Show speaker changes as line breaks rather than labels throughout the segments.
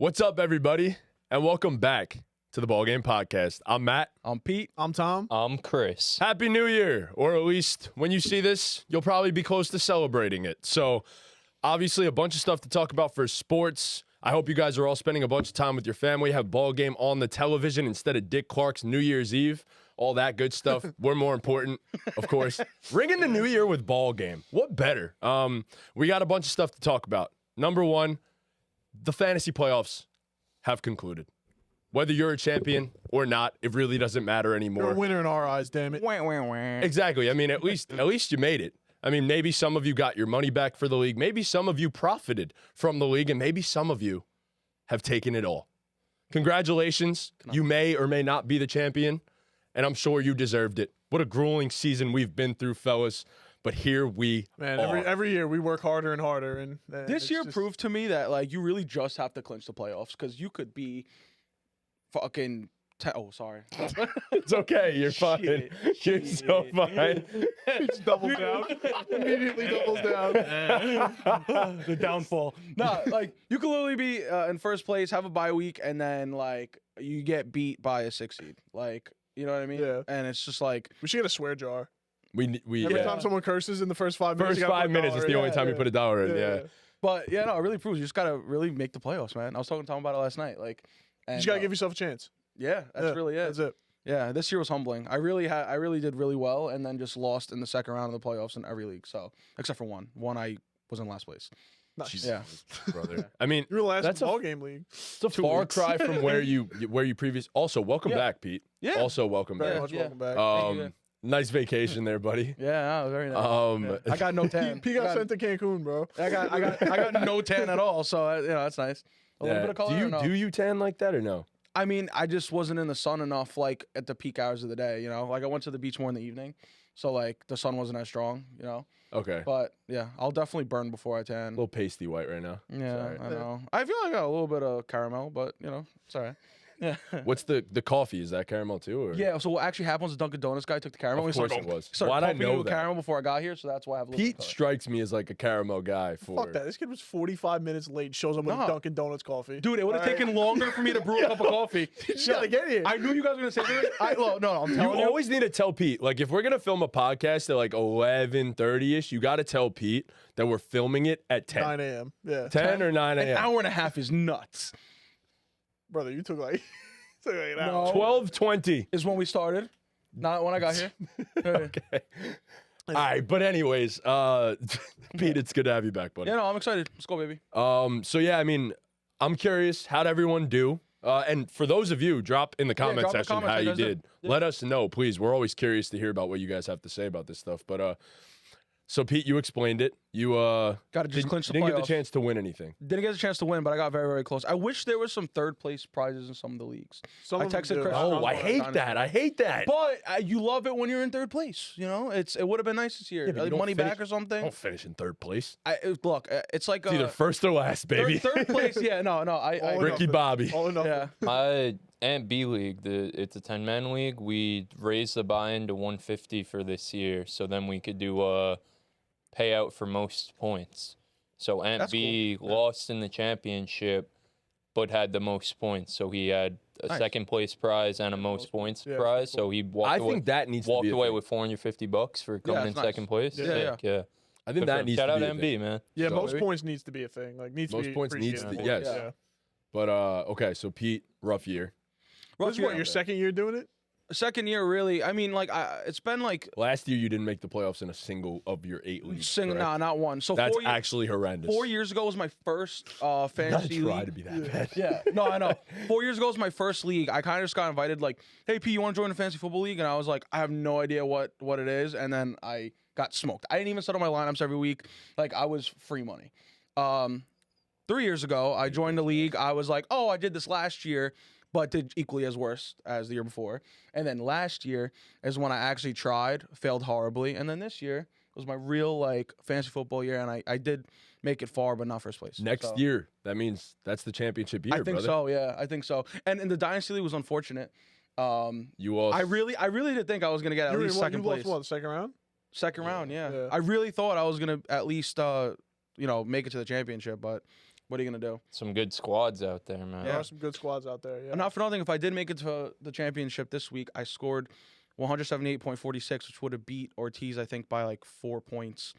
What's up, everybody, and welcome back to the BallGame podcast. I'm Matt.
I'm Pete.
I'm Tom.
I'm Chris.
Happy New Year, or at least when you see this, you'll probably be close to celebrating it. So, obviously, a bunch of stuff to talk about for sports. I hope you guys are all spending a bunch of time with your family, have BallGame on the television instead of Dick Clark's New Year's Eve. All that good stuff. We're more important, of course. Ring in the new year with BallGame. What better? We got a bunch of stuff to talk about. Number one, the fantasy playoffs have concluded. Whether you're a champion or not, it really doesn't matter anymore.
You're a winner in our eyes, damn it.
Exactly. I mean, at least you made it. I mean, maybe some of you got your money back for the league. Maybe some of you profited from the league, and maybe some of you have taken it all. Congratulations. You may or may not be the champion, and I'm sure you deserved it. What a grueling season we've been through, fellas. But here we are.
Every year we work harder and harder, and
This year proved to me that like you really just have to clinch the playoffs because you could be fucking. Sorry.
It's okay. You're fine. You're so fine.
just doubles down. Immediately doubles down.
The downfall. No, like you could literally be in first place, have a bye week, and then like you get beat by a 6 seed. Like you know what I mean?
Yeah.
And it's just like
We should get a swear jar.
We
Every time someone curses in the first 5 minutes,
first 5 minutes is the only time you put a dollar in. Yeah.
But yeah, no, it really proves you just gotta really make the playoffs, man. I was talking to Tom about it last night. Like,
You
and,
just gotta give yourself a chance.
Yeah, that's really it.
That's it.
Yeah, this year was humbling. I really did really well, and then just lost in the second round of the playoffs in every league. So except for one. One I was in last place.
Nice.
Yeah.
Brother. I mean,
You were the last
That's a-
ball game league.
it's a far cry from where you previous. Also, welcome back, Pete.
Yeah.
Also, welcome
Very
back.
much
yeah.
welcome back.
Thank you.
Nice vacation there, buddy.
Yeah, very nice. Yeah. I got no tan.
P got sent to Cancun, bro.
I got no tan at all. So that's nice. A little bit of color.
Do you
or no?
do you tan like that or no?
I mean, I just wasn't in the sun enough, like at the peak hours of the day. You know, like I went to the beach more in the evening, so like the sun wasn't as strong. You know,
Okay.
but yeah, I'll definitely burn before I tan.
A little pasty white right now.
Yeah,
Sorry.
I know. I feel like I got a little bit of caramel, but you know, it's all right. Yeah.
What's the coffee? Is that caramel too? Or?
Yeah. So what actually happened was the Dunkin' Donuts guy took the caramel.
Of
and he
course
started,
it was.
Started
Why'd I
pumping
know
it with
that?
caramel before I got here, so that's why I have a little
Pete
bit of
strikes me as like a caramel guy for.
Fuck that. This kid was 45 minutes late. Shows up with
Nah.
a Dunkin' Donuts coffee.
Dude, it would have taken longer for me to brew a cup of coffee.
You just gotta get here.
I knew you guys were gonna say that. No, I'm
You
telling you.
always need to tell Pete, like, if we're going to film a podcast at like 11:30ish, you got to tell Pete that we're filming it at 10.
9 a.m. Yeah.
10 or 9
An
a.m.
hour and a half is nuts.
Brother, you took like, an
No.
hour.
12:20.
Is when we started, not when I got here.
Okay. All right, but anyways, Pete, it's good to have you back, buddy.
Yeah, no, I'm excited. Let's go, baby.
So yeah, I mean, I'm curious, how'd everyone do? And for those of you, drop in the comment
drop in the
section
comments
how
how
you
you guys
did.
did. Yeah.
Let us know, please. We're always curious to hear about what you guys have to say about this stuff. But so Pete, you explained it. You
Gotta just clinch the
didn't get the
playoffs.
chance to win anything.
Didn't get a chance to win, but I got very, very close. I wish there was some third place prizes in some of the leagues.
Some
I
of them
texted
do.
Chris.
Oh, I
Strong
hate
on
that. I hate that.
But you love it when you're in third place. You know, it would have been nice this year.
Yeah, but you
Like
don't
money
finish-
back or something.
Don't finish in third place.
Look, it's like
It's either first or last, baby.
third place. Yeah, no.
All
Ricky
enough.
Bobby.
All enough.
Yeah.
My and B league, it's a 10-man league. We raised the buy-in to 150 for this year, so then we could do a payout for most points. So Ant
That's
B lost in the championship, but had the most points. So he had a
Nice.
second place prize and a most points
Yeah,
prize.
that's cool.
So he walked
I
away,
think that needs to
walked
be a
away
thing.
with $450 for coming in
it's nice.
second place.
Yeah,
yeah.
Sick, yeah.
I think
Good for
that
him.
needs
Shout
to
out
be
to
a
MB,
thing.
man.
Yeah,
So-
most points needs to be a thing. Like needs
Most
to be
points needs
appreciated.
to- yes.
Yeah.
But okay, so Pete, rough year.
This is what your second year doing it?
Second year, really. I mean, like, it's been like
Last year you didn't make the playoffs in a single of your 8 leagues. correct?
not one. So
That's
4 years,
actually horrendous.
4 years ago was my first
Not
fantasy
try
league.
to be that bad.
Yeah, no, I know. 4 years ago was my first league. I kind of just got invited, like, hey, P, you want to join the fantasy football league? And I was like, I have no idea what it is. And then I got smoked. I didn't even set up my lineups every week. Like, I was free money. 3 years ago, I joined the league. I was like, oh, I did this last year, but did equally as worse as the year before. And then last year is when I actually tried, failed horribly. And then this year was my real, like, fantasy football year. And I did make it far, but not first place.
Next
So-
year, that means that's the championship year,
I think
brother.
so. Yeah, I think so. And in the dynasty league was unfortunate.
You all.
I really did think I was gonna get at least second place.
You lost second round?
Second round, yeah.
Yeah.
I really thought I was gonna at least make it to the championship, but What are you gonna do?
Some good squads out there, man.
There are some good squads out there. Yeah.
And not for nothing, if I did make it to the championship this week, I scored 178.46, which would have beat Ortiz, I think, by like 4 points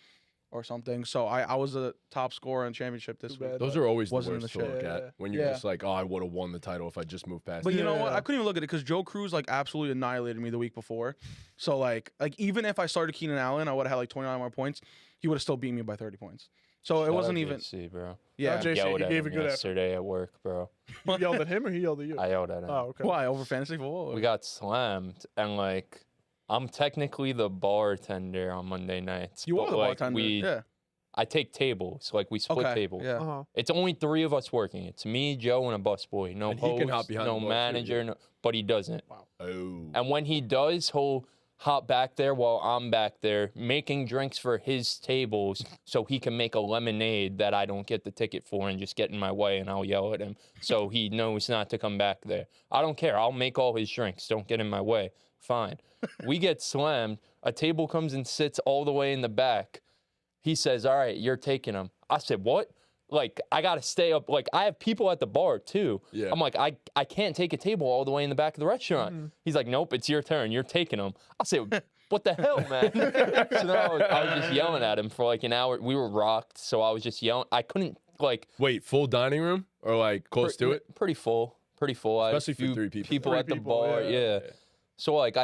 or something. So I was the top scorer in championship this
Too
week.
bad.
Those are always the
Wasn't in
worst
the
to look
chat.
at
Yeah.
when you're
Yeah.
just like, oh, I would have won the title if I just moved past.
But
it.
you know what?
Yeah.
I couldn't even look at it because Joe Cruz like absolutely annihilated me the week before. So like even if I started Keenan Allen, I would have had like 29 more points. He would have still beat me by 30 points. So
Shout
it wasn't
out
even.
JC, bro.
Yeah.
JC,
Yelled
he
at
gave
him
a good effort.
yesterday at work, bro.
You yelled at him or he yelled at you?
I yelled at him.
Oh, okay.
Why over fantasy football?
We got slammed, and like I'm technically the bartender on Monday nights.
You
but,
are the
like,
bartender. Yeah.
I take tables, like we split
Okay.
tables.
Yeah.
Uh-huh.
It's only 3 of us working. It's me, Joe, and a busboy. No
And he can hop
host,
behind
no
the bar, too,
manager,
yeah.
no, but he doesn't.
Oh.
And when he does, he'll hop back there while I'm back there making drinks for his tables so he can make a lemonade that I don't get the ticket for and just get in my way, and I'll yell at him so he knows not to come back there. I don't care. I'll make all his drinks. Don't get in my way. Fine. We get slammed. A table comes and sits all the way in the back. He says, all right, you're taking them. I said, what? Like, I got to stay up. Like, I have people at the bar, too.
Yeah.
I'm like, I can't take a table all the way in the back of the restaurant. He's like, nope, it's your turn. You're taking them. I said, what the hell, man? So then I was just yelling at him for like an hour. We were rocked, so I was just yelling. I couldn't, like...
Wait, full dining room or like close to it?
Pretty full. Pretty full. I had a
Especially for
few
3 people.
People
3
at the
people,
bar,
yeah.
yeah. So, like,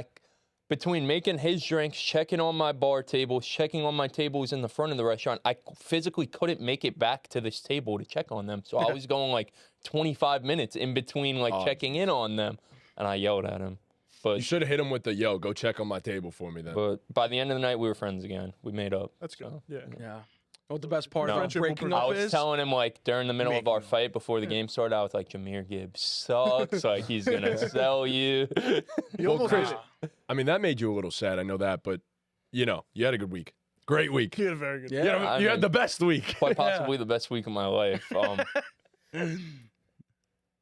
between making his drinks, checking on my bar tables, checking on my tables in the front of the restaurant, I physically couldn't make it back to this table to check on them. So I was going like 25 minutes in between like checking in on them, and I yelled at him.
You
But
should have him with the yo. Go check on my table for me then.
by the end of the night, we were friends again. We made up.
That's good.
So.
Yeah.
Yeah. What the best part
No.
of
Friendship will
breaking
prevail.
up
I was
is?
telling him like during the middle of our
Making up.
fight before the game started, I was like, Jameer Gibbs sucks. Like he's gonna sell you.
You almost
Chris-
did it.
I mean, that made you a little sad. I know that, but you know, you had a good week. Great week.
You had a very good.
Yeah.
You,
I
you
mean-
had the best week.
Quite possibly the best week of my life.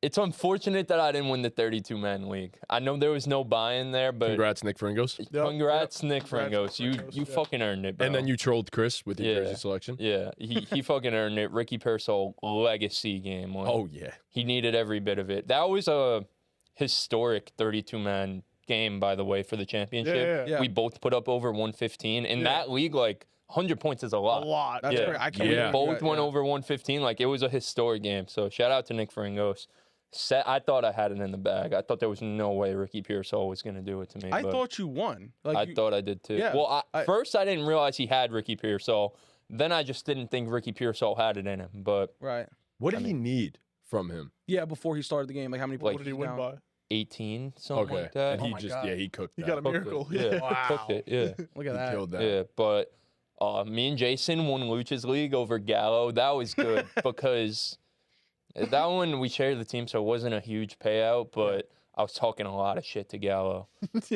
It's unfortunate that I didn't win the 32-man league. I know there was no buy-in there, but
Congrats, Nick Fringos.
congrats, Nick
Congrats,
Fringos. You
Fringos,
you
yeah.
fucking earned it, bro.
And then you trolled Chris with your
Yeah.
jersey selection.
Yeah, he fucking earned it. Ricky Pearsall legacy game. Like,
Oh yeah.
he needed every bit of it. That was a historic 32-man game, by the way, for the championship.
Yeah.
We both put up over 115. In that league, like 100 points is a
A
lot.
lot.
That's
Yeah.
great. I can't
Yeah.
believe
Both
that,
went
yeah.
over 115. Like it was a historic game. So shout out to Nick Fringos. I thought I had it in the bag. I thought there was no way Ricky Pearsall was going to do it to me.
I
but
thought you won. Like
I
you-
thought I did too.
Yeah,
Well,
I-
first I didn't realize he had Ricky Pearsall. Then I just didn't think Ricky Pearsall had it in him. But
Right.
What did he need from him?
Yeah, before he started the game, like how many
Like-
What did he
points
win
down?
by?
18, something
Okay.
like that.
And he
my
just
God.
he cooked
He
that.
got a
Cooked
miracle.
it. Yeah,
Wow.
cooked it. Yeah.
Look at
He
that.
killed that.
Yeah, but me and Jason won Lucha's league over Gallo. That was good because that one we shared the team, so it wasn't a huge payout, but I was talking a lot of shit to Gallo.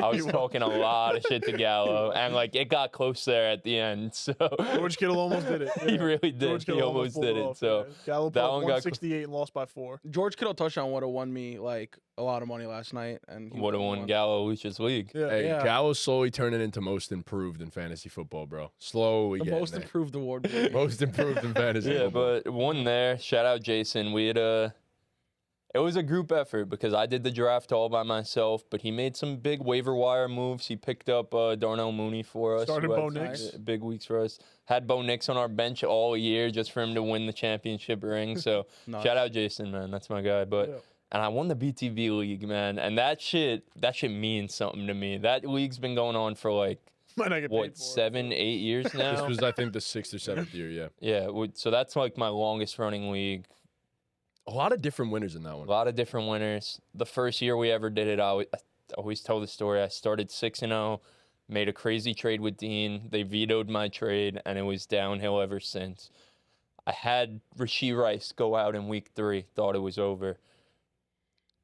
I was talking a lot of shit to Gallo, and like it got close there at the end. So
George Kittle almost did it.
he
Yeah.
really did.
George
He
Kittle
almost
pulled
did it.
off,
So
yeah. Gallup
that
put up
one got
168 and lost by 4.
George Kittle touchdown would have won me like a lot of money last night, and he
would have won Gallo Lucha's league.
Yeah.
Hey,
Yeah.
Gallo's slowly turning into most improved in fantasy football, bro. Slowly
The
getting
most
there.
improved award. baby.
Most improved in fantasy
Yeah,
football.
but one there. Shout out Jason. We had it was a group effort because I did the draft all by myself, but he made some big waiver wire moves. He picked up Darnell Mooney for us.
Started
who had
Bo
some
Nix.
Big weeks for us. Had Bo Nix on our bench all year just for him to win the championship ring. So
Nice.
shout out Jason, man. That's my guy. But
Yeah.
and I won the BTB league, man. And that shit means something to me. That league's been going on for like
Might not get paid
what
for it.
7, 8 years now.
This was, I think, the 6th or 7th year. Yeah,
Yeah, so that's like my longest running league.
a lot of different winners in that
A
one.
lot of different winners. The first year we ever did it, I always tell the story. I started 6-0, made a crazy trade with Dean. They vetoed my trade, and it was downhill ever since. I had Rashee Rice go out in week 3, thought it was over.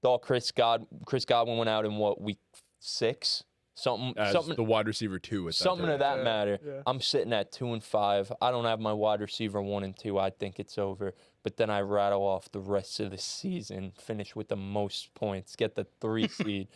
Thought Chris Godwin went out in what, week 6? Something
As the wide receiver 2 at that
something
time.
of that
Yeah,
matter.
yeah.
I'm sitting at 2 and 5. I don't have my wide receiver 1 and 2. I think it's over. But then I rattle off the rest of the season, finish with the most points, get the 3 seed.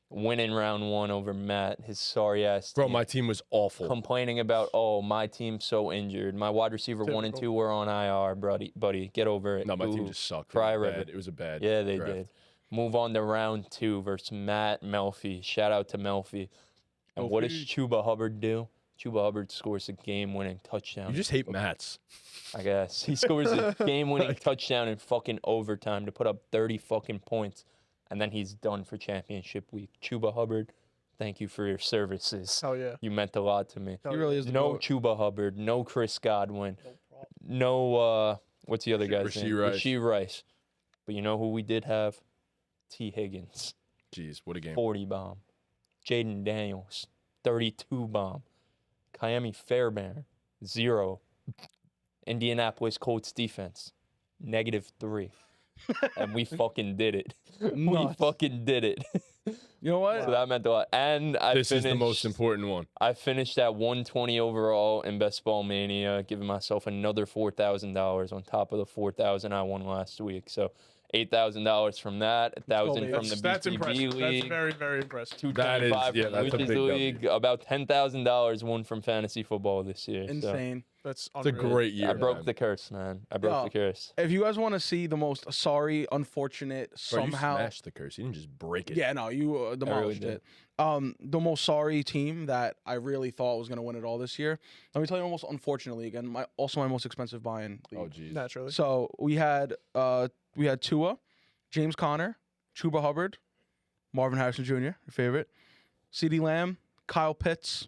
winning round 1 over Matt, his sorry ass team.
Bro, my team was awful.
Complaining about, oh, my team's so injured. My wide receiver 1 and 2 were on IR, buddy. Get over it.
No, my team
Ooh,
just sucked.
Cry
It was
River.
bad. It was a bad
Yeah, they
draft.
did. Move on to round 2 versus Matt Melfi. Shout out to Melfi. And what does Chuba Hubbard do? Chuba Hubbard scores a game-winning touchdown.
You just hate Mats.
I guess. He scores a game-winning touchdown in fucking overtime to put up 30 fucking points. And then he's done for championship week. Chuba Hubbard, thank you for your services.
Hell yeah.
You meant a lot to me.
Hell
He really is the
No
GOAT.
Chuba Hubbard, no Chris Godwin, no, what's the other guy's name?
Rasheed Rice.
Rasheed Rice. But you know who we did have? T. Higgins,
Jeez, what a game.
40 bomb. Jaden Daniels, 32 bomb. Miami Fairbairn, 0. Indianapolis Colts defense, -3. And we fucking did it. We
Nuts.
fucking did it.
You know what?
So that meant a lot. And I
This
finished,
is the most important one.
I finished at 120 overall in Best Ball Mania, giving myself another $4,000 on top of the $4,000 I won last week. So $8,000 from that, $1,000 from the
That's
BTB
impressive.
League.
That's very, very impressive.
That is-
$225
yeah,
from
that's a
Lucha's
big W.
League. About $10,000 won from fantasy football this year. So
Insane.
That's
It's a
unreal.
great year.
I broke
man.
the curse, man. I broke
Yo,
the curse.
If you guys want to see the most sorry, unfortunate,
Bro, you
somehow.
smashed the curse. You didn't just break it.
Yeah, no, you demolished
did.
it. The most sorry team that I really thought was gonna win it all this year. Let me tell you, almost unfortunately again, my most expensive buy-in league.
Oh, jeez.
Naturally.
So we had Tua, James Conner, Chuba Hubbard, Marvin Harrison Jr., your favorite, CeeDee Lamb, Kyle Pitts,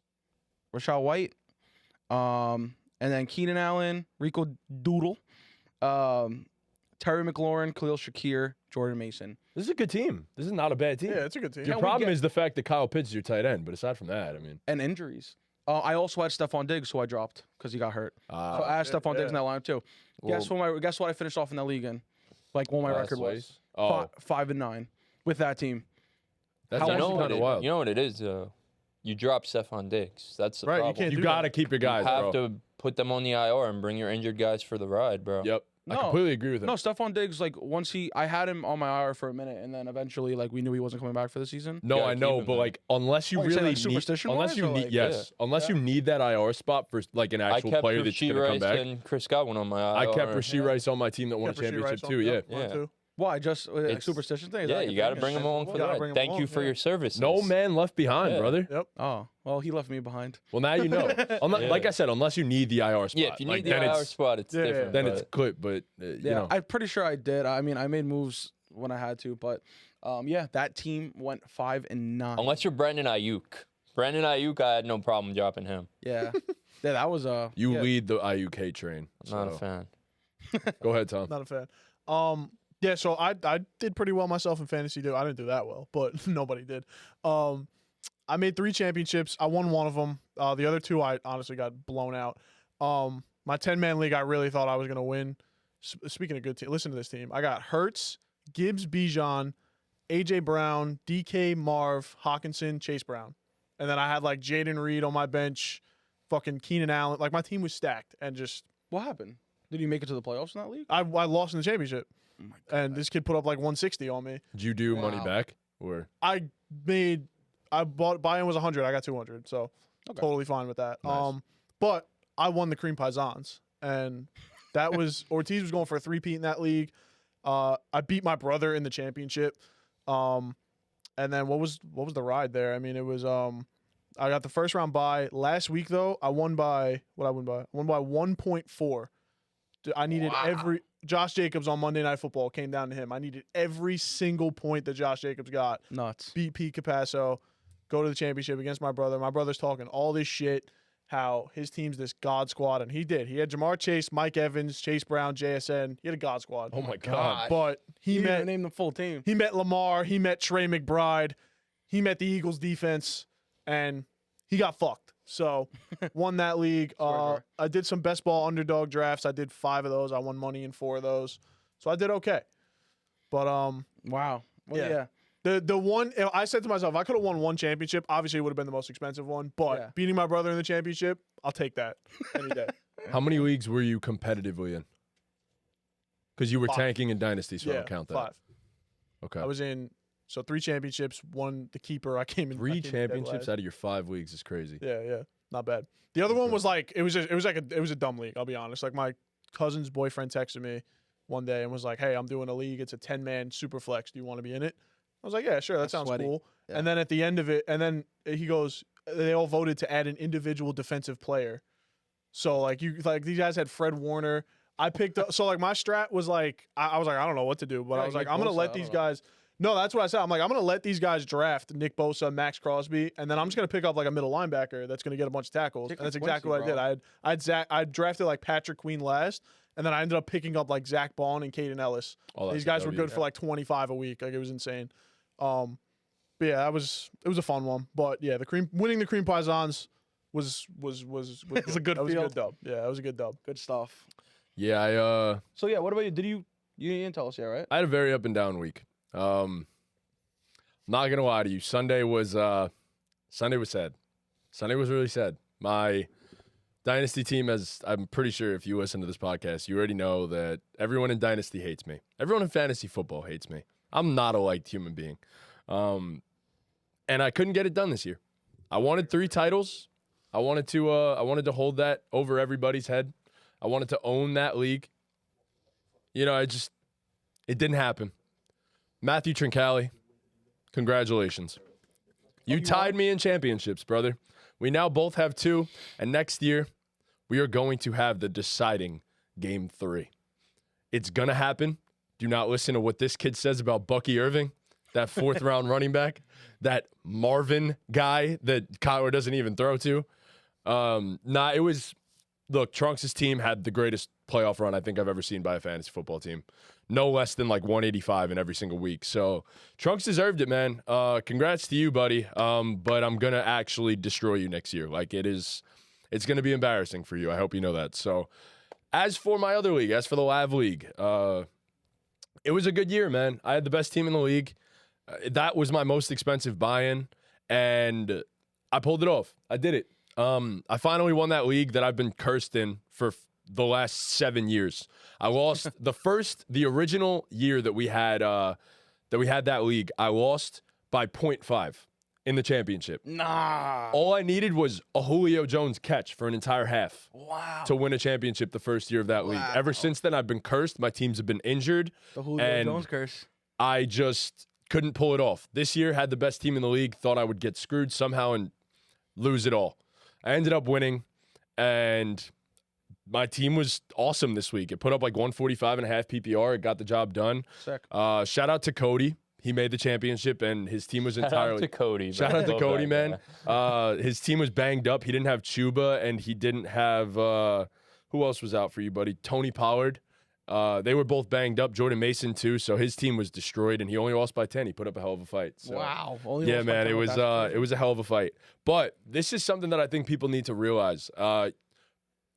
Rashad White, and then Keenan Allen, Rico Doodle, Terry McLaurin, Khalil Shakir, Jordan Mason.
This is a good team. This is not a bad team.
Yeah, it's a good team.
Your
Can we
problem
get-
is the fact that Kyle Pitts is your tight end. But aside from that, I mean,
And injuries. I also had Stephon Diggs, who I dropped because he got hurt. So I had Stephon Diggs in that lineup too. Guess what I finished off in that league in? Like what my
last
record was?
place? Oh,
5-9 with that team.
that's
How-
You know,
actually
what
kind of
it,
wild.
you know what it is, you drop Stephon Diggs. That's the
Right, you
problem.
can't
You
do
got to
that.
keep your guys,
You have
bro.
to put them on the IR and bring your injured guys for the ride, bro.
Yep. I
No.
completely agree with him.
No, Stephon Diggs, like once I had him on my IR for a minute, and then eventually, like we knew he wasn't coming back for the season.
No,
gotta
I
keep
know,
him,
but
man.
like, unless you
Oh, you're saying,
really
like,
need,
superstition
unless
wise,
you
or,
need,
like-
yes, unless you need that IR spot for like an
I
actual
kept
player that's
Rasheed
gonna come
Rice
back.
and Chris Godwin on my IR.
I kept Rasheed Rice on my team that won a
Kept Rasheed
championship
Rice
too.
on-
Yeah.
yep,
Yeah.
mine too.
Why? Just a
It's-
superstition thing? Is
Yeah,
that like
you
a
got to
thing?
bring them along for
You
the
gotta
ride.
bring 'em
Thank
along,
you for
yeah.
your services.
No man left behind,
Yeah.
brother.
Yep.
Oh, well, he left me behind.
Well, now you know. Like I said, unless you need the IR spot.
Yeah, if you
like,
need the
then
IR
it's-
spot, it's
Yeah, yeah,
different.
then
but
it's clip. But you
Yeah,
know,
I'm pretty sure I did. I mean, I made moves when I had to, but yeah, that team went 5-9.
unless you're Brandon Ayuk. Brandon Ayuk, I had no problem dropping him.
Yeah, yeah, that was
you
yeah.
lead the IUK train.
Not a
So
fan.
go ahead, Tom.
Not a fan. Yeah, so I did pretty well myself in fantasy too. I didn't do that well, but nobody did. I made 3 championships. I won one of them. The other 2, I honestly got blown out. My 10-man league, I really thought I was gonna win. Speaking of good team, listen to this team. I got Hurts, Gibbs, Bijan, AJ Brown, DK, Marv, Hawkinson, Chase Brown, and then I had like Jaden Reed on my bench, fucking Keenan Allen. Like my team was stacked, and just
What happened? Did you make it to the playoffs in that league?
I lost in the championship.
Oh my God.
And this kid put up like 160 on me.
Did you do money
Wow.
back or?
I bought buy-in was 100. I got 200, so
Okay.
totally fine with that.
Nice.
But I won the cream paisans, and that was Ortiz was going for a 3-peat in that league. I beat my brother in the championship. And then what was the ride there? I mean, it was I got the first round bye. Last week though, I won by what I won by. I won by 1.4. I needed every Josh Jacobs on Monday Night Football came down to him. I needed every single point that Josh Jacobs got.
Nuts.
Beat Pete Capasso, go to the championship against my brother. My brother's talking all this shit, how his team's this God squad, and he did. He had Jamar Chase, Mike Evans, Chase Brown, JSN. He had a God squad.
Oh my God.
But he
You didn't
met
even name the full team.
he met Lamar, he met Trey McBride, he met the Eagles defense, and he got fucked. So won that league.
Sure.
I did some best ball underdog drafts. I did 5 of those. I won money in 4 of those. So I did okay. But
Wow. Well,
Yeah.
yeah.
the one I said to myself, I could have won one championship. Obviously, it would have been the most expensive one. But
Yeah.
beating my brother in the championship, I'll take that any day.
How many leagues were you competitively in? Because you were
5.
tanking in Dynasty, so I
Yeah,
don't count that.
5.
Okay.
I was in So 3 championships, won the keeper. I came in
3
dead
championships
last.
out of your 5 leagues is crazy.
Yeah, not bad. The other one was like it was a dumb league. I'll be honest. Like my cousin's boyfriend texted me one day and was like, "Hey, I'm doing a league. It's a 10-man super flex. Do you want to be in it?" I was like, "Yeah, sure. That
That's
sounds
sweaty.
cool."
Yeah.
And then at the end of it, and then he goes, they all voted to add an individual defensive player. So like these guys had Fred Warner. I picked up. So like my strat was like I was like I don't know what to do, but
Yeah,
I was like
Nick
I'm gonna
Bosa,
let
I
these
don't know.
guys. No, that's what I said. I'm like I'm gonna let these guys draft Nick Bosa, Max Crosby, and then I'm just gonna pick up like a middle linebacker that's gonna get a bunch of tackles.
Take
And that's
like
exactly
Quincy,
what I did. I drafted like Patrick Queen last, and then I ended up picking up like Zach Bond and Caden Ellis.
Oh,
These
that's
guys were
W.
good for like 25 a week. Like it was insane. But yeah, it was a fun one. But yeah, winning the cream paisans was
It was a
that
good
was a
field.
good dub. Yeah, it was a good dub.
Good stuff.
Yeah,
So yeah, what about you? You didn't tell us yet, right?
I had a very up and down week. Not gonna lie to you. Sunday was sad. Sunday was really sad. My Dynasty team, as I'm pretty sure if you listen to this podcast, you already know that everyone in Dynasty hates me. Everyone in fantasy football hates me. I'm not a liked human being. And I couldn't get it done this year. I wanted 3 titles. I wanted to hold that over everybody's head. I wanted to own that league. You know, it didn't happen. Matthew Trincali, congratulations. You tied me in championships, brother. We now both have 2, and next year we are going to have the deciding game 3. It's going to happen. Do not listen to what this kid says about Bucky Irving, that 4th round running back, that Marvin guy that Kyler doesn't even throw to. Look, Trunks' team had the greatest playoff run I think I've ever seen by a fantasy football team. No less than like 185 in every single week. So Trunks deserved it, man. Congrats to you, buddy. But I'm going to actually destroy you next year. Like it's going to be embarrassing for you. I hope you know that. So as for my other league, as for the Lav League, it was a good year, man. I had the best team in the league. That was my most expensive buy-in, and I pulled it off. I did it. I finally won that league that I've been cursed in for the last 7 years. I lost the original year that we had that league. I lost by 0.5 in the championship.
Nah.
All I needed was a Julio Jones catch for an entire half
Wow.
to win a championship the first year of that league. Ever since then, I've been cursed. My teams have been injured.
The Julio
and
Jones curse.
I just couldn't pull it off. This year, had the best team in the league, thought I would get screwed somehow and lose it all. I ended up winning, and my team was awesome this week. It put up like 145.5 PPR. It got the job done.
Sick.
Shout out to Cody. He made the championship, and his team was
Shout
entirely.
out to Cody.
Shout
bro.
out to
Love
Cody,
that
man.
guy.
His team was banged up. He didn't have Chuba, and he didn't have who else was out for you, buddy? Tony Pollard. They were both banged up. Jordan Mason too. So his team was destroyed, and he only lost by 10. He put up a hell of a fight. So.
Wow. Only
Yeah,
lost by
man,
10
it
with
was
that.
it was a hell of a fight. But this is something that I think people need to realize.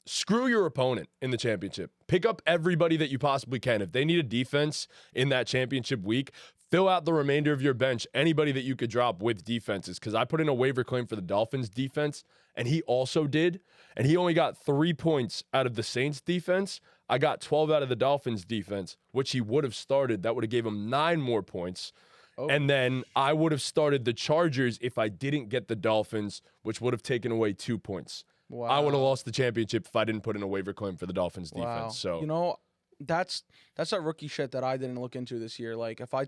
Screw your opponent in the championship. Pick up everybody that you possibly can. If they need a defense in that championship week, fill out the remainder of your bench. Anybody that you could drop with defenses. Because I put in a waiver claim for the Dolphins defense, and he also did. And he only got 3 points out of the Saints defense. I got 12 out of the Dolphins defense, which he would have started. That would have gave him 9 more points.
Oh.
And then I would have started the Chargers if I didn't get the Dolphins, which would have taken away 2 points.
Wow.
I would have lost the championship if I didn't put in a waiver claim for the Dolphins defense.
Wow.
So
you know, that's that rookie shit that I didn't look into this year. Like if I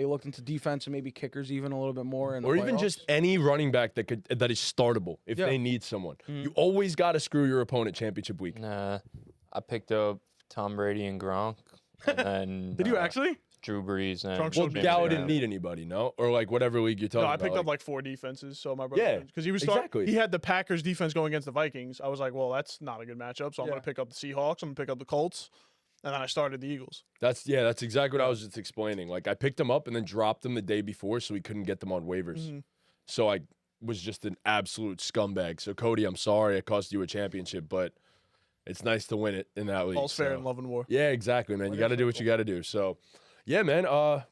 looked into defense and maybe kickers even a little bit more, in the
or even
playoffs.
just any running back that is startable if
Yeah.
they need someone.
Mm.
You always got to screw your opponent championship week.
Nah, I picked up Tom Brady and Gronk, and then
Did you actually?
Drew Brees and
Trunks
Well,
showed me
Gallo
that.
didn't need anybody, no? Or like whatever league you're talking
No, I
about.
picked up like 4 defenses. So my brother,
Yeah,
because he was
exactly.
He had the Packers defense going against the Vikings. I was like, well, that's not a good matchup. So I'm
Yeah.
gonna pick up the Seahawks. I'm gonna pick up the Colts, and then I started the Eagles.
That's exactly what I was just explaining. Like I picked them up and then dropped them the day before so we couldn't get them on waivers.
Mhm.
So I was just an absolute scumbag. So Cody, I'm sorry it cost you a championship, but it's nice to win it in that league.
All's fair
so.
in love and war.
Yeah, exactly, man. You got to do what you got to do. So, yeah, man.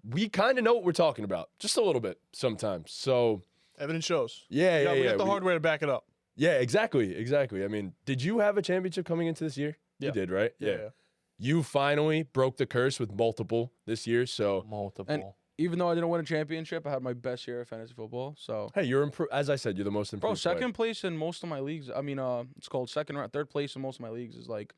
We kind of know what we're talking about, just a little bit sometimes. So,
Evidence shows.
yeah,
We
yeah.
got the hardware to back it up.
Yeah, exactly. I mean, did you have a championship coming into this year?
Yeah.
You did, right?
Yeah.
You finally broke the curse with multiple this year. So,
multiple.
even though I didn't win a championship, I had my best year of fantasy football. So,
Hey, you're as I said, you're the most
bro,
improved. player.
second place in most of my leagues. I mean, it's called second or third place in most of my leagues is like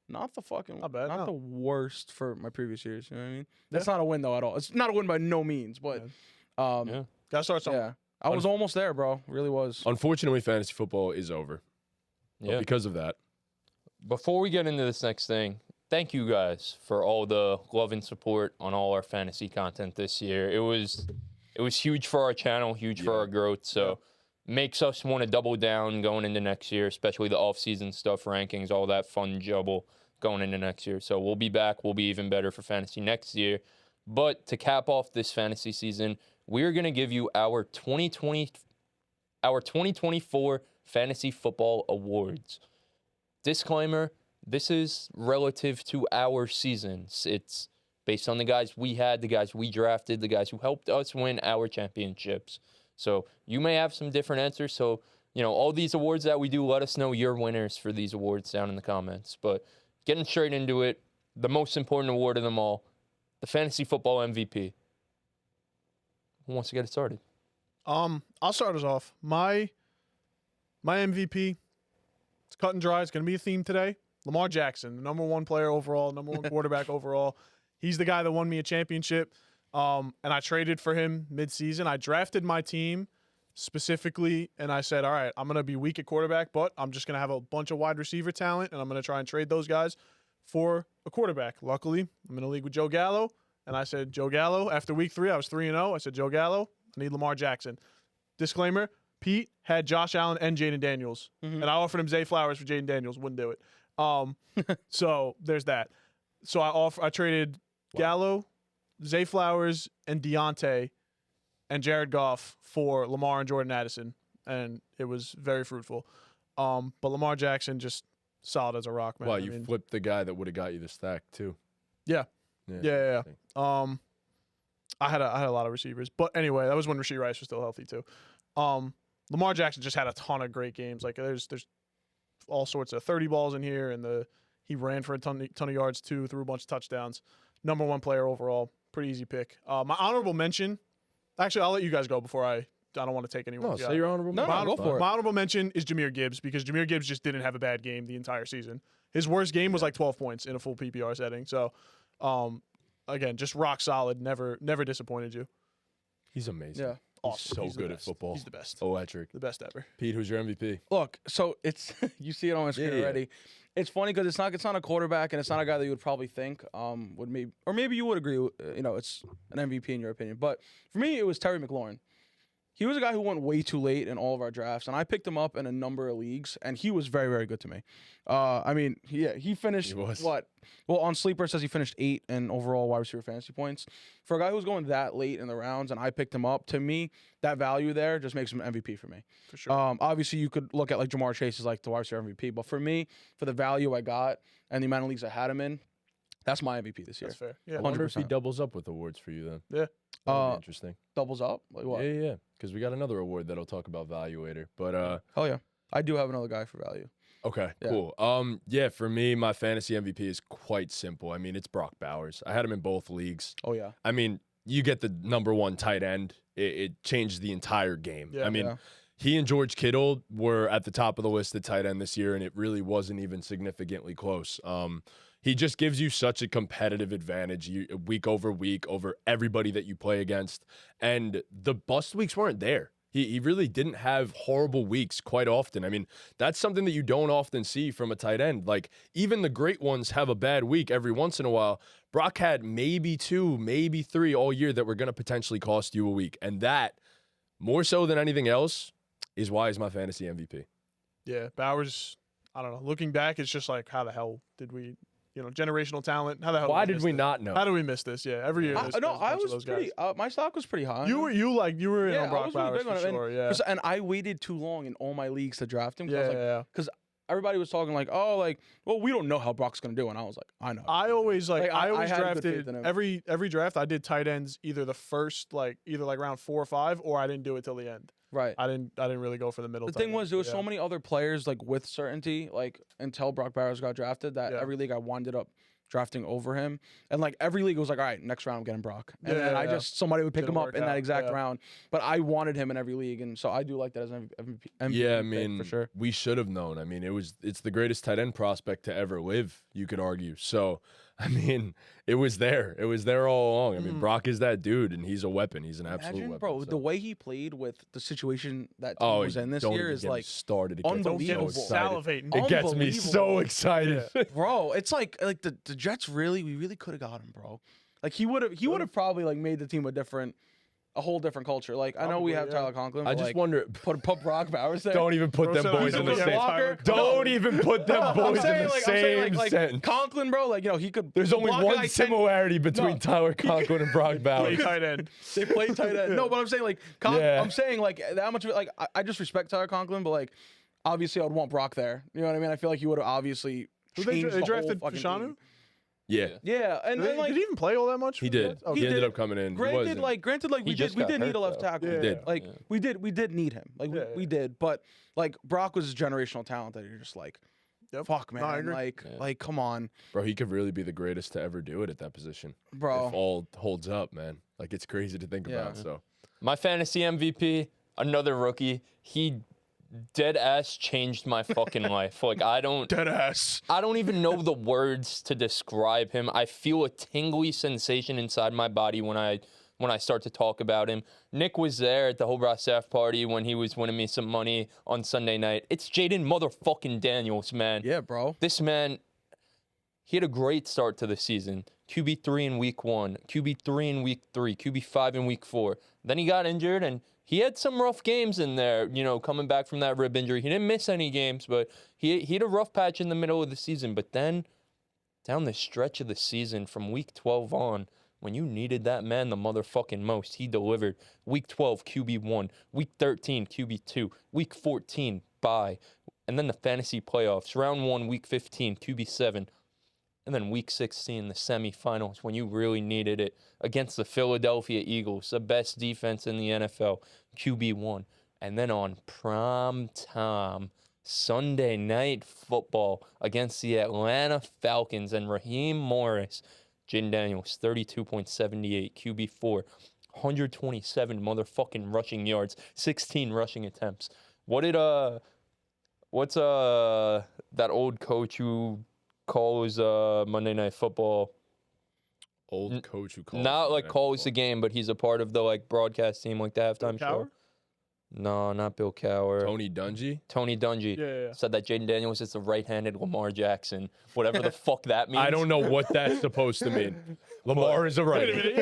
not the fucking
Not bad, no.
the worst for my previous years. You know what I mean? That's not a win though at all. It's not a win by no means, but
Yeah.
Gotta start somewhere.
yeah, I was almost there, bro. Really was.
Unfortunately, fantasy football is over. But
Yeah.
because of that.
Before we get into this next thing, thank you guys for all the love and support on all our fantasy content this year. It was huge for our channel, huge for our growth. So makes us want to double down going into next year, especially the off-season stuff, rankings, all that fun jubble going into next year. So we'll be back. We'll be even better for fantasy next year. But to cap off this fantasy season, we're going to give you our 2024 Fantasy Football Awards. Disclaimer, this is relative to our seasons. It's based on the guys we had, the guys we drafted, the guys who helped us win our championships. So you may have some different answers. So, all these awards that we do, let us know your winners for these awards down in the comments. But getting straight into it, the most important award of them all, the Fantasy Football MVP. Who wants to get it started?
I'll start us off. My MVP, it's cut and dry. It's going to be a theme today. Lamar Jackson, the number one player overall, number one quarterback overall. He's the guy that won me a championship. And I traded for him midseason. I drafted my team specifically, and I said, all right, I'm going to be weak at quarterback, but I'm just going to have a bunch of wide receiver talent, and I'm going to try and trade those guys for a quarterback. Luckily, I'm in a league with Joe Gallo, and I said, Joe Gallo, after week 3, I was 3-0. I said, Joe Gallo, I need Lamar Jackson. Disclaimer, Pete had Josh Allen and Jaden Daniels, and I offered him Zay Flowers for Jaden Daniels. Wouldn't do it. So there's that. So I traded Gallo, Zay Flowers, and Deontay, and Jared Goff for Lamar and Jordan Addison, and it was very fruitful. But Lamar Jackson just solid as a rock, man.
Well, you flipped the guy that would have got you the stack too.
Yeah. I had a lot of receivers, but anyway, that was when Rashee Rice was still healthy too. Lamar Jackson just had a ton of great games. Like there's all sorts of 30 balls in here, and he ran for a ton of yards too, threw a bunch of touchdowns. Number one player overall, pretty easy pick. My honorable mention, actually, I'll let you guys go before I don't want to take anyone.
No, say your honorable mention.
No, go for it.
My honorable mention is Jahmyr Gibbs, because Jahmyr Gibbs just didn't have a bad game the entire season. His worst game was like 12 points in a full PPR setting. So, again, just rock solid. Never disappointed you.
He's amazing.
Yeah.
Awesome.
He's so good at football.
He's the best.
Electric.
The best ever.
Pete, who's your MVP?
Look, so it's you see it on my screen
Yeah.
already. It's funny because it's not a quarterback, and it's not a guy that you would probably think would maybe, or maybe you would agree. It's an MVP in your opinion, but for me, it was Terry McLaurin. He was a guy who went way too late in all of our drafts, and I picked him up in a number of leagues, and he was very, very good to me. He finished
He was.
what? Well, on Sleeper it says he finished 8 in overall wide receiver fantasy points. For a guy who's going that late in the rounds, and I picked him up, to me, that value there just makes him MVP for me.
For sure.
Obviously, you could look at like Jamar Chase as like the wide receiver MVP, but for me, for the value I got and the amount of leagues I had him in, that's my MVP this year.
That's fair. Yeah.
I wonder if he
100%.
doubles up with awards for you then.
Yeah.
That'd be interesting.
Doubles up? Like what?
Yeah. Because we got another award that'll talk about value later. But
Oh yeah, I do have another guy for value.
okay,
Yeah.
cool. For me, my fantasy MVP is quite simple. I mean, it's Brock Bowers. I had him in both leagues.
Oh yeah.
I mean, you get the number one tight end. It changed the entire game.
Yeah.
I mean,
Yeah.
he and George Kittle were at the top of the list at tight end this year, and it really wasn't even significantly close. He just gives you such a competitive advantage week over week over everybody that you play against. And the bust weeks weren't there. He really didn't have horrible weeks quite often. I mean, that's something that you don't often see from a tight end. Like, even the great ones have a bad week every once in a while. Brock had maybe 2, maybe 3 all year that were going to potentially cost you a week. And that, more so than anything else, is why he's my fantasy MVP.
Yeah. Bowers, I don't know. Looking back, it's just like, how the hell did we, generational talent? How the hell?
Why
we
did
miss
we
this?
not know?
How do we miss this? Yeah. Every year. there's a
I
bunch of
was
those
pretty.
guys.
My stock was pretty high.
You were in
Yeah,
on
I
Brock
was really
Bowers
big on
for
him,
sure. Yeah.
And I waited too long in all my leagues to draft him.
Yeah.
Everybody was talking like, oh, like, well, we don't know how Brock's gonna do, and I was like, I know.
I always
Like, I
always
had good faith
drafted
in him.
every draft. I did tight ends either the first either round 4 or 5, or I didn't do it till the end.
Right.
I didn't really go for the middle.
The
tight
thing was,
ends,
there was
but
so
yeah.
many other players like with certainty, like until Brock Bowers got drafted, that
Yeah.
every league I wound up drafting over him. And like every league was like, all right, next round I'm getting Brock. And then
Yeah.
somebody would pick
Didn't
him up
work
in that
out,
exact
yeah.
round. But I wanted him in every league, and so I do like that as an MVP.
Yeah, I
pick
mean,
for sure.
we should have known. I mean, it's the greatest tight end prospect to ever live, you could argue. So, I mean, it was there. It was there all along. I mean, Brock is that dude, and he's a weapon. He's an absolute
Imagine,
weapon.
bro,
so.
the way he played with the situation that team
Oh,
was in this
don't
year
even
is
get me
like,
started. It gets me so
unbelievable.
excited.
Salivating.
It gets me so
Unbelievable.
excited.
bro. It's like the Jets we really could have got him, bro. Like he would have probably like made the team a whole different culture. Like I know we
Probably,
have
yeah.
Tyler Conklin.
I
but,
just
like,
wonder.
put Brock Bowers there.
Don't even put
Bro
them
said I
boys in the
don't
same.
like Tyler
Don't even put them
I'm
boys in
saying,
the
like, I'm saying,
same
like
sentence.
Conklin, bro. Like he could.
There's only
block,
one
like, 10
similarity between
No.
Tyler Conklin and Brock
Play
Bowers.
tight end.
They play tight end. No, but I'm saying like
Yeah.
I'm saying like that much of it. Like I just respect Tyler Conklin, but like obviously I would want Brock there. You know what I mean? I feel like he would have obviously
Who
changed
they
the whole
drafted
fucking
Fashanu?
game.
Yeah,
Yeah, and then like
Did he even play all that much?
he
for the
did.
Jets? Okay.
He ended
did.
up coming in. He
Granted,
wasn't.
like
He
we
just
did
got
need
hurt,
a left
though.
tackle.
Yeah.
did.
Like
Yeah.
we did need him. Like
Yeah,
we
yeah.
did, but like Brock was a generational talent that you're just like,
Yep.
fuck man,
No, I agree.
like come on,
Bro, he could really be the greatest to ever do it at that position.
bro.
If all holds up, man. Like, it's crazy to think about.
Yeah.
So,
My fantasy MVP, another rookie. He dead ass changed my fucking life. Like I don't even know the words to describe him. I feel a tingly sensation inside my body when I start to talk about him. Nick was there at the Hobart staff party when he was winning me some money on Sunday night. It's Jaden motherfucking Daniels, man.
Yeah, bro.
This man, he had a great start to the season. QB3 in week 1, QB3 in week 3, QB5 in week 4. Then he got injured, and he had some rough games in there, coming back from that rib injury. He didn't miss any games, but he had a rough patch in the middle of the season. But then, down the stretch of the season from week 12 on, when you needed that man the motherfucking most, he delivered. Week 12, QB1. Week 13, QB2. Week 14, bye. And then the fantasy playoffs. Round 1, week 15, QB7. And then week 16, the semifinals, when you really needed it, against the Philadelphia Eagles, the best defense in the NFL, QB1. And then on prime time, Sunday night football against the Atlanta Falcons and Raheem Morris, Jaden Daniels, 32.78, QB4, 127 motherfucking rushing yards, 16 rushing attempts. What's that old coach who calls Monday Night Football?
old coach who calls.
Not
Monday
like
Night
calls the
Football.
game, but he's a part of the like broadcast team, like the halftime show.
Cower?
No, not Bill Cower.
Tony Dungy.
Tony Dungy
Yeah.
said that Jaden Daniels is the right-handed Lamar Jackson, whatever the fuck that means.
I don't know what that's supposed to mean. Lamar is a righty.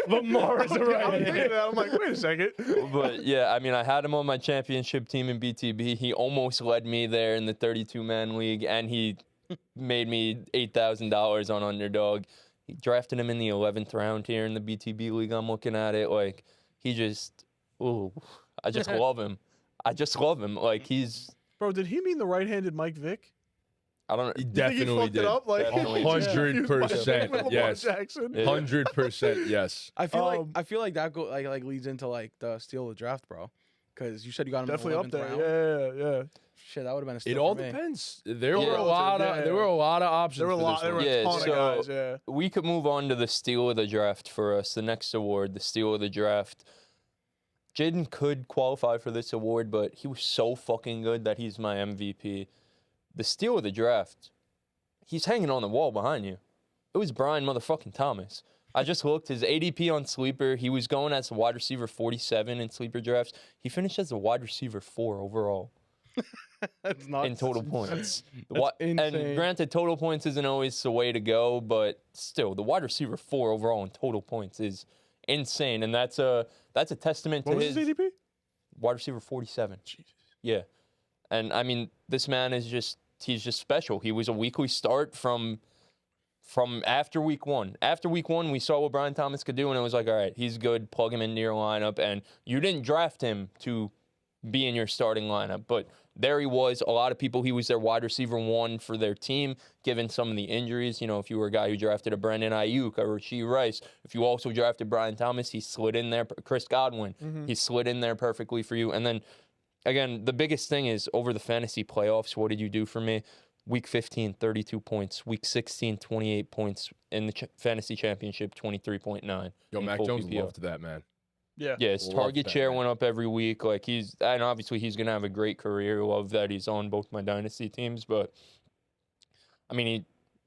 Lamar is a
I'm
righty.
thinking that. I'm like, wait a second.
But yeah, I mean, I had him on my championship team in BTB. He almost led me there in the 32-man league, and he made me $8,000 on underdog. He drafted him in the 11th round here in the BTB league. I'm looking at it like he just, I just love him. I just love him. Like he's,
Bro, did he mean the right-handed Mike Vick?
I don't
He
know.
You think he
definitely
fucked
did.
it up? Like,
Definitely.
100%, yes.
Jackson.
Yeah.
100% yes.
I feel like that like leads into like the steal of the draft, bro. Because you said you got him
Definitely
in
up
the 11th
there.
round.
Yeah.
Shit, that would have been a steal.
It all
for me.
depends. There
Yeah.
were a lot of
Yeah.
there were a lot of options.
There were a
for
lot.
this
There were
one.
a
Yeah,
ton
so-
of guys. Yeah.
We could move on to the steal of the draft for us. The next award, the steal of the draft. Jaden could qualify for this award, but he was so fucking good that he's my MVP. The steal of the draft, he's hanging on the wall behind you. It was Brian motherfucking Thomas. I just looked, his ADP on Sleeper, he was going as a wide receiver 47 in Sleeper drafts. He finished as a wide receiver 4 overall
That's not
in total points.
That's
And
insane.
granted, total points isn't always the way to go, but still, the wide receiver 4 overall in total points is insane, and that's a testament
What
to
was his ADP?
wide receiver 47.
Jesus.
Yeah, and I mean, this man is he's just special. He was a weekly start from after week 1. After week 1, we saw what Brian Thomas could do, and it was like, all right, he's good. Plug him into your lineup, and you didn't draft him to be in your starting lineup, but there he was. A lot of people, he was their wide receiver 1 for their team, given some of the injuries. You know, if you were a guy who drafted a Brandon Ayuk or Rashee Rice, if you also drafted Brian Thomas, he slid in there. Chris Godwin, he slid in there perfectly for you. And then, again, the biggest thing is over the fantasy playoffs, what did you do for me? Week 15, 32 points. Week 16, 28 points. In the fantasy championship, 23.9.
Yo,
in
Mac
full
Jones
PPR.
loved that, man.
Yeah.
Yeah, his
Love
target
that,
share
man.
went up every week. Like and obviously he's gonna have a great career. Love that he's on both my dynasty teams. But I mean,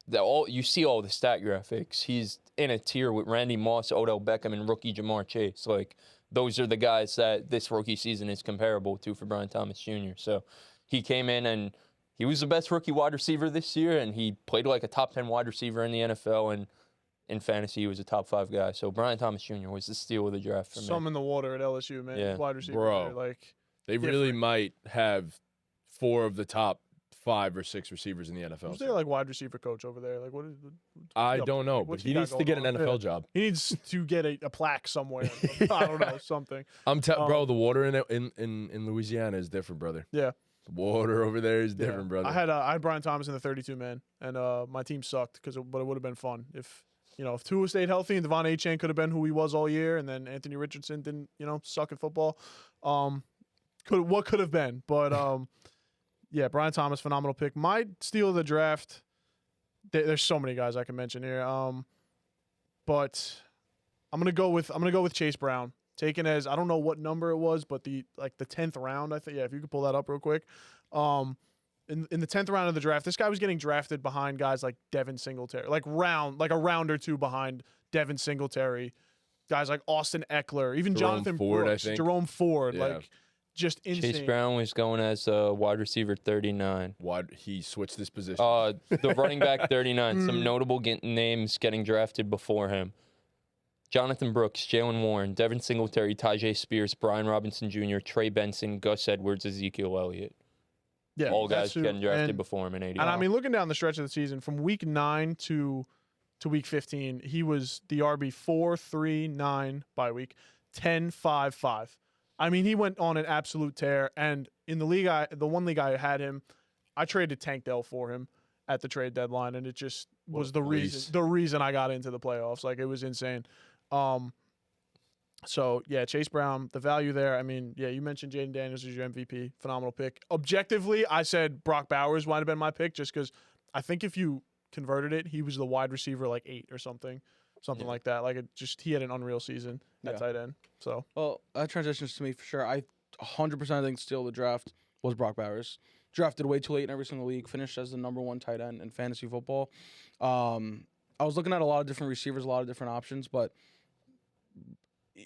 you see all the stat graphics. He's in a tier with Randy Moss, Odell Beckham, and rookie Jamar Chase. Like those are the guys that this rookie season is comparable to for Brian Thomas Jr. So he came in and he was the best rookie wide receiver this year, and he played like a top 10 wide receiver in the NFL. And in fantasy, he was a top 5 guy. So Brian Thomas Jr. was the steal of the draft for me.
Some in the water at LSU, man.
Yeah.
Wide receiver.
Bro.
Like,
They really might have 4 of the top 5 or 6 receivers in the NFL.
who's their like wide receiver coach over there? Like, what is?
I
up
don't
to?
know,
Like,
but
what's
he
got
needs to
going
get an
on?
NFL
Yeah.
job.
He needs to get a plaque somewhere. I don't know, something.
Bro, the water in Louisiana is different, brother.
Yeah.
The water over there is
Yeah.
different, brother.
I had Brian Thomas in the 32 man, and my team sucked but it would have been fun if Tua stayed healthy and Devon Achane could have been who he was all year, and then Anthony Richardson didn't suck at football. What could have been, but yeah, Brian Thomas, phenomenal pick. My steal of the draft. There's so many guys I can mention here, but I'm gonna go with Chase Brown. Taken as, I don't know what number it was, but the 10th round, I think. Yeah, if you could pull that up real quick. In the 10th round of the draft, this guy was getting drafted behind guys like Devin Singletary, like a round or two behind Devin Singletary, guys like Austin Eckler, even
Jerome
Jonathan
Ford, I
Brooks,
think.
Jerome Ford,
Yeah.
like just insane.
Chase Brown was going as wide receiver 39.
Why he switched this position?
The running back 39. Some notable names getting drafted before him. Jonathan Brooks, Jalen Warren, Devin Singletary, Tajay Spears, Brian Robinson Jr., Trey Benson, Gus Edwards, Ezekiel Elliott.
Yeah,
All guys
that's who-
getting drafted
and-
before him in 80.
And I mean, looking down the stretch of the season, from week 9 to week 15, he was the RB 4-3-9 by week, 10-5-5. I mean, he went on an absolute tear. And in the league, the one league I had him, I traded Tank Dell for him at the trade deadline, and it just was
a
the
beast.
reason I got into the playoffs. Like, it was insane. So yeah, Chase Brown, the value there. I mean, yeah, you mentioned Jaden Daniels as your MVP, phenomenal pick. Objectively, I said Brock Bowers might have been my pick just because I think if you converted it, he was the wide receiver like 8 or something like that. Like he had an unreal season at tight end. So
Well, that transitions to me for sure. I 100% think steal of the draft was Brock Bowers. Drafted way too late in every single league. Finished as the number 1 tight end in fantasy football. I was looking at a lot of different receivers, a lot of different options, but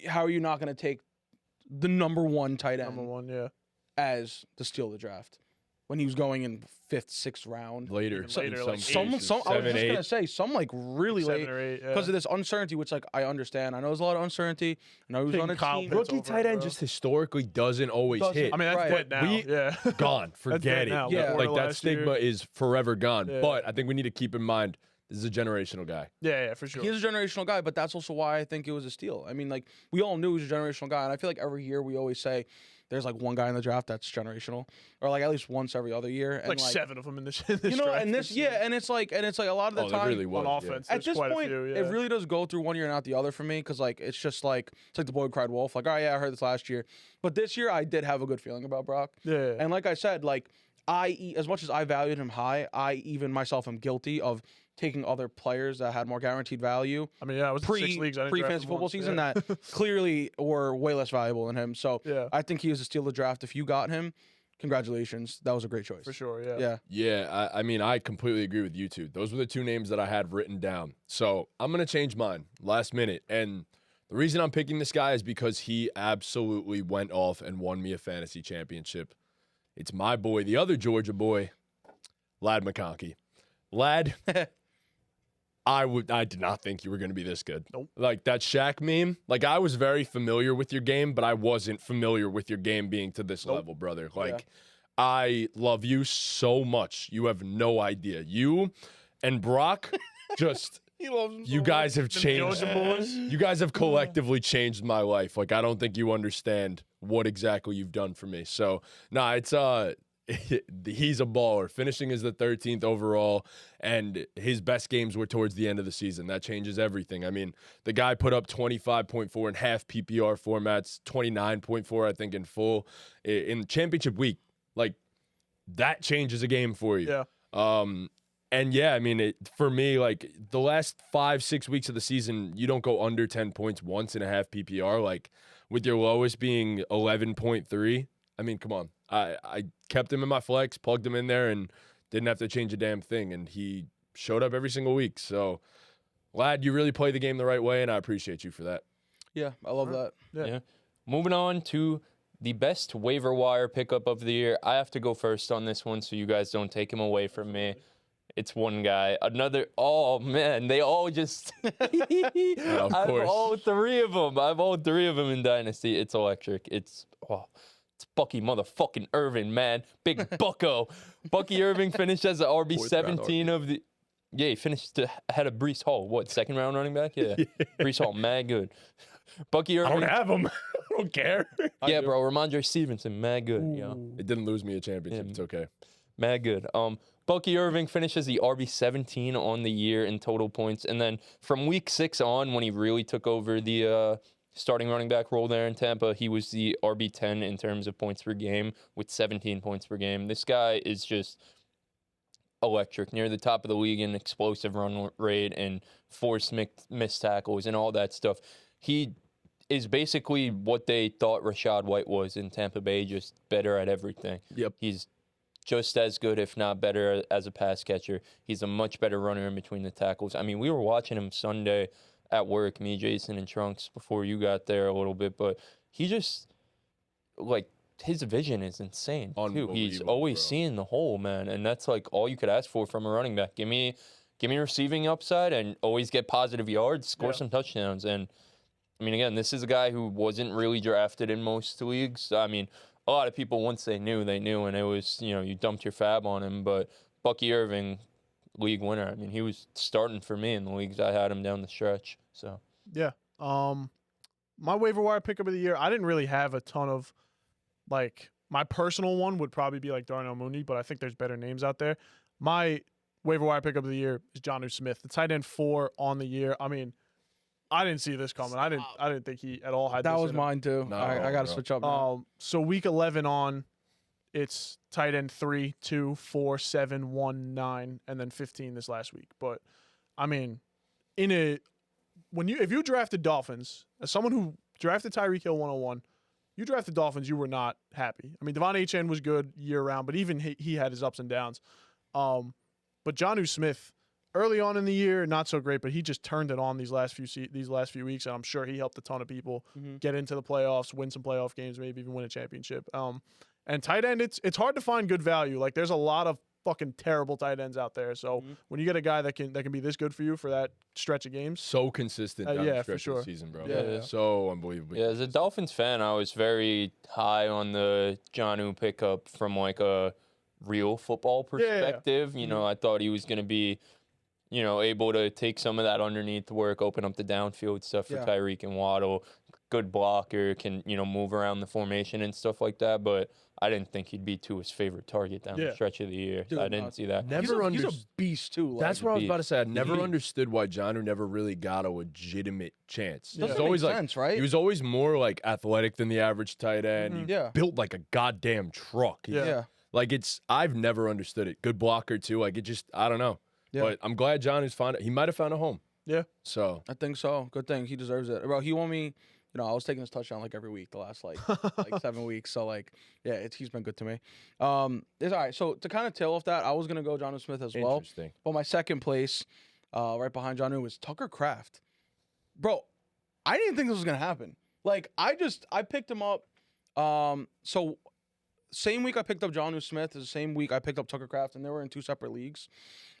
how are you not going to take the number 1 tight end
number 1, yeah.
as the steal of the draft when he was going in 5th, 6th round?
later,
even later,
in
like
some cases,
I was
7,
just
8.
gonna say some like really
7
late
or 8, yeah.
because of this uncertainty, which like I understand. I know there's a lot of uncertainty. I know he was
Picking
on a
Kyle
team.
Pitts
Rookie
over
tight
him,
end
bro.
just historically doesn't always
Doesn't.
hit.
I mean, that's
Right.
dead now.
We-
yeah.
Gone. Forget
dead
it.
now.
Yeah.
Before
Like that
last year.
stigma is forever gone.
Yeah.
But I think we need to keep in mind this is a generational guy.
Yeah, for sure.
He's a generational guy, but that's also why I think it was a steal. I mean, like we all knew he was a generational guy, and I feel like every year we always say there's like one guy in the draft that's generational, or like at least once every other year. And
like 7 of them in this draft.
and this and it's like a lot of the
Oh,
time
there really was.
on offense.
at
there's
this
quite a
point,
few, yeah.
it really does go through one year and not the other for me because like it's just like it's like the boy who cried wolf. Like, oh yeah, I heard this last year, but this year I did have a good feeling about Brock.
Yeah.
And like I said, like as much as I valued him high, I even myself am guilty of taking other players that had more guaranteed value
I mean, yeah, it was 6 leagues. I didn't
pre
draft
fantasy
him
football
once,
season
yeah.
that clearly were way less valuable than him. So
Yeah.
I think he was a steal of the draft. If you got him, congratulations. That was a great choice.
For sure, yeah.
Yeah.
Yeah, I mean, I completely agree with you two. Those were the 2 names that I had written down. So I'm going to change mine last minute. And the reason I'm picking this guy is because he absolutely went off and won me a fantasy championship. It's my boy, the other Georgia boy, Lad McConkey. Lad, I did not think you were going to be this good.
Nope.
Like that Shaq meme, like I was very familiar with your game, but I wasn't familiar with your game being to this level, brother. Like I love you so much. You have no idea. You and Brock just
He loves him.
you guys have changed.
Georgia boys.
You guys have collectively changed my life. Like I don't think you understand what exactly you've done for me. So, nah, it's he's a baller. Finishing as the 13th overall, and his best games were towards the end of the season. That changes everything. I mean, the guy put up 25.4 in half PPR formats, 29.4, I think, in full in championship week. Like, that changes a game for you.
Yeah.
And yeah, I mean, for me, like the last 5-6 weeks of the season, you don't go under 10 points once in a half PPR. Like with your lowest being 11.3. I mean, come on. I kept him in my flex, plugged him in there, and didn't have to change a damn thing. And he showed up every single week. So, lad, you really play the game the right way, and I appreciate you for that.
Yeah, I love that.
Yeah. Moving on to the best waiver wire pickup of the year. I have to go first on this one so you guys don't take him away from me. It's one guy. Another, oh, man, they all just...
Of
I have
course.
all three of them. I have all three of them in Dynasty. It's electric. It's Bucky motherfucking Irving, man. Big bucko. Bucky Irving finished as the RB17 of the... Yeah, he finished ahead of Breece Hall. What, second round running back? Yeah. Breece Hall, mad good. Bucky Irving.
I don't have him. I don't care.
Yeah, bro. Ramondre Stevenson, mad good. Yeah.
It didn't lose me a championship.
Yeah.
It's okay.
Mad good. Bucky Irving finishes the RB17 on the year in total points. And then from week 6 on, when he really took over the starting running back role there in Tampa, he was the RB10 in terms of points per game with 17 points per game. This guy is just electric, near the top of the league in explosive run rate and forced missed tackles and all that stuff. He is basically what they thought Rachaad White was in Tampa Bay, just better at everything.
Yep.
He's just as good, if not better, as a pass catcher. He's a much better runner in between the tackles. I mean, we were watching him Sunday at work, me, Jason, and Trunks, before you got there a little bit, but he just, like, his vision is insane, too. He's always seeing the hole, man, and that's, like, all you could ask for from a running back. Give me receiving upside and always get positive yards, score some touchdowns. And, I mean, again, this is a guy who wasn't really drafted in most leagues. I mean, a lot of people, once they knew, and it was, you dumped your fab on him. But Bucky Irving, league winner. I mean, he was starting for me in the leagues I had him down the stretch. So
Yeah. My waiver wire pickup of the year, I didn't really have a ton of, like, my personal one would probably be like Darnell Mooney, but I think there's better names out there. My waiver wire pickup of the year is Jonnu Smith, the tight end 4 on the year. I mean, I didn't see this coming. I didn't think he at all had
That
this
was
in him.
mine too.
No,
I got to
no.
switch up now.
So week 11 on, it's tight end 3, 2, 4, 7, 1, 9, and then 15 this last week. But I mean, if you drafted Dolphins, as someone who drafted Tyreek Hill 101, you drafted Dolphins, you were not happy. I mean, Devon Achane was good year round, but even he had his ups and downs. But Jonnu Smith, early on in the year, not so great, but he just turned it on these last few weeks, and I'm sure he helped a ton of people get into the playoffs, win some playoff games, maybe even win a championship. And tight end, it's hard to find good value. Like, there's a lot of fucking terrible tight ends out there. So when you get a guy that can be this good for you for that stretch of games,
So consistent down
yeah,
the
for
stretch
sure.
of the season, bro.
Yeah.
So unbelievable.
yeah, as a Dolphins fan, I was very high on the Jonnu pickup from like a real football perspective. I thought he was going to be, able to take some of that underneath work, open up the downfield stuff for Tyreek and Waddle. Good blocker, can, move around the formation and stuff like that. But I didn't think he'd be his favorite target down the stretch of the year.
Dude,
I didn't see that.
He's a beast too. Like,
That's what I was about to say. I never
beast.
understood why Jonnu never really got a legitimate chance.
Doesn't
He was always
make sense, right?
He was always more like athletic than the average tight end. He
Yeah.
built like a goddamn truck.
Yeah.
Like I've never understood it. Good blocker too. Like I don't know.
Yeah.
But I'm glad Jonnu's found it. He might have found a home.
Yeah.
So
I think so. Good thing he deserves it. Bro, he won me. I was taking his touchdown like every week the last like 7 weeks. So like, yeah, he's been good to me. It's all right. So to kind of tail off that, I was gonna go Jonnu Smith as well.
interesting.
But my second place, right behind Jonnu, was Tucker Kraft. Bro, I didn't think this was gonna happen. Like I picked him up. So same week I picked up Jonnu Smith is the same week I picked up Tucker Kraft, and they were in 2 separate leagues.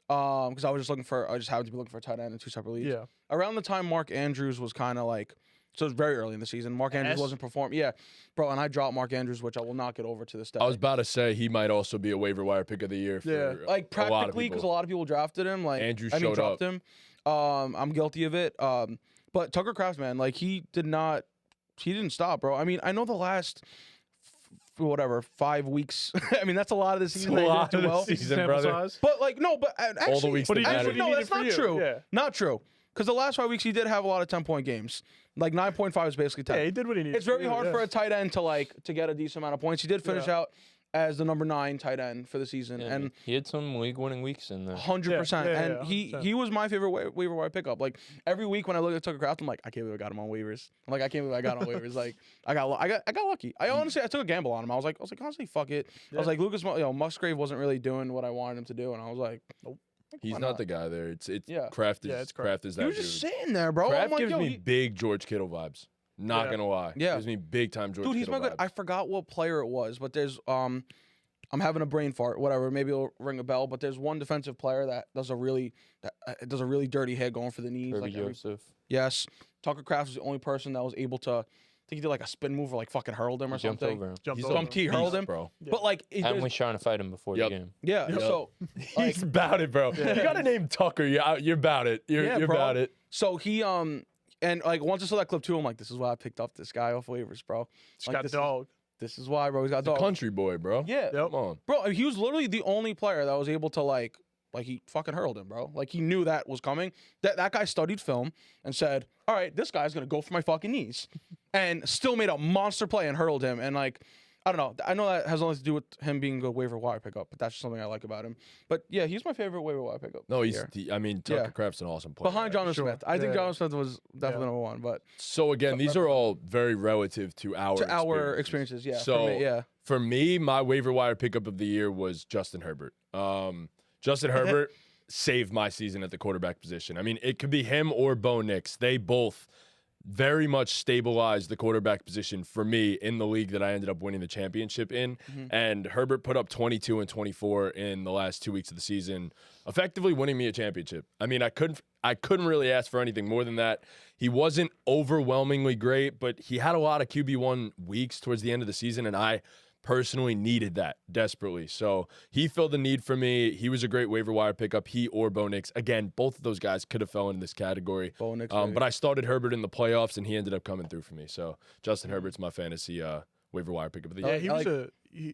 Because I just happened to be looking for a tight end in 2 separate leagues.
Yeah.
Around the time Mark Andrews was kind of like, so it was very early in the season. Mark Andrews wasn't performing. Yeah, bro, and I dropped Mark Andrews, which I will not get over to this day.
I was about to say he might also be a waiver wire pick of the year for
like
a lot of
practically because a
people.
lot of people drafted him. Like
Andrews
I mean,
showed
dropped
up.
him. I'm guilty of it. But Tucker Kraft, man, like he didn't stop, bro. I mean, I know the last 5 weeks. I mean, that's a lot of the season.
A
that he
lot
didn't do
of the
well.
season,
Sample
brother.
size.
But like no, but actually,
All the weeks
But he
that
did
mattered.
what he
no,
needed
that's
for
not
you.
true.
Yeah.
Not true. Because the last 5 weeks he did have a lot of 10-point games. Like 9.5 is basically 10.
Yeah, he did what he needed.
It's very
to do,
hard
yeah.
for a tight end to get a decent amount of points. He did finish out as the number 9 tight end for the season,
Yeah,
and
he had some league-winning weeks in there.
100%.
Yeah,
And
yeah,
he was my favorite waiver wire pickup. Like every week when I look at Tucker Kraft, I'm like, I can't believe I got him on waivers. I'm like, I can't believe I got him on waivers. Like I got lucky. I honestly took a gamble on him. I was like honestly, fuck it. I was like, Musgrave wasn't really doing what I wanted him to do, and I was like, nope.
He's
Why
not
not?
the guy there. It's
Yeah.
Kraft is
it's
Kraft is that
He was
dude.
just sitting there, bro.
Kraft
I'm like,
gives
yo,
me big George Kittle vibes. Not
Yeah.
gonna lie.
Yeah.
Gives me big time George
dude, he's
Kittle
my good.
vibes.
I forgot what player it was, but there's I'm having a brain fart. Whatever, maybe it'll ring a bell. But there's one defensive player that does a really dirty hit going for the knees.
Kirby
Like
Joseph.
yes, Tucker Kraft was the only person that was able to. I think he did like a spin move or like fucking hurled him or
He jumped
something.
over him.
Jumped
He's
over
a
him.
Some key hurled
beast,
him.
bro.
But like,
And was trying to fight him before
Yep.
the game.
yeah.
Yep.
So like,
He's about it, bro. You gotta name Tucker. You're about it. You're
bro.
about it.
so he and like once I saw that clip too, I'm like, this is why I picked up this guy off waivers, bro.
Just
Like,
got
this
dog.
This is why, bro. He's got dog.
Country boy, bro.
Yeah,
Yep.
Come on.
bro. He was literally the only player that was able to like he fucking hurled him, bro. Like he knew that was coming. That guy studied film and said, all right, this guy's gonna go for my fucking knees, and still made a monster play and hurled him. And like, I don't know. I know that has nothing to do with him being a good waiver wire pickup, but that's just something I like about him. But yeah, he's my favorite waiver wire pickup.
No,
this
he's.
year.
I mean, Tucker
Yeah.
Kraft's an awesome player.
Behind Jonathan
Sure.
Smith. I think
Yeah.
Jonathan Smith was definitely number 1, but
So again, these are all very relative to our
experiences, yeah.
So
for me, yeah.
for me, my waiver wire pickup of the year was Justin Herbert. Justin Herbert saved my season at the quarterback position. I mean, it could be him or Bo Nix. They both very much stabilized the quarterback position for me in the league that I ended up winning the championship in.
Mm-hmm.
And Herbert put up 22 and 24 in the last 2 weeks of the season, effectively winning me a championship. I mean, I couldn't really ask for anything more than that. He wasn't overwhelmingly great, but he had a lot of QB1 weeks towards the end of the season, and I personally needed that desperately. So he filled the need for me. He was a great waiver wire pickup. He or Bo Nix. Again, both of those guys could have fell into this category.
Bo Nix,
But I started Herbert in the playoffs, and he ended up coming through for me. So Justin Herbert's my fantasy waiver wire pickup of the year.
Yeah,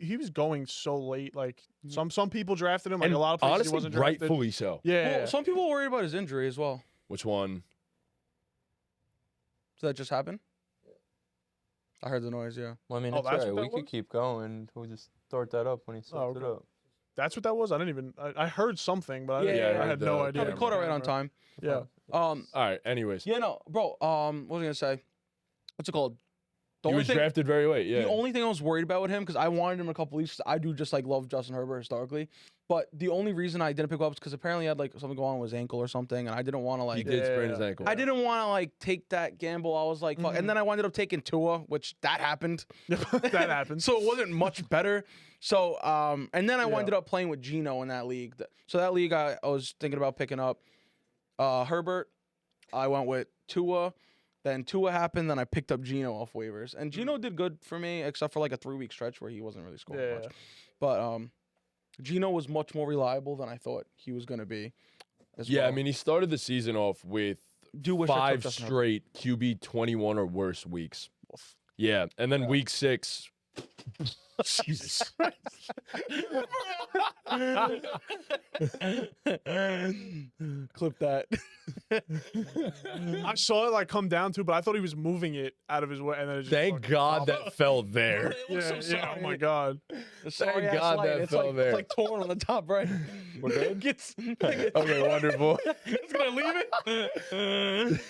he was going so late. Like some people drafted him. Like
And
a lot of places
honestly,
he wasn't drafted.
rightfully so.
Yeah.
Well, some people were worried about his injury as well.
Which one?
Did that just happen? I heard the noise, yeah.
Well, I mean,
Oh,
it's
that's
all right.
what
We
that
could
was?
keep going. We'll just start that up when he starts
okay.
it up.
That's what that was. I didn't even. I heard something, but
Yeah,
I
I
had
heard
no
the-
idea.
Yeah, we caught it right on time.
Yeah.
All right. Anyways,
Yeah, no, bro. What was I gonna say? What's it called? The
he
only
was
thing,
drafted very late. Yeah.
the only thing I was worried about with him because I wanted him in a couple weeks. 'Cause I do just like love Justin Herbert historically, but the only reason I didn't pick him up is because apparently he had like something going on with his ankle or something, and I didn't want to
he
like.
did sprain his
Yeah.
ankle.
I didn't want to like take that gamble. I was like, fuck. And then I wound up taking Tua, which that happened.
that happened.
So it wasn't much better. So and then I
Yeah.
wound up playing with Gino in that league. So that league I was thinking about picking up Herbert. I went with Tua. Then Tua happened. Then I picked up Gino off waivers, and Gino did good for me, except for like a 3-week stretch where he wasn't really scoring
Yeah.
much. But Gino was much more reliable than I thought he was gonna be. As
Yeah,
well.
I mean, he started the season off with
do wish I took
5
Justin Herbert.
straight QB 21 or worse weeks. Yeah, and then week 6. Jesus.
Clip that.
I saw it like come down to, but I thought he was moving it out of his way, and then it just
Thank
fucking
God
popped.
that fell there.
Yeah, yeah. Oh my God.
Sorry, ass
God
light.
that
it's
fell
like,
there.
It's like torn on the top right.
We're good?
Gets,
Okay, wonderful.
it's gonna leave it.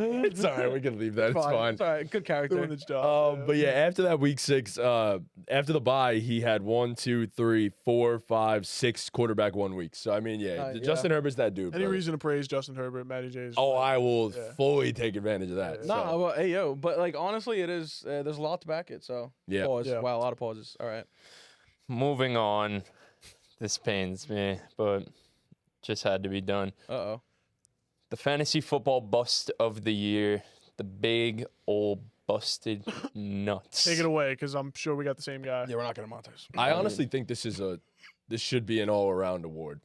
It's all right. We can leave that. It's fine.
It's all right. Good character.
Doing its job.
But yeah, after that week 6, after the bye, he had 1, 2, 3, 4, 5, 6 quarterback 1 week. So I mean, yeah,
Yeah.
Justin Herbert's that dude.
Any
brother.
reason to praise Justin Herbert, Matty J's?
Oh, I will
Yeah.
fully take advantage of that.
Yeah.
Nah,
so,
well, hey yo, but like honestly, it is. There's a lot to back it. So
yeah.
pause.
Yeah.
Wow, a lot of pauses. All right.
Moving on. This pains me, but just had to be done.
Oh.
The fantasy football bust of the year. The big old busted nuts.
Take it away, because I'm sure we got the same guy.
Yeah, we're not gonna monetize.
I honestly think this should be an all-around award.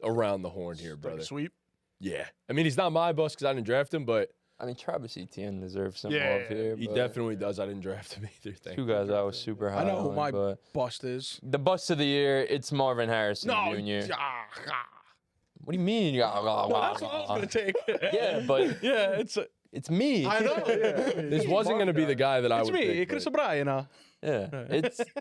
Around the horn here,
Like a
brother.
sweep.
Yeah. I mean, he's not my bust because I didn't draft him, but
I mean, Travis Etienne deserves some
Yeah,
love here.
he
but
definitely does. I didn't draft him either. Thank
Two
you.
guys I was super high
I know who
on,
my
but
bust is.
the bust of the year, it's Marvin Harrison Jr. What do you mean?
No, that's what I was gonna take.
Yeah, but
yeah, it's
it's me.
I know. Yeah.
This wasn't going to be the guy that I
It's
would
me,
pick.
Chris
but-
O'Brien.
Yeah,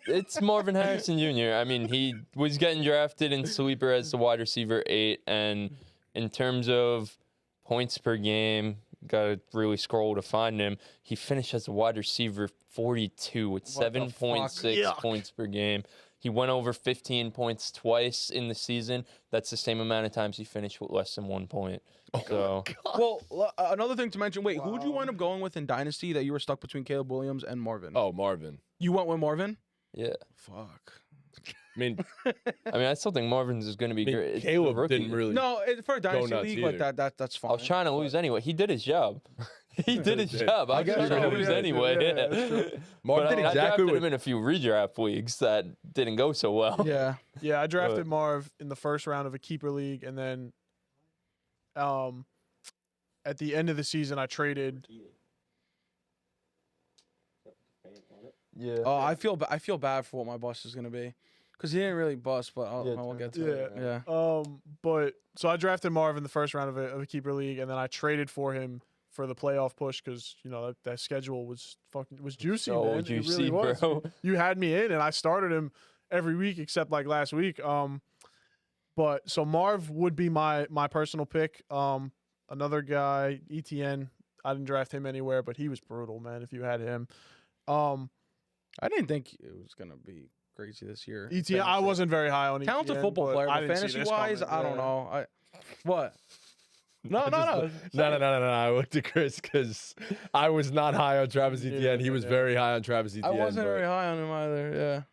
it's Marvin Harrison Jr. I mean, he was getting drafted in sleeper as the wide receiver 8, and in terms of points per game, gotta really scroll to find him. He finished as a wide receiver 42 with
What the
7.6
fuck?
points per game. He went over 15 points twice in the season. That's the same amount of times he finished with less than 1 point. So
Well, another thing to mention. Wait, who'd you wind up going with in Dynasty that you were stuck between Caleb Williams and Marvin?
Oh, Marvin.
You went with Marvin?
yeah,
Fuck.
I mean,
I still think Marvin's is going to be great. It's the
Caleb
rookie.
didn't really.
No, for a Dynasty
nuts
league
either.
like that's fine.
I was trying to lose anyway. He did his job. He did his
did.
job. I
guess
was trying
so.
to lose
Yeah,
anyway.
yeah, that's true.
Mark
But
did
I
exactly
drafted
what.
him in a few redraft leagues that didn't go so well.
Yeah.
Yeah, I drafted Marv in the first round of a keeper league, and then at the end of the season, I traded.
Yeah.
Oh, I feel bad for what my bust is gonna be, because he didn't really bust, but I'll get to it. Yeah.
But so I drafted Marv in the first round of a keeper league, and then I traded for him for the playoff push because that schedule was juicy,
So
man.
juicy,
it really was.
bro.
You had me in, and I started him every week except like last week. But so Marv would be my personal pick. Another guy, ETN. I didn't draft him anywhere, but he was brutal, man. If you had him,
I didn't think it was gonna be crazy this year.
ETN. I wasn't very high on ETN.
Talented football player,
I
but
didn't see
fantasy
this
wise,
coming.
I don't
Yeah.
know. What? No.
No. I looked at Chris because I was not high on Travis Etienne. He was very high on Travis Etienne.
I wasn't
but-
very high on him either.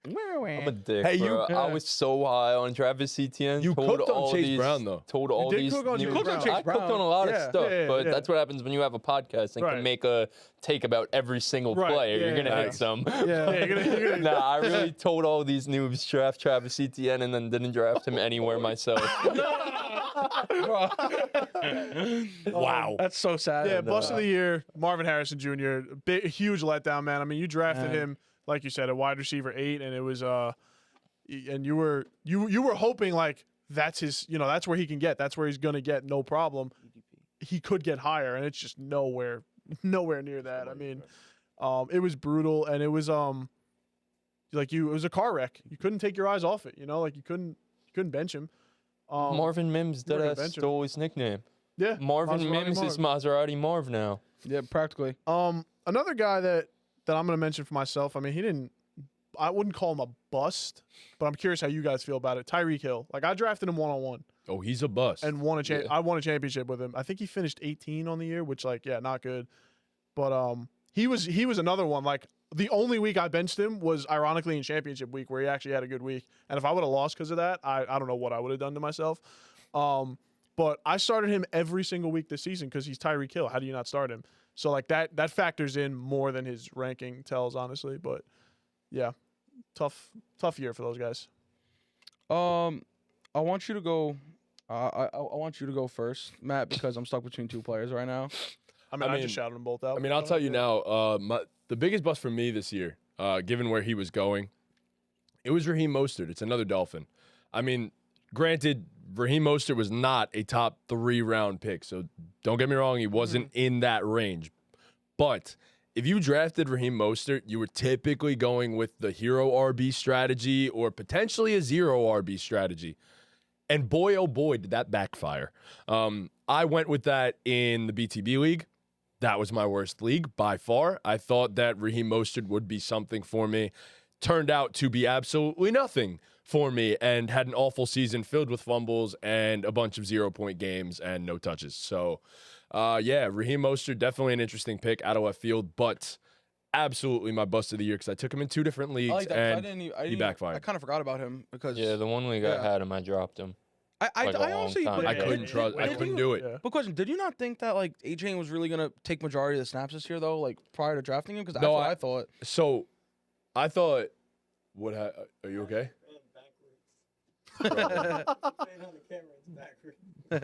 I'm a dick,
Hey,
bro.
you-
I was so high on Travis Etienne.
You
told
cooked on
all
Chase
these,
Brown, though.
Told all
did
these
cook on
news-
Chase Brown.
Chase
I cooked
Brown.
on a lot of
Yeah.
stuff,
Yeah,
but
yeah.
that's what happens when you have a podcast and
Right.
can make a take about every single
Right,
player.
yeah,
You're gonna
yeah.
hit some.
Yeah, you're gonna
Nah, I really told all these noobs draft Travis Etienne and then didn't draft him anywhere myself.
Wow.
That's so sad.
Yeah, bust of the year, Marvin Harrison Jr. Big, huge letdown, man. I mean, you drafted
Man.
him like you said, a wide receiver 8, and it was and you were hoping like that's his, that's where he can get, that's where he's gonna get, no problem. He could get higher, and it's just nowhere near that. I mean, it was brutal, and it was it was a car wreck. You couldn't take your eyes off it. Like you couldn't bench him.
Marvin Mims
you were gonna
dead ass
bench him.
stole his nickname.
Yeah,
Marvin
Maserati
Mims is Maserati Marv now.
Yeah, practically.
Another guy that I'm going to mention for myself. I mean, I wouldn't call him a bust, but I'm curious how you guys feel about it. Tyreek Hill. Like, I drafted him 1-on-1
Oh, he's a bust.
and I won a championship with him. I think he finished 18 on the year, which not good. But he was another one. Like, the only week I benched him was ironically in championship week where he actually had a good week. And if I would have lost because of that, I don't know what I would have done to myself. But I started him every single week this season because he's Tyreek Hill. How do you not start him? So like that factors in more than his ranking tells, honestly. But yeah, tough year for those guys.
I want you to go. I want you to go first, Matt, because I'm stuck between two players right now.
I
mean,
just shouted them both out.
I mean, I'll tell you now, the biggest bust for me this year, given where he was going, it was Raheem Mostert. It's another Dolphin. I mean, granted, Raheem Mostert was not a top 3 round pick, so don't get me wrong, he wasn't in that range. But if you drafted Raheem Mostert, you were typically going with the hero RB strategy or potentially a zero RB strategy. And boy, oh boy, did that backfire. I went with that in the BTB league. That was my worst league by far. I thought that Raheem Mostert would be something for me. Turned out to be absolutely nothing for me and had an awful season filled with fumbles and a bunch of 0-point games and no touches. So, Raheem Mostert, definitely an interesting pick out of left field, but absolutely my bust of the year because I took him in 2 different leagues
I like that. 'Cause
and
he
backfired.
I kind of forgot about him because
Yeah, the one league I had him, I dropped him.
I
like a long
honestly
time
I
ago.
couldn't trust. I couldn't do it.
Yeah.
But question, did you not think that like A-Chain was really gonna take majority of the snaps this year though, like prior to drafting him? Because that's
No,
what I thought.
So, I thought, are you okay?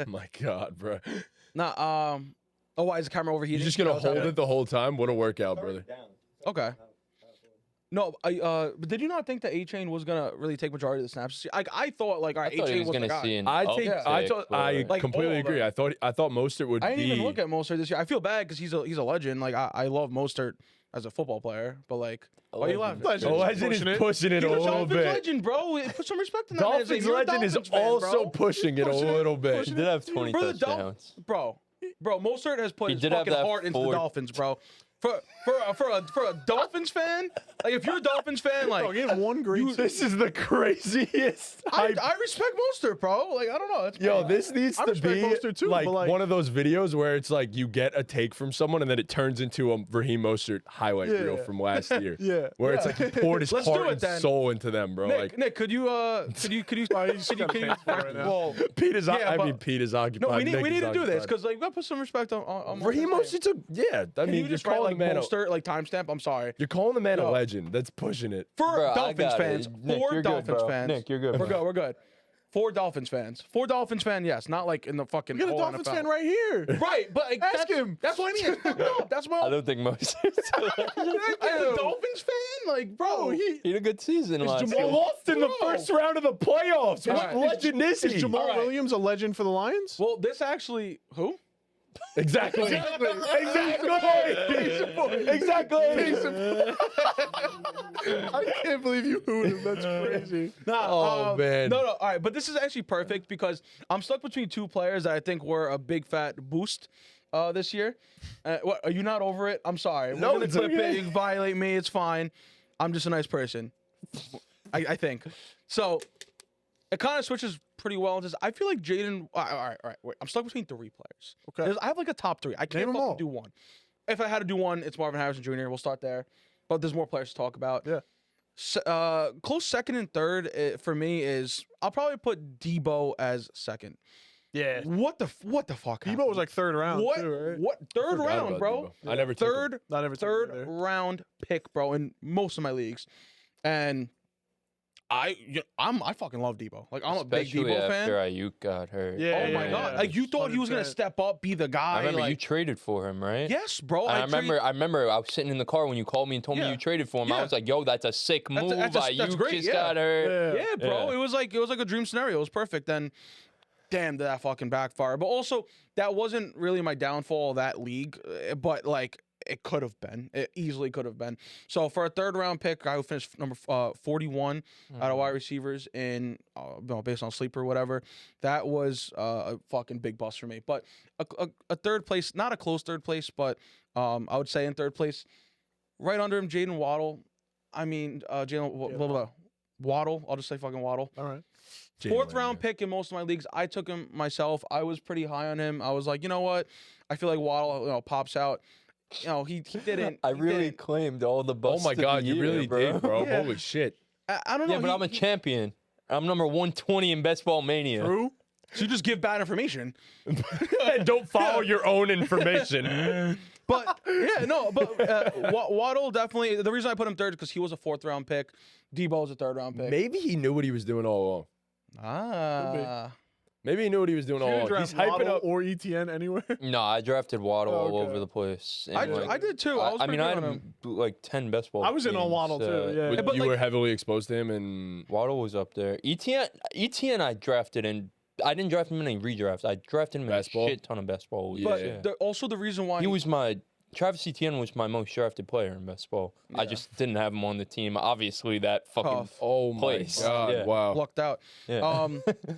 My God, bro.
Nah, why is the camera overheating?
You're just going to
That was
hold
happening?
it the whole time? What a workout, brother.
Okay. No, but did you not think that A-Chain was gonna really take majority of the snaps? Like I thought, like all right,
I thought he
A-Chain
was
was the
gonna
guy.
see an
I
uptick,
thought
but,
I
Like,
completely
all
agree.
the-
I thought Mostert would
I didn't
be.
even look at Mostert this year. I feel bad because he's a legend. Like I love Mostert as a football player, but like, why are you laughing?
Legend.
The legend is pushing it a
He's a
little
Dolphins
bit.
legend, bro. Put some respect in that man's name.
Dolphins
You're a
legend is
Dolphins fan,
also
bro.
pushing it a little bit.
He did have 20
Bro, the
touchdowns.
Bro, Mostert has put
He
his
did have
fucking
that
heart into the
forward-
Dolphins, bro. For a Dolphins fan, like if you're a Dolphins fan,
Bro,
like
he had one great season.
This is the craziest.
I respect Mostert, bro. Like I don't know. It's
Yo, this needs
I
to
respect
be
Mostert too,
like,
but, like-
one of those videos where it's like you get a take from someone and then it turns into a Raheem Mostert highlight reel
Yeah.
from last year.
Yeah.
Where it's like he poured his
Let's do
heart
it
and
then.
soul into them, bro.
Nick,
Like
could you
he's got a fan right now.
well,
Pete is.
Yeah,
I
but-
mean, Pete is occupied.
no, we
Nick
need
is
to do this
occupied.
because like we gotta put some respect on
Raheem
Mostert's name.
Mostert's a I
Can
mean,
you
you're
just write
calling
like
the man
Mostert like timestamp? I'm sorry.
you're calling the man a
Yo.
legend. That's pushing it.
For
Bro, I
Dolphins
got it.
fans,
Nick,
for
you're good,
Dolphins
bro.
fans,
Nick, you're good,
We're
bro.
good. We're good. For Dolphins fans, yes, not like in the fucking.
We got a
whole
Dolphins
NFL.
fan right here.
Right, but like,
Ask
that's,
him.
That's what I mean. It's fucked up. That's my.
I don't think most.
I'm a Dolphins fan, like bro.
he
He had a good season last
They
year.
lost in the
Bro.
first round of the playoffs. What
Alright.
legend is he?
is Jamal
All right.
Williams a legend for the Lions?
Well, this actually who?
Exactly. Exactly.
I can't believe you hooed him. That's crazy.
Oh, man.
No. All right, but this is actually perfect because I'm stuck between two players that I think were a big fat boost this year. What, are you not over it? I'm sorry.
No,
We're gonna
it's
clip
okay.
it. You can violate me. It's fine. I'm just a nice person. I think. So it kind of switches pretty well. I feel like Jaden. All right. Wait. I'm stuck between three players.
Okay.
I have like a top three. I can't
Name 'em
fucking
all.
do one. If I had to do one, it's Marvin Harrison Jr. We'll start there. But there's more players to talk about.
Yeah.
Close second and third for me is I'll probably put Debo as second.
Yeah.
What the fuck?
Debo was like third round
what?
too, right?
What third
Forgot
round,
about
bro?
Debo. I never took him.
Third
Not every time
third
either.
round pick, bro, in most of my leagues, and I fucking love Debo. Like I'm a big
Especially
Debo
after
fan.
Ayuk got hurt.
Yeah,
Oh my god! Like you thought he was gonna
100%.
step up, be the guy.
I remember
like,
you traded for him, right?
yes, bro.
And I remember I was sitting in the car when you called me and told me
Yeah.
you traded for him.
Yeah.
I was like, "Yo, that's a sick move."
that's
Ayuk
great,
just
yeah.
got hurt.
Yeah, bro.
Yeah.
It was like a dream scenario. It was perfect. And damn, did that fucking backfire. But also, that wasn't really my downfall of that league. But like, it could have been. It easily could have been. So for a third round pick, I would finish number 41 out of wide receivers in based on sleeper or whatever. That was a fucking big bust for me. But a third place, not a close third place, but I would say in third place, right under him, Jaden Waddle. I mean, Waddle. I'll just say fucking Waddle.
All right.
Fourth round pick in most of my leagues. I took him myself. I was pretty high on him. I was like, you know what? I feel like Waddle, pops out. He didn't.
I
he
really
didn't.
claimed all the
Oh
busts.
my
of the
god, you
year,
really did, bro.
Yeah.
Holy shit.
I don't know.
Yeah, but I'm a champion. I'm number 120 in Best Ball Mania.
True.
So you just give bad information.
And don't follow your own information.
But Waddle definitely. The reason I put him third is because he was a fourth round pick. Debo was a third round pick.
Maybe he knew what he was doing all along. Maybe he knew what he was doing all
You
along.
draft
He's hyping
Waddle
up.
or ETN anywhere.
No, I drafted Waddle
Oh,
all
okay.
over the place.
I,
And, like,
I did too. I was
I mean,
pretty
I
good
had
on him.
like 10 Best Ball.
I was in on
teams,
Waddle too. Yeah.
But
but
you
like-
were heavily exposed to him, and
Waddle was up there. ETN I drafted and I didn't draft him in any redrafts. I drafted him in
Best ball?
a shit ton of Best Ball. leagues,
But
Yeah.
also the reason why
He was Travis Etienne was my most drafted player in Best Ball. I
Yeah.
just didn't have him on the team. Obviously, that fucking
Tough.
oh my
place.
god,
Yeah.
wow.
lucked out.
yeah.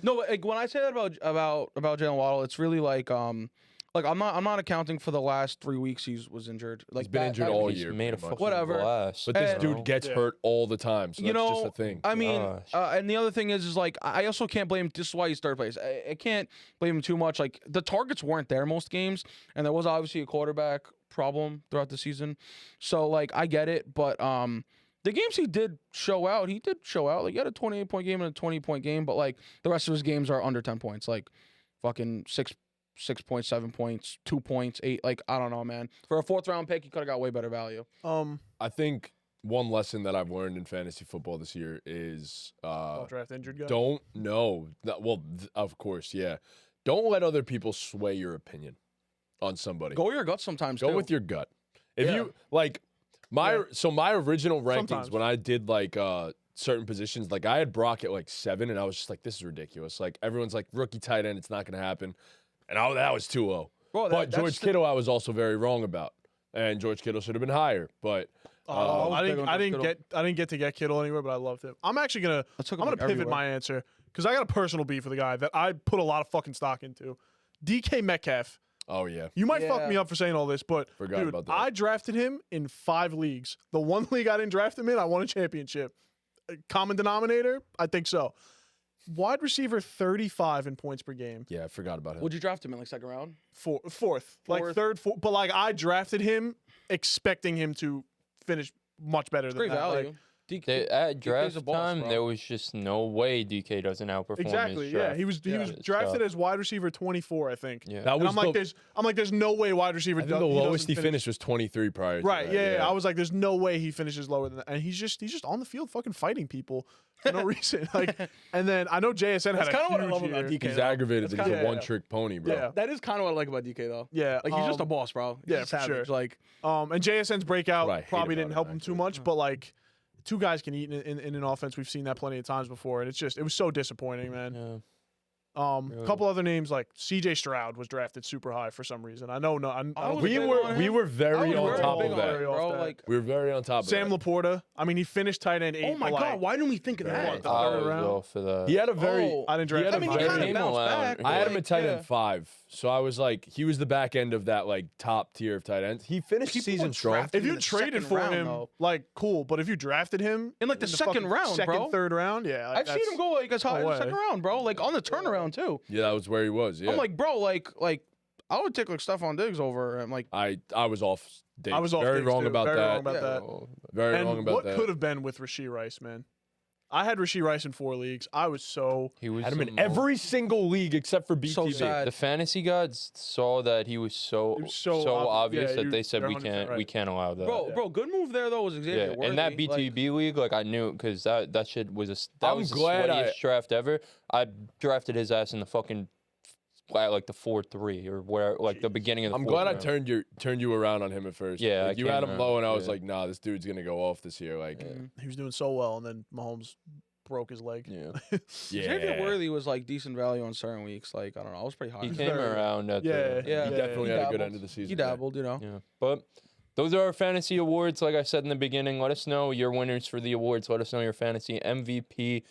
No, but like when I say that about Jalen Waddle, it's really like I'm not accounting for the last 3 weeks he was injured. Like
He's been injured
that-
all
He's
year,
made a
pretty much.
fucking
Whatever.
blast.
But this
And-
dude gets
Yeah.
hurt all the time, so
You
that's
know,
just a thing.
I mean,
Gosh.
and the other thing is like I also can't blame. This is why he's third place. I can't blame him too much. Like the targets weren't there most games, and there was obviously a quarterback problem throughout the season. So like I get it, but the games he did show out. Like he had a 28-point game and a 20-point game, but like the rest of his games are under 10 points. Like fucking 6 points, 7 points, 2 points, 8. Like I don't know, man. For a fourth round pick, he could have got way better value.
I think one lesson that I've learned in fantasy football this year is
Draft injured guy.
don't know. Of course, yeah. Don't let other people sway your opinion on somebody.
Go with your gut sometimes.
Go
too.
with your gut. If
Yeah.
you like, My original rankings
Sometimes.
when I did like certain positions, like I had Brock at like 7, and I was just like, this is ridiculous. Like everyone's like rookie tight end, it's not gonna happen, and that was too low.
Bro,
But George Kittle, I was also very wrong about, and George Kittle should have been higher. But
I
big on
didn't
Kittle.
get to get Kittle anywhere, but I loved him. I'm actually gonna
took him,
I'm gonna
like,
pivot
everywhere.
my answer because I got a personal beef with the guy that I put a lot of fucking stock into. DK Metcalf.
oh yeah,
You might fuck
Yeah.
me up for saying all this, but
Forgot
dude,
about that.
I drafted him in 5 leagues. The one league I didn't draft him in, I won a championship. Common denominator? I think so. Wide receiver 35 in points per game.
yeah, I forgot about him.
Would you draft him in like second round?
Fourth. Like
Fourth.
third, fourth. But like I drafted him expecting him to finish much better than
Great
that.
value.
Like,
At
DK's
draft
a boss,
time,
bro.
there was just no way DK doesn't outperform
exactly.
his
Yeah.
draft.
He was
Yeah.
drafted as wide receiver 24, I think.
Yeah.
That
And
was
I'm like, there's no way wide receiver.
I think the lowest he finished was 23 prior. To
Right,
that,
yeah. I was like, there's no way he finishes lower than that. And he's just on the field fucking fighting people for no reason. Like, and then I know JSN
That's
had a
kind of what I
huge
love about
year.
DK.
He's
though.
aggravated
That's
that he's
kinda-
a one-trick pony, bro.
Yeah.
That is kind of what I like about DK though.
Yeah,
Like he's just a boss, bro. He's
yeah,
a
for
savage.
sure.
Like
And JSN's breakout
What I hate
probably
about
didn't
him,
help him
actually.
too much, but like two guys can eat in an offense. We've seen that plenty of times before, and it was so disappointing, man.
Yeah.
A
Really.
couple other names like CJ Stroud was drafted super high for some reason. I know, no, I
was
don't
We
big
were
on
we
him.
were
I
very
was
on
very
top
big
of
on
that.
him, bro.
Off that.
Like,
We were very on top of
Sam
that.
Laporta. I mean, he finished tight end 8.
oh my
but,
god,
like,
why didn't we think of
Yeah,
that?
what, the
I
third
was
round?
off for that.
He had a very.
Oh,
I didn't
he
draft
had
him.
a
I mean, he
very-
kind of
Came
bounced
around.
back.
I had him
like,
at tight
yeah.
end 5, so I was like, he was the back end of that like top tier of tight ends. He finished
People
season
would
strong.
draft
If
in
you
the
traded
second
for
round,
him,
though.
like cool. But if you drafted him
In, like, the second
fucking
round,
second,
bro.
third round, yeah, like,
I've seen him go like as high as
no
the second
way.
round, bro. Like on the turnaround too.
Yeah, that was where he was. Yeah,
I'm like, bro, like I would take like Stephon Diggs over him. Like
I was off. Diggs.
I was off
very
Diggs,
wrong
too.
about
Very
that.
wrong about
Yeah.
that.
Very
And
wrong about
what
that.
could have been with Rashee Rice, man? I had Rashee Rice in 4 leagues. I was so
He was
Had him
the
in
most-
every single league except for BTB.
So sad.
The fantasy gods saw that he was so
It was so
so
obvious.
obvious
Yeah,
that they said
you're
we
100%
can't
right.
allow that.
bro, good move there though was Xavier
Yeah,
Worthy.
in that
Like,
BTB league, like I knew because that shit was
I'm
was the
glad
sweatiest draft ever. I drafted his ass in the fucking like the 4-3 or where like the beginning of the.
I'm
fourth
glad I
round.
turned you around on him at first.
Yeah,
Like,
I
you had
came
him low, and I
around,
was
yeah.
like, nah, this dude's gonna go off this year. Like,
he was doing so well, and then Mahomes broke his leg.
Yeah,
Xavier
yeah,
Worthy was like decent value on certain weeks. Like I don't know, I was pretty high.
he
He's
came
very-
around at
Yeah,
the.
Yeah,
he definitely
he
had a good
dabbled.
end of the season.
He
there.
dabbled, you know.
Yeah, but those are our fantasy awards. Like I said in the beginning, let us know your winners for the awards. Let us know your fantasy MVP,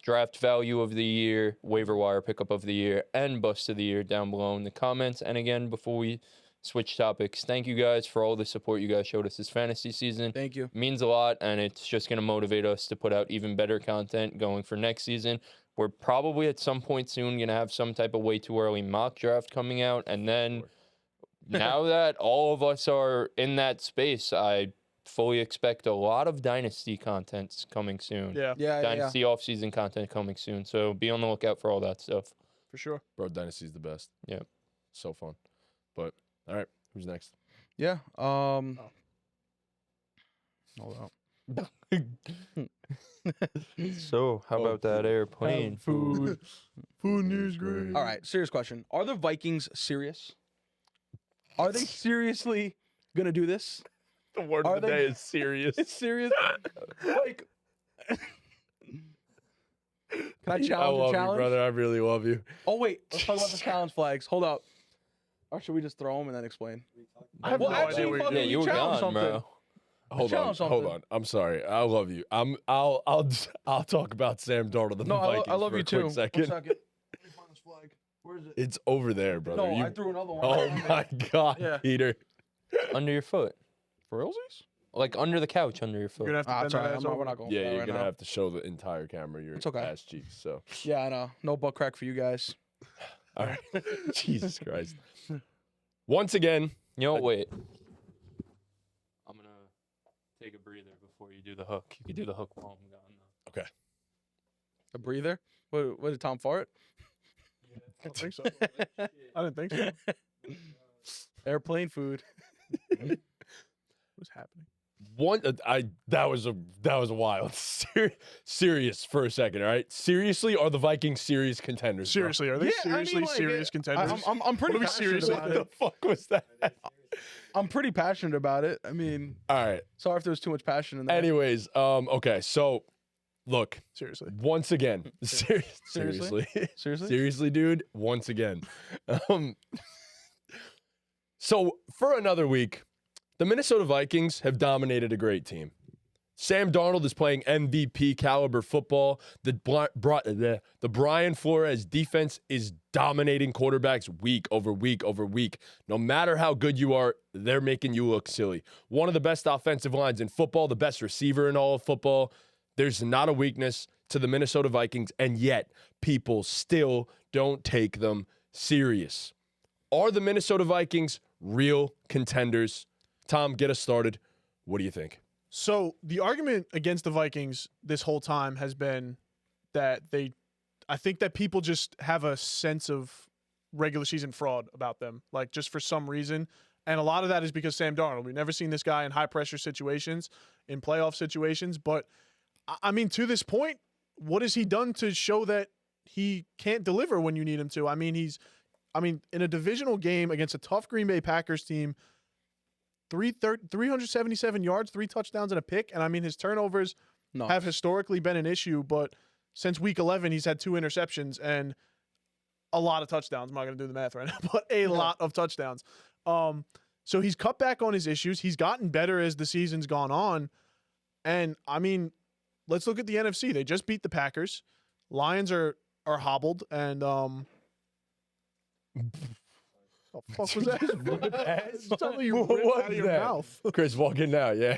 draft value of the year, waiver wire pickup of the year, and bust of the year down below in the comments. And again, before we switch topics, thank you guys for all the support you guys showed us this fantasy season.
Thank you.
It means a lot, and it's just going to motivate us to put out even better content going for next season. We're probably at some point soon going to have some type of way too early mock draft coming out, and then now that all of us are in that space, I fully expect a lot of Dynasty content coming soon.
Yeah,
Yeah, yeah, yeah.
Dynasty offseason content coming soon. So be on the lookout for all that stuff.
for sure.
Bro, Dynasty's the best.
Yeah.
So fun. But all right, who's next?
Yeah. Hold on.
So how about that airplane?
Food news, great.
All right, serious question. Are the Vikings serious? Are they seriously gonna do this?
The word
Are they-
is serious.
It's serious. Like, can I
I
challenge
love
a
you,
challenge?
brother. I really love you.
Oh wait, let's talk about the challenge flags. Hold up. Or should we just throw them and then explain?
I have
Well,
no
actually,
idea what
fuck
you're
Yeah,
it,
doing.
you were
challenge
gone,
something.
bro.
Hold on,
challenge
hold
something.
on. I'm sorry. I love you. I'll talk about Sam Darnold and
No,
the Vikings
I love
for
you
a
too.
quick second.
1 second. Let me find this flag. Where is it?
It's over there, brother.
No,
You-
I threw another one.
oh my God,
Yeah.
Peter.
Under your foot.
For realsies?
Like under the couch, under your foot.
You're gonna have to bend
It's all
that
right.
ass
We're
over.
not going.
Yeah,
for that
you're
right
gonna
now.
have to show the entire camera your
It's okay.
ass cheeks. So,
Yeah, I know. No butt crack for you guys.
all right. Jesus Christ. Once again,
You know, wait. I'm gonna take a breather before you do the hook. You can do the hook while I'm gone, though.
A breather? What did Tom fart?
I don't think so. I didn't think so.
Airplane food.
What's happening?
that was a wild. Serious for a second, all right? Seriously, are the Vikings serious contenders? bro?
Seriously, are they
Yeah, I mean,
seriously
like,
serious contenders?
I'm pretty
What are we
passionate
serious
about
about?
What the fuck was that?
I'm pretty passionate about it. I mean,
All right.
sorry if there's too much passion in there.
Anyways, okay. So, look,
Seriously.
once again, seriously,
Seriously?
dude. Once again. So for another week, the Minnesota Vikings have dominated a great team. Sam Darnold is playing MVP caliber football. The Brian Flores defense is dominating quarterbacks week over week over week. No matter how good you are, they're making you look silly. One of the best offensive lines in football, the best receiver in all of football. There's not a weakness to the Minnesota Vikings, and yet people still don't take them serious. Are the Minnesota Vikings real contenders? Tom, get us started. What do you think?
So the argument against the Vikings this whole time has been that I think that people just have a sense of regular season fraud about them, like just for some reason. And a lot of that is because Sam Darnold. We've never seen this guy in high pressure situations, in playoff situations. But I mean, to this point, what has he done to show that he can't deliver when you need him to? I mean, in a divisional game against a tough Green Bay Packers team, 377 yards, 3 touchdowns and a pick. And I mean, his turnovers have historically been an issue, but since week 11, he's had 2 interceptions and a lot of touchdowns. I'm not going to do the math right now, but a lot of touchdowns. So he's cut back on his issues. He's gotten better as the season's gone on. And I mean, let's look at the NFC. They just beat the Packers. Lions are hobbled, and what the fuck was that? Something you ripped out of your mouth.
Chris, walk in now, yeah.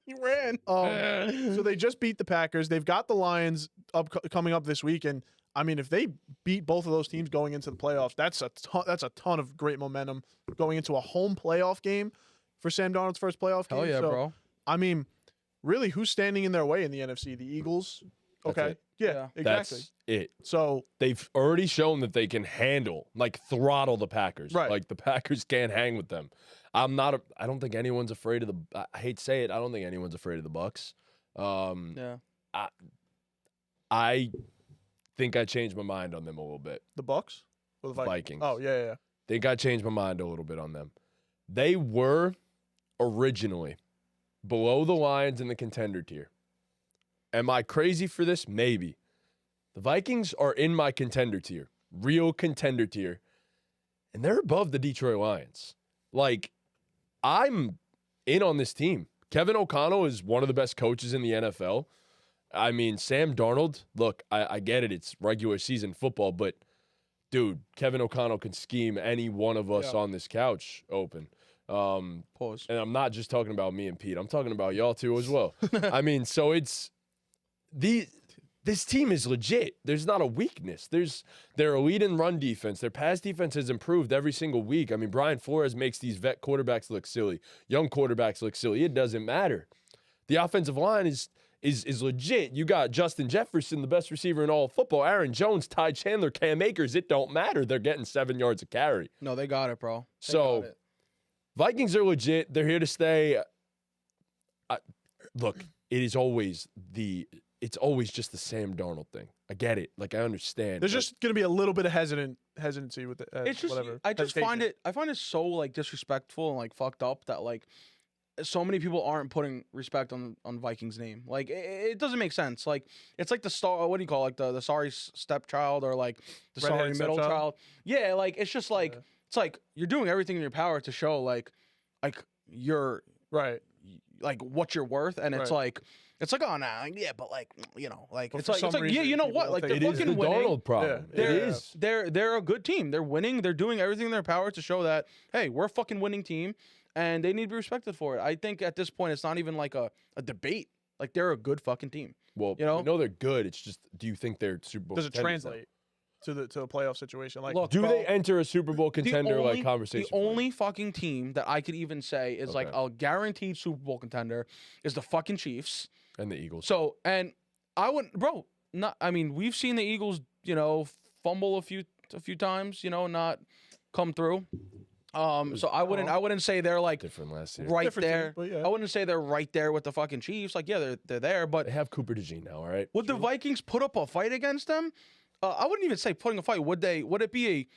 He ran. So they just beat the Packers. They've got the Lions coming up this week, and I mean, if they beat both of those teams going into the playoffs, that's a ton of great momentum going into a home playoff game for Sam Darnold's first playoff game.
Hell yeah, bro.
I mean, really, who's standing in their way in the NFC? The Eagles.
That's
Okay.
it.
Yeah, exactly.
That's it.
So
They've already shown that they can handle, like throttle the Packers.
Right.
Like the Packers can't hang with them. I don't think anyone's afraid of I hate to say it, I don't think anyone's afraid of the Bucks.
Yeah.
I think I changed my mind on them a little bit.
the Bucks or the
Vikings.
Oh yeah.
Think I changed my mind a little bit on them. They were originally below the Lions in the contender tier. Am I crazy for this? Maybe. The Vikings are in my contender tier, real contender tier, and they're above the Detroit Lions. Like, I'm in on this team. Kevin O'Connell is one of the best coaches in the NFL. I mean, Sam Darnold, look, I get it. It's regular season football, but, dude, Kevin O'Connell can scheme any one of us on this couch open.
Pause.
And I'm not just talking about me and Pete. I'm talking about y'all too as well. I mean, so this team is legit. There's not a weakness. They're elite in run defense. Their pass defense has improved every single week. I mean, Brian Flores makes these vet quarterbacks look silly. Young quarterbacks look silly. It doesn't matter. The offensive line is legit. You got Justin Jefferson, the best receiver in all of football. Aaron Jones, Ty Chandler, Cam Akers. It don't matter. They're getting 7 yards a carry.
No, they got it, bro. They
So,
got it.
Vikings are legit. They're here to stay. Look, it's always just the Sam Darnold thing. I get it. Like, I understand.
There's just going to be a little bit of hesitancy with it.
It's just
whatever.
I just find
Hesitation.
it so like disrespectful and like fucked up that like so many people aren't putting respect on Vikings name. Like it doesn't make sense. Like it's like the star. What do you call it? Like the sorry stepchild or like the sorry
Redheaded
middle
stepchild?
child. Yeah, like it's just like
Yeah.
it's like you're doing everything in your power to show like you're
Right.
like what you're worth, and it's
Right.
like oh nah, yeah, but like like
But
it's
for
like
some
yeah,
reason,
you know
people
what?
don't
Like
think
they're
it is the
fucking winning.
Darnold problem.
Yeah,
It
yeah.
is.
They're a good team. They're winning. They're doing everything in their power to show that, hey, we're a fucking winning team, and they need to be respected for it. I think at this point, it's not even like a debate. Like they're a good fucking team.
Well,
You know?
we know they're good. It's just, do you think they're Super Bowl
Does it
contenders now?
translate to a playoff situation? Like,
Look,
Do
bro,
they enter a Super Bowl contender
only-
like conversation?
The only fucking team that I could even say is like
Okay.
a guaranteed Super Bowl contender is the fucking Chiefs.
and the Eagles.
So, and I wouldn't, bro. Not. I mean, we've seen the Eagles, fumble a few times, not come through. So I wouldn't say they're like
Different last year.
right
Different
there.
teams, but yeah.
I wouldn't say they're right there with the fucking Chiefs. Like, yeah, they're there, but
They have Cooper DeJean now, all right?
would the Vikings put up a fight against them? I wouldn't even say putting a fight. Would it be a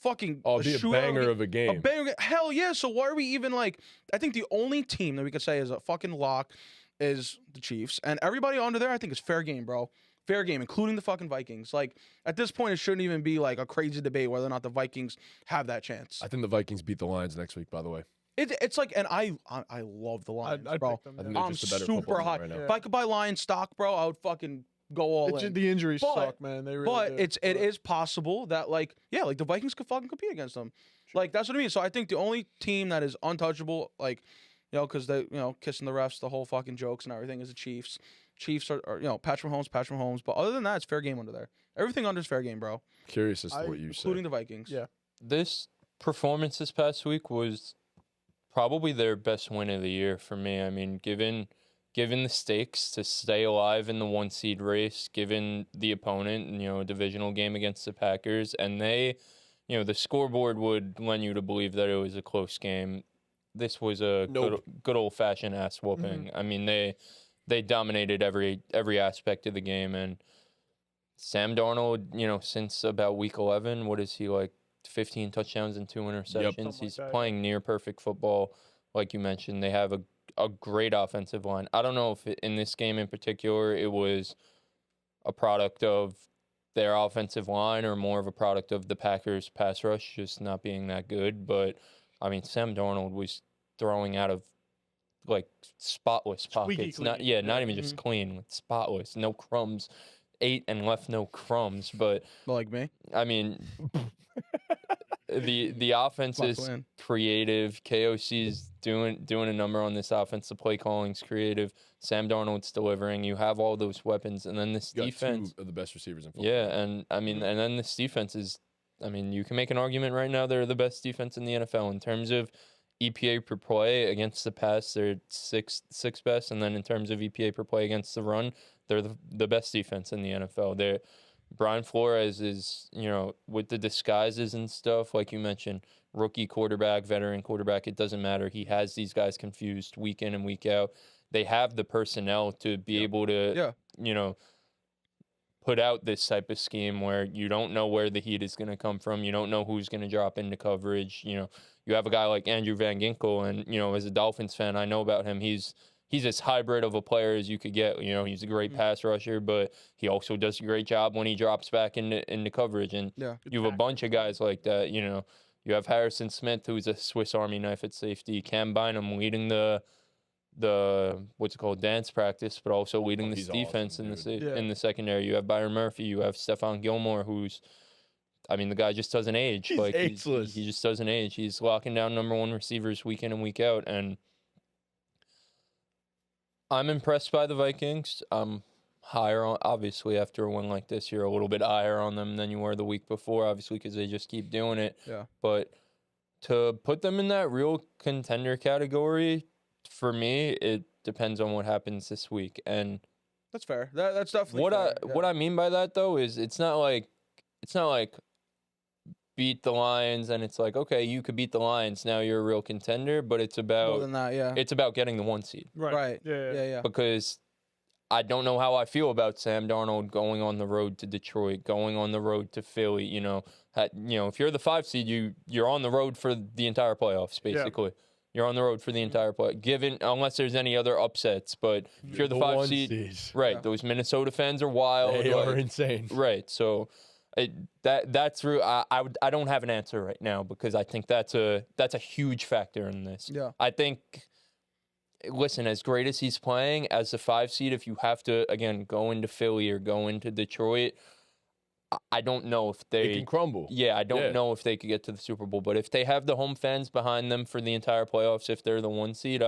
fucking
Oh, it'd be a
shootout
banger of a
A
game.
banger. Hell yeah. So why are we even like? I think the only team that we could say is a fucking lock is the Chiefs, and everybody under there I think is fair game, bro. Fair game, including the fucking Vikings. Like at this point, it shouldn't even be like a crazy debate whether or not the Vikings have that chance.
I think the Vikings beat the Lions next week, by the way.
It's like, and I love the Lions,
I'd
bro.
pick them,
I
yeah.
think they're
I'm
just a better football
super
team
high.
right now.
Yeah.
If I could buy Lions stock, bro, I would fucking go all in.
The injuries
But-
suck, man. They really
But
do.
it is possible that like like the Vikings could fucking compete against them. Like that's what I mean. So I think the only team that is untouchable, like because they kissing the refs, the whole fucking jokes and everything, is the Chiefs. Chiefs are Patrick Mahomes. But other than that, it's fair game under there. Everything under is fair game, bro,
Curious as to what you
including
say.
the Vikings.
Yeah.
This performance this past week was probably their best win of the year for me. I mean, given the stakes to stay alive in the 1 seed race, given the opponent, a divisional game against the Packers, and they, the scoreboard would lend you to believe that it was a close game. This was a
Nope.
good old fashioned ass whooping. I mean, they dominated every aspect of the game, and Sam Darnold, since about week 11, what is he like? 15 touchdowns and 2 interceptions.
Something
He's
like that,
playing near perfect football, like you mentioned. They have a great offensive line. I don't know if in this game in particular it was a product of their offensive line or more of a product of the Packers pass rush just not being that good. But I mean, Sam Darnold was throwing out of like spotless pockets.
clean.
Not even just clean, like spotless, no crumbs. Ate and left no crumbs. But
Like me.
I mean, the offense
Lock
is
win.
creative. KOC's doing a number on this offense. The play calling's creative. Sam Darnold's delivering. You have all those weapons, and then this
You got
defense.
2 of the best receivers in football.
Yeah, and I mean, and then this defense is. I mean, you can make an argument right now they're the best defense in the NFL in terms of EPA per play against the pass. They're sixth best, and then in terms of EPA per play against the run, they're the best defense in the NFL. They're Brian Flores is, with the disguises and stuff, like you mentioned, rookie quarterback, veteran quarterback, it doesn't matter. He has these guys confused week in and week out. They have the personnel to be able to, put out this type of scheme where you don't know where the heat is going to come from. You don't know who's going to drop into coverage. You have a guy like Andrew Van Ginkel, and, as a Dolphins fan, I know about him. He's as hybrid of a player as you could get. He's a great pass rusher, but he also does a great job when he drops back into coverage. And you have a bunch of guys like that. You have Harrison Smith, who's a Swiss Army knife at safety. Cam Bynum leading the what's it called, dance practice, but also leading this
he's
defense
awesome,
in the secondary. You have Byron Murphy. You have Stephon Gilmore, who's, I mean, the guy just doesn't age.
He's ageless.
He just doesn't age. He's locking down number 1 receivers week in and week out, and I'm impressed by the Vikings. I'm higher on, obviously, after a win like this, you're a little bit higher on them than you were the week before, obviously, because they just keep doing it.
Yeah.
But to put them in that real contender category, for me, it depends on what happens this week. And
That's fair. That's definitely
what I mean by that though is it's not like beat the Lions and it's like, okay, you could beat the Lions, now you're a real contender, but it's
more
about
than that. Yeah.
it's about getting the 1 seed.
Right.
Yeah.
Because I don't know how I feel about Sam Darnold going on the road to Detroit, going on the road to Philly. If you're the 5 seed, you're on the road for the entire playoffs, basically. You're on the road for the entire play, unless there's any other upsets. But if you're the 5 seed, right?
Yeah.
Those Minnesota fans are wild.
They are insane.
Right. So that's true. I don't have an answer right now because I think that's a huge factor in this.
Yeah.
I think. Listen, as great as he's playing, as a 5 seed, if you have to, again, go into Philly or go into Detroit, I don't know if
They can crumble.
Yeah, I don't know if they could get to the Super Bowl. But if they have the home fans behind them for the entire playoffs, if they're the 1 seed,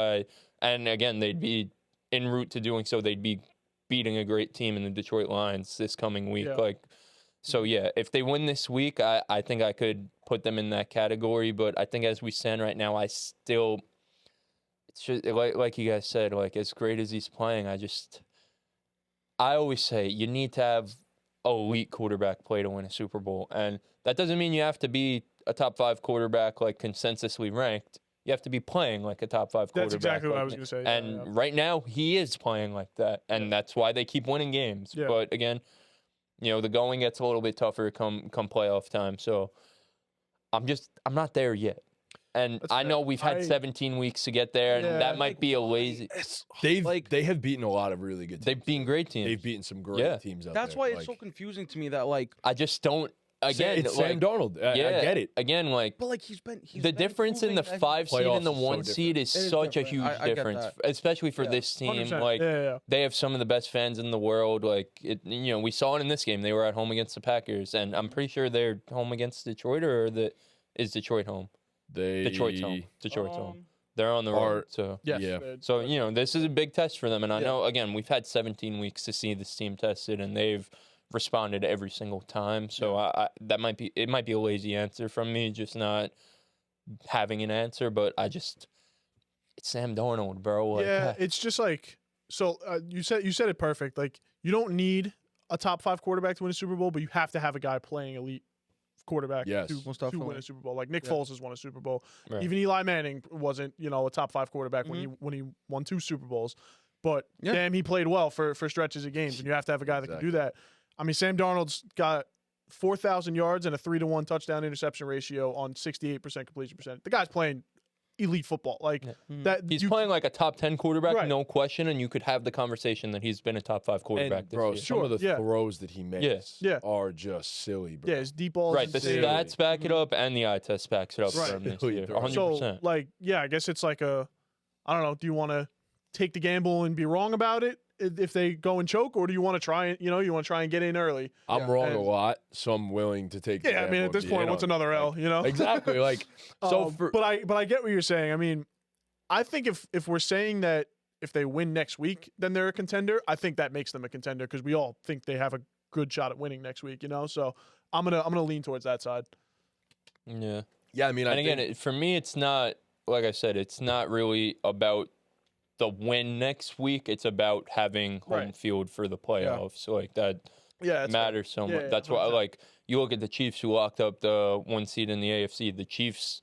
and again, they'd be en route to doing so. They'd be beating a great team in the Detroit Lions this coming week.
Yeah.
If they win this week, I think I could put them in that category. But I think as we stand right now, I still... like you guys said, like as great as he's playing, I always say you need to have elite quarterback play to win a Super Bowl. And that doesn't mean you have to be a top 5 quarterback, like consensusly ranked. You have to be playing like a top 5 quarterback.
That's exactly what I was going to say.
And right now he is playing like that. And that's why they keep winning games.
Yeah.
But again, the going gets a little bit tougher come playoff time. So I'm not there yet. And
That's
I
fair.
know we've had 17 weeks to get there, and
Yeah.
that might be a lazy.
They have beaten a lot of really good teams.
They've been great teams.
They've beaten some great
Yeah.
teams out
That's
there.
why it's so confusing to me that like,
I just don't. Again,
it's
like,
Sam Darnold. I get it.
Again, like
but like he's
the
been
difference in the
proving that
5 seed and the
Playoffs is so
1 seed is
It is
such a
different.
huge
I get
difference,
that.
especially for
Yeah.
this team.
100%.
Like
yeah.
they have some of the best fans in the world. Like we saw it in this game. They were at home against the Packers, and I'm pretty sure they're home against Detroit, or is Detroit home? Detroit's home. Detroit's home. They're on the road, so
Yes.
Yeah.
so this is a big test for them. And I know again we've had 17 weeks to see this team tested, and they've responded every single time. So it might be a lazy answer from me, just not having an answer. But it's Sam Darnold, bro. Like,
Yeah, it's just like so. You said it perfect. Like you don't need a top 5 quarterback to win a Super Bowl, but you have to have a guy playing elite quarterback
Yes.
to
Most
win
definitely.
a Super Bowl. Like Nick Foles has won a Super Bowl.
Right.
Even Eli Manning wasn't a top 5 quarterback when he won 2 Super Bowls. But damn, he played well for stretches of games, and you have to have a guy that can do that. I mean, Sam Darnold's got 4,000 yards and a 3-to-1 touchdown interception ratio on 68% completion percent. The guy's playing elite football. Like that.
he's playing like a top 10 quarterback,
Right.
no question, and you could have the conversation that he's been a top 5 quarterback
And
this
bro,
year.
some of the
Yeah.
throws that he makes
Yeah.
are just silly, bro.
Yeah, his deep balls.
Right, the
insane.
stats back it up, and the eye test backs it up
Right.
for him this
Really
year.
throws.
100%.
So, like, yeah, I guess it's like I don't know. Do you want to take the gamble and be wrong about it if they go and choke, or do you want to try it? You want to try and get in early?
I'm wrong a
And-
lot, so I'm willing to take. the
Yeah, I mean,
gamble
at this
and be
point,
in
what's
on it.
another L?
Exactly. Like so.
but I get what you're saying. I mean, I think if we're saying that if they win next week, then they're a contender. I think that makes them a contender because we all think they have a good shot at winning next week. So I'm gonna lean towards that side.
Yeah.
Yeah, I mean,
And again, for me, it's not, like I said, it's not really about the win next week. It's about having home
Right.
field for the playoffs. Like that
Yeah, that's
matters so much.
Yeah,
That's why,
100%.
like, you look at the Chiefs who locked up the 1 seed in the AFC. The Chiefs,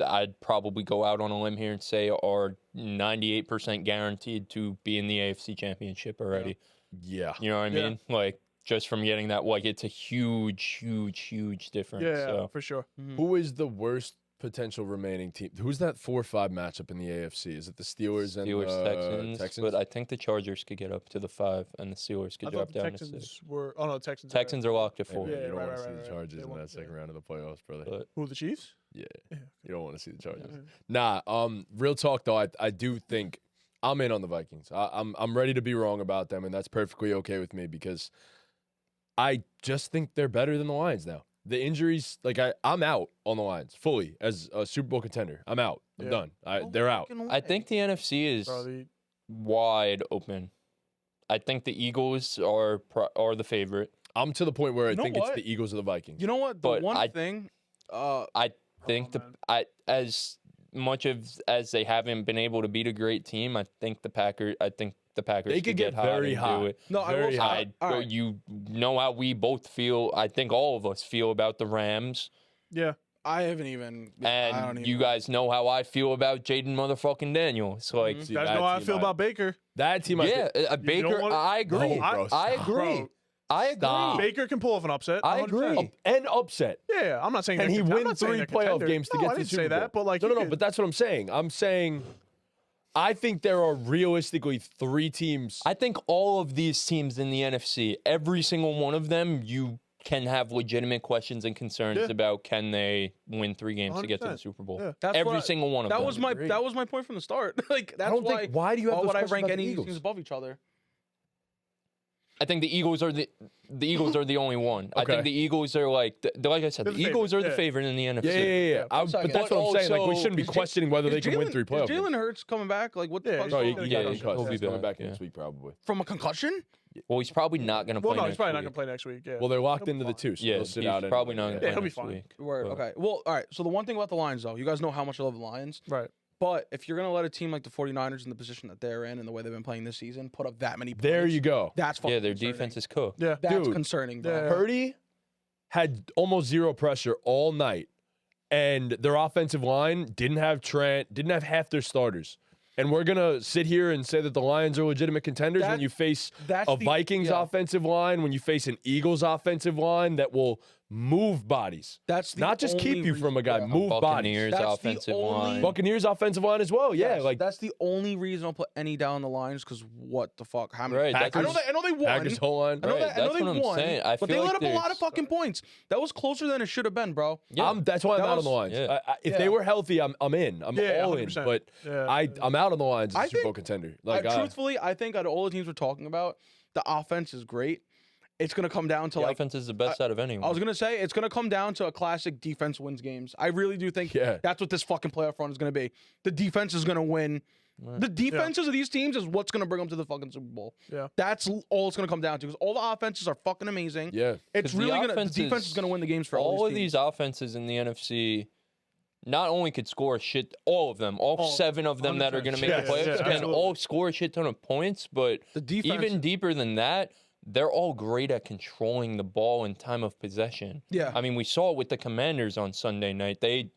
I'd probably go out on a limb here and say, are 98% guaranteed to be in the AFC Championship already.
yeah.
You know what I
Yeah.
mean? Like, just from getting that, like, it's a huge, huge, huge difference.
Yeah,
So.
for sure.
Who is the worst potential remaining team? Who's that 4-5 matchup in the AFC? Is it the Steelers and
Texans, but I think the Chargers could get up to the 5, and the Steelers could
I
drop
thought the
down to 6.
Texans were. Oh no, Texans.
Texans are locked at 4.
Hey, man,
Yeah,
you don't
right,
want to
right,
see
right,
the
right.
Chargers
They
in
won't-
that second round of the playoffs, brother.
But
Who, the Chiefs?
Yeah.
Yeah.
You don't want to see the Chargers.
Yeah.
Nah, real talk though, I do think I'm in on the Vikings. I'm ready to be wrong about them, and that's perfectly okay with me because I just think they're better than the Lions now. The injuries, like I'm out on the Lions fully as a Super Bowl contender. I'm out. I'm
Yeah.
done. They're out.
I think the NFC is
Bro,
wide open. I think the Eagles are the favorite.
I'm to the point where I
know
think it's
what?
the Eagles or the Vikings.
You know what? The
But
one thing.
I think
man.
as much as they haven't been able to beat a great team, I think the Packers
They could get
hot
very
and do
hot.
it.
No, I will
Very
say.
hot.
All right.
You know how we both feel. I think all of us feel about the Rams,
Yeah.
I haven't even. I don't
and
even.
you guys know how I feel about Jaden motherfucking Daniels. Like,
See,
You guys
that
know how I
team
feel about Baker.
That team,
yeah, Baker.
wanna-
I agree.
No, bro,
I
stop.
agree.
Bro,
I agree.
stop.
Baker can pull off an upset.
I
100%.
agree.
and upset.
Yeah, I'm not saying.
And
they're
he
I'm
win
not saying
3
they're
playoff
contender.
games to
No,
get
I
to the
didn't
Super
say
Bowl.
that, but like,
no. But that's what I'm saying. I'm saying, I think there are realistically 3 teams.
I think all of these teams in the NFC, every single one of them, you can have legitimate questions and concerns
Yeah.
about can they win 3 games to get to the
100%.
Super Bowl.
Yeah.
That's
Every
what I-
single one of
That
them.
was my
Agree.
that was my point from the start. Like that's
don't
why.
think- why do you have
why
those
would I
questions
rank
about
any
the
of these
Eagles?
teams above each other?
I think the Eagles are the Eagles are the only one. I
Okay.
think the Eagles are like like I said,
They're
the
the
Eagles
favorite,
are the
yeah.
favorite in the NFC.
Yeah.
One
But
second.
that's what I'm saying. Like we
also-
shouldn't be
Is Ja-
questioning whether they
Is
can win
Jalen-
3 playoff
Is Jalen
games.
Hurts coming back? Like what the
Yeah,
fuck's
No,
going
he
on?
gonna
got
get
concussed.
he'll be
He's coming
back,
back next
yeah.
week probably.
From a concussion?
Well, he's probably not going to play
Well, no,
next
he's probably not
week.
gonna play next week. Yeah.
Well, they're locked
He'll
into
be
the 2, so
Yeah,
they'll
he's
sit out.
probably
anyway.
not going to
Yeah,
play
he'll be
next
fine.
week.
Word.
But-
Okay. Well, all right. So the one thing about the Lions, though, you guys know how much I love the Lions.
right.
But if you're gonna let a team like the 49ers in the position that they're in and the way they've been playing this season put up that many points,
There you go.
that's fucking
Yeah, their
concerning.
defense is cooked.
Yeah.
That's
Dude.
concerning, bro.
Yeah.
Purdy had almost 0 pressure all night, and their offensive line didn't have Trent, didn't have half their starters. And we're gonna sit here and say that the Lions are legitimate contenders when
That-
you face
That's
a
the-
Vikings
yeah.
offensive line, when you face an Eagles offensive line that will move bodies.
That's the
Not just keep
only
you from a guy,
reason-
move bodies.
Buccaneers
That's the
offensive
only-
line.
Buccaneers offensive line as well. Yeah,
Yes,
like
that's the only reason I'll put any down the lines because what the fuck? How many?
Right, that's
I know
what-
I know they won.
Packers whole line.
I know,
Right,
that, I know
that's
they
what I'm
won,
saying. I
but
feel
they
like
let up a lot
there's-
of fucking points. That was closer than it should have been, bro.
Yeah.
That's why I'm
That
out
was-
on the lines.
yeah.
If they
Yeah.
were healthy, I'm in. I'm
Yeah,
all in.
100%.
But
Yeah.
I'm out on the lines as
I
a Super Bowl
think-
contender. Like
Truthfully, I think out of all the teams we're talking about, the offense is great. It's gonna come down to
The
like
offense is the best out of anyone.
I was gonna say it's gonna come down to a classic defense wins games. I really do think
Yeah.
that's what this fucking playoff run is gonna be. The defense is gonna win. The defenses of these teams is what's gonna bring them to the fucking Super Bowl.
Yeah.
That's all it's gonna come down to because all the offenses are fucking amazing.
yeah.
It's
'Cause the
really gonna. The
offenses-
defense is gonna win the games for
all of
teams.
these offenses in the NFC not only could score a shit, all of them, all 7 of them that are going to make
100%.
the playoffs,
Yeah,
can
absolutely.
all score a shit ton of points, but
The defense.
even deeper than that, they're all great at controlling the ball in time of possession.
Yeah.
I mean, we saw it with the Commanders on Sunday night. They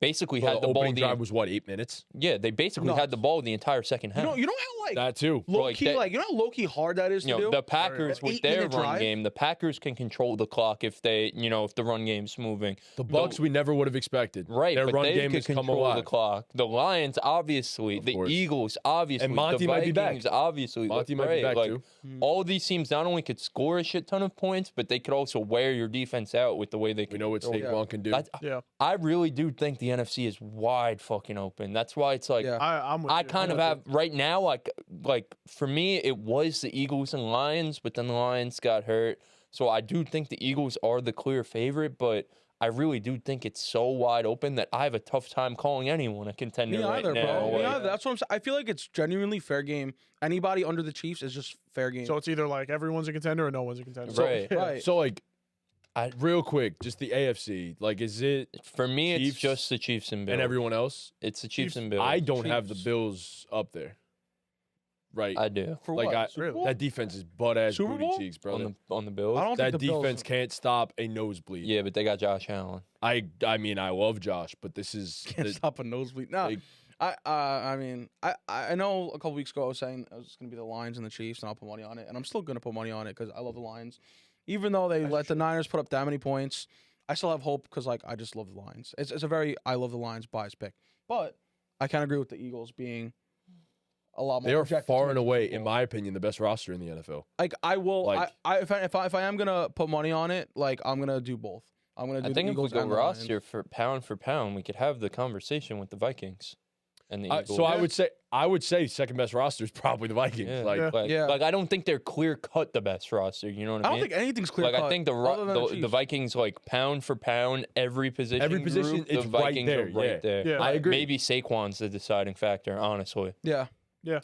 basically
Well,
had
the
the ball.
opening drive was what, 8 minutes?
They basically had the ball the entire second half.
You know how like
That too.
low
like
key
that-
you know how low key hard that is to do.
The Packers with their
8-minute
run
drive?
game, the Packers can control the clock if they, if the run game's moving.
The Bucks we never would have expected.
Right,
Their
but
run
they
game
could
has come
control the
alive.
clock. The Lions, obviously. The
course.
Eagles, obviously.
And Monty
the
might be back.
Vikings, obviously.
Monty might be
Right,
back,
like,
too.
All of these teams not only could score a shit ton of points, but they could also wear your defense out with the way they
We
can.
know what
control
Saquon
it.
can do.
Yeah.
I really do think the NFC is wide fucking open. That's why it's like
Yeah.
I'm with
I
you.
kind of have right now, like for me, it was the Eagles and Lions, but then the Lions got hurt. So I do think the Eagles are the clear favorite, but I really do think it's so wide open that I have a tough time calling anyone a contender
Me
right
either,
now.
bro. Me
Like,
either. That's what I'm saying. I feel like it's genuinely fair game. Anybody under the Chiefs is just fair game.
So it's either like everyone's a contender or no one's a contender.
Right.
Yeah.
Right.
So like, real quick, just the AFC. Like, is it
For me,
Chiefs
it's just the Chiefs and Bills.
and everyone else?
It's the Chiefs
Chiefs-
and Bills.
I don't have the
Chiefs.
Bills up there. Right.
I do.
For
like
what? Super Bowl?
that defense is butt ass
Super
booty
Bowl?
cheeks, brother.
On the Bills.
I don't
That
think the Bills.
defense can't stop a nosebleed.
Yeah, but they got Josh Allen.
I mean, I love Josh, but this is
Can't stop a nosebleed. No,
like-
I mean, I know a couple weeks ago I was saying it was going to be the Lions and the Chiefs, and I'll put money on it, and I'm still going to put money on it because I love the Lions, even though they let the Niners put up that many points. I still have hope because like I just love the Lions. It's a very I love the Lions biased pick, but I can't agree with the Eagles being a lot more.
they are
projected to
far
make
and
the
away,
Super
in
Bowl.
my opinion, the best roster in the NFL.
Like I will,
Like-
if I am gonna put money on it, like I'm gonna do both. I'm gonna do
I
the
think if we
Eagles
go
and the
roster for pound, we could have the conversation with the Vikings and the Eagles.
So I would say second best roster is probably the Vikings.
Yeah.
Like,
Yeah.
Yeah.
Like I don't think they're clear cut the best roster. You know what I
I
mean?
don't think anything's clear.
Like
cut
I think
other than
the
Chiefs.
Vikings like pound for pound every position
Every position,
group,
it's
the
right
Vikings
there,
are right
yeah.
there.
Yeah.
I agree.
Maybe Saquon's the deciding factor, honestly.
Yeah.
Yeah.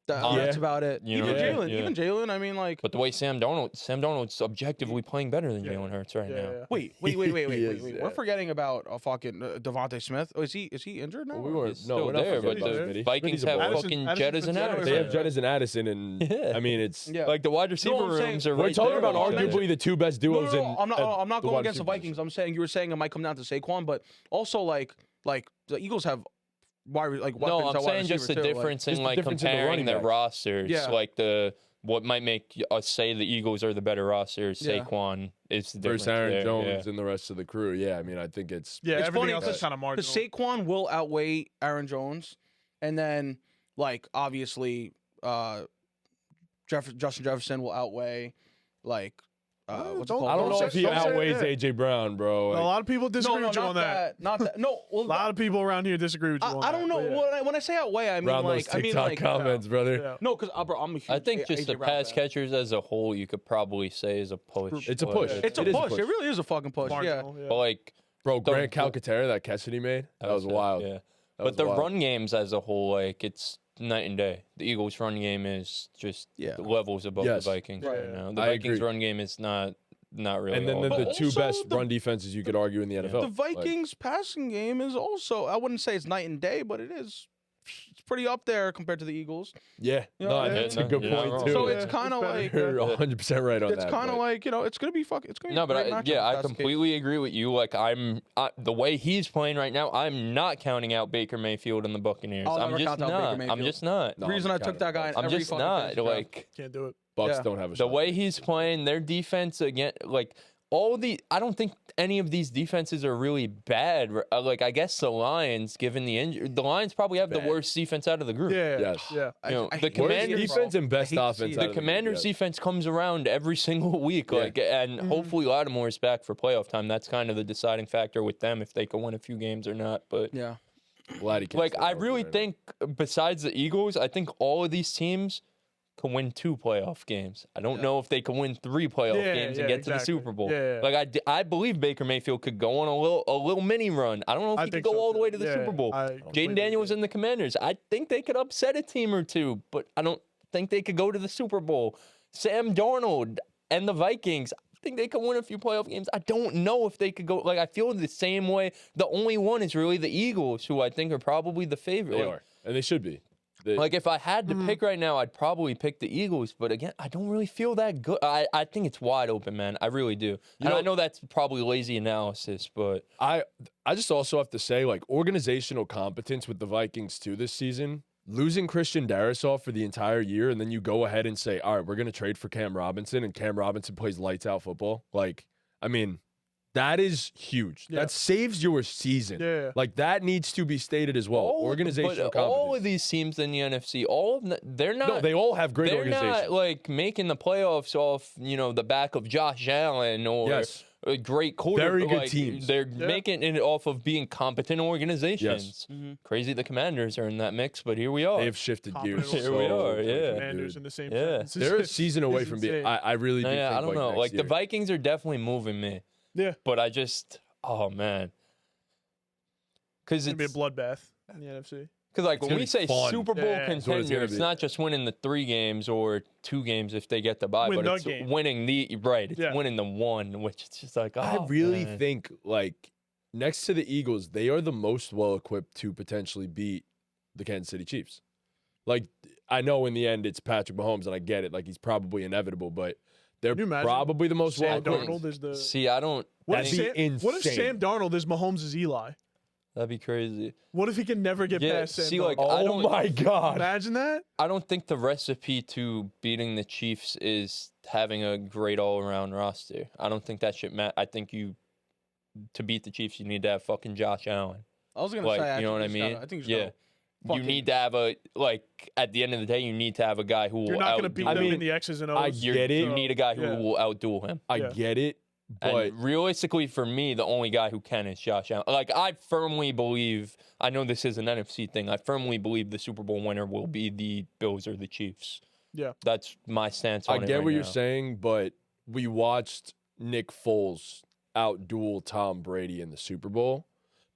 That's about it.
You
Even
know,
Jalen,
yeah.
even Jalen. I mean, like,
But the way Sam Darnold's objectively playing better than
Yeah.
Jalen Hurts right
Yeah,
now.
yeah.
wait.
He is,
We're
yeah.
forgetting about fucking Devontae Smith. Oh, is he injured now?
well, we weren't.
He's
No,
still
we're not
there, but
forgetting
the
about Smitty.
Vikings
Smitty's a
have
baller.
fucking
Addison's
Jettas and
been
Addison.
They have Jettas and Addison, and
Yeah.
I mean, it's
Yeah.
Like the wide receiver
I'm saying-
rooms are
we're
right
talking
there.
about
No,
arguably the two best
No,
duos.
no, no,
in
I'm not
the
going
wide
against the
receiver
Vikings. I'm saying you were saying it might come down to Saquon, but also like the Eagles have weapons.
No, I'm
at wide
saying just the
receiver, too,
difference
just
in
the
like
difference in the
comparing
running
their
backs.
rosters.
Yeah.
Like what might make us say the Eagles are the better roster.
Yeah.
Saquon is the difference
versus Aaron
there,
Jones
yeah.
and the rest of the crew. Yeah, I mean, I think it's
Yeah,
It's
everything
funny
else is kind of
Because
marginal.
Saquon will outweigh Aaron Jones, and then like obviously Justin Jefferson will outweigh like what's it
don't-
called?
I don't know
say-
if he
don't say
outweighs
that.
AJ Brown, bro.
a
Like,
lot of people disagree
No,
with you
not
on that.
Not that. No, well,
A lot of people around here disagree with you on
I
that.
don't know.
but yeah.
When I say outweigh, I mean
around those
like
TikTok comments, brother.
Yeah.
no, because bro, I'm a huge.
I think just
AJ
the
Brown
pass
fan.
catchers as a whole, you could probably say is a push.
It's a
but-
push.
It's a
It is a
push.
push.
It really is a fucking push. Yeah.
Marginal, yeah.
But like
Bro,
The-
Grant Calcaterra, that catch that he made, that was
it,
wild.
Yeah.
That
But
was
the
wild.
run games as a whole, like it's night and day. The Eagles' run game is just
Yeah.
levels above
Yes.
the Vikings
Right.
right now. The
I
Vikings'
agree.
run game is not really.
And then
all
the,
that.
the two
also
best
the-
run defenses you could argue in the NFL.
The
Like,
Vikings passing game is also. I wouldn't say it's night and day, but it is. It's pretty up there compared to the Eagles.
yeah,
Yeah,
no,
yeah,
that's a
no,
good
you're not
point
wrong.
too.
So
Yeah,
it's kind of
it's
like.
better.
You're 100% right on
It's
that.
kind of
but-
like it's gonna be fuck. It's gonna be
No,
a
but
great matchup if
I
that's the case.
completely agree with you. Like the way he's playing right now, I'm not counting out Baker Mayfield and the Buccaneers.
I'll
I'm
never
just
count out Baker
not. I'm
Mayfield.
just not.
No,
The reason
I'm
I took
counting
that guy.
Bucks.
in
I'm
every
just
fucking
not.
fantasy draft.
Like
Can't do it.
Bucks
Yeah.
don't have a
the
shot.
way he's playing, their defense again, like I don't think any of these defenses are really bad. Like, I guess the Lions, given the injury, the Lions probably have the worst defense out of the group.
Yeah,
Yes.
yeah.
You know,
I
the
hate
Commanders
it,
defense
bro.
and best
I hate to
offense.
see it.
out
The
of the
Commanders'
league,
defense comes around every single week,
Yeah.
like, and hopefully Lattimore is back for playoff time. That's kind of the deciding factor with them if they can win a few games or not. But
Yeah.
Glad he can't
like,
stay
I
healthy
really
right now.
think besides the Eagles, I think all of these teams can win 2 playoff games. I don't know if they can win 3 playoff
Yeah,
games
yeah,
and get to the
exactly.
Super Bowl.
Yeah, yeah.
Like, I believe Baker Mayfield could go on a little mini run. I don't know if
I
he could
think
go
so,
all the
too.
way to the
Yeah,
Super Bowl.
I
Jaden
completely
Daniels
agree.
and the Commanders, I think they could upset a team or two, but I don't think they could go to the Super Bowl. Sam Darnold and the Vikings, I think they could win a few playoff games. I don't know if they could go. Like, I feel the same way. The only one is really the Eagles, who I think are probably the favorite.
They
Like,
are, and they should be. They-
like, if I had to pick right now, I'd probably pick the Eagles. But again, I don't really feel that good. I think it's wide open, man. I really do. And I know that's probably lazy analysis, but
I just also have to say, like, organizational competence with the Vikings too this season. Losing Christian Darrisaw for the entire year, and then you go ahead and say, all right, we're going to trade for Cam Robinson, and Cam Robinson plays lights out football. Like, I mean, that is huge.
Yeah.
That saves your season.
Yeah.
Like, that needs to be stated as well. Organizational
but all
competence.
of these teams in the NFC, all of them, they're not.
No, they all have great
they're
organizations.
not like making the playoffs off, the back of Josh Allen or
Yes.
a great quarter.
Very good
like,
teams.
They're making it off of being competent organizations.
Mhm.
Crazy, the Commanders are in that mix, but here we are.
They've shifted gears.
Competent
Here we
so
are,
quickly,
yeah.
Commanders
dude.
in the same
Yeah.
sentence.
They're a season away
It's
from being.
insane.
I really do think.
I don't know.
next
Like,
year.
the Vikings are definitely moving me,
Yeah.
but I just, oh man, because
It's gonna
it's
be a bloodbath in the NFC.
Because, like,
It's
when
gonna
we
be
say
fun.
Super Bowl
Yeah.
That's what it's
contender,
gonna
it's
be.
not just winning the 3 games or 2 games if they get the bye,
Win
but
the
it's
game.
winning the right. It's
Yeah.
winning the one, which is just like, oh,
I really
man.
think, like, next to the Eagles, they are the most well equipped to potentially beat the Kansas City Chiefs. Like, I know in the end it's Patrick Mahomes, and I get it. Like, he's probably inevitable, but they're
Can you imagine
probably the most well
Sam
equipped.
Darnold is the.
See, I don't.
What
That'd
if,
be
Sam, what if
insane.
Sam Darnold is Mahomes' Eli?
That'd be crazy.
What if he can never get
Yeah,
past Sam
see,
Darnold?
like, I
Oh
don't-
my God.
Imagine that.
I don't think the recipe to beating the Chiefs is having a great all-around roster. I don't think that should matter. I think to beat the Chiefs, you need to have fucking Josh Allen.
I was gonna
Like,
say,
you know what I
actually, just
mean?
gotta- I think
Yeah. You need to have at the end of the day, you need to have a guy who
You're
will
not going to
outdo
beat
I
them
mean,
in the X's and O's.
I get it.
You need a guy who
Yeah.
will outduel him.
I
Yeah.
get it, but
And realistically, for me, the only guy who can is Josh Allen. Like, I firmly believe, I know this is an NFC thing, I firmly believe the Super Bowl winner will be the Bills or the Chiefs.
Yeah.
That's my stance
I
on it
get
right
what you're
now.
saying. But we watched Nick Foles outduel Tom Brady in the Super Bowl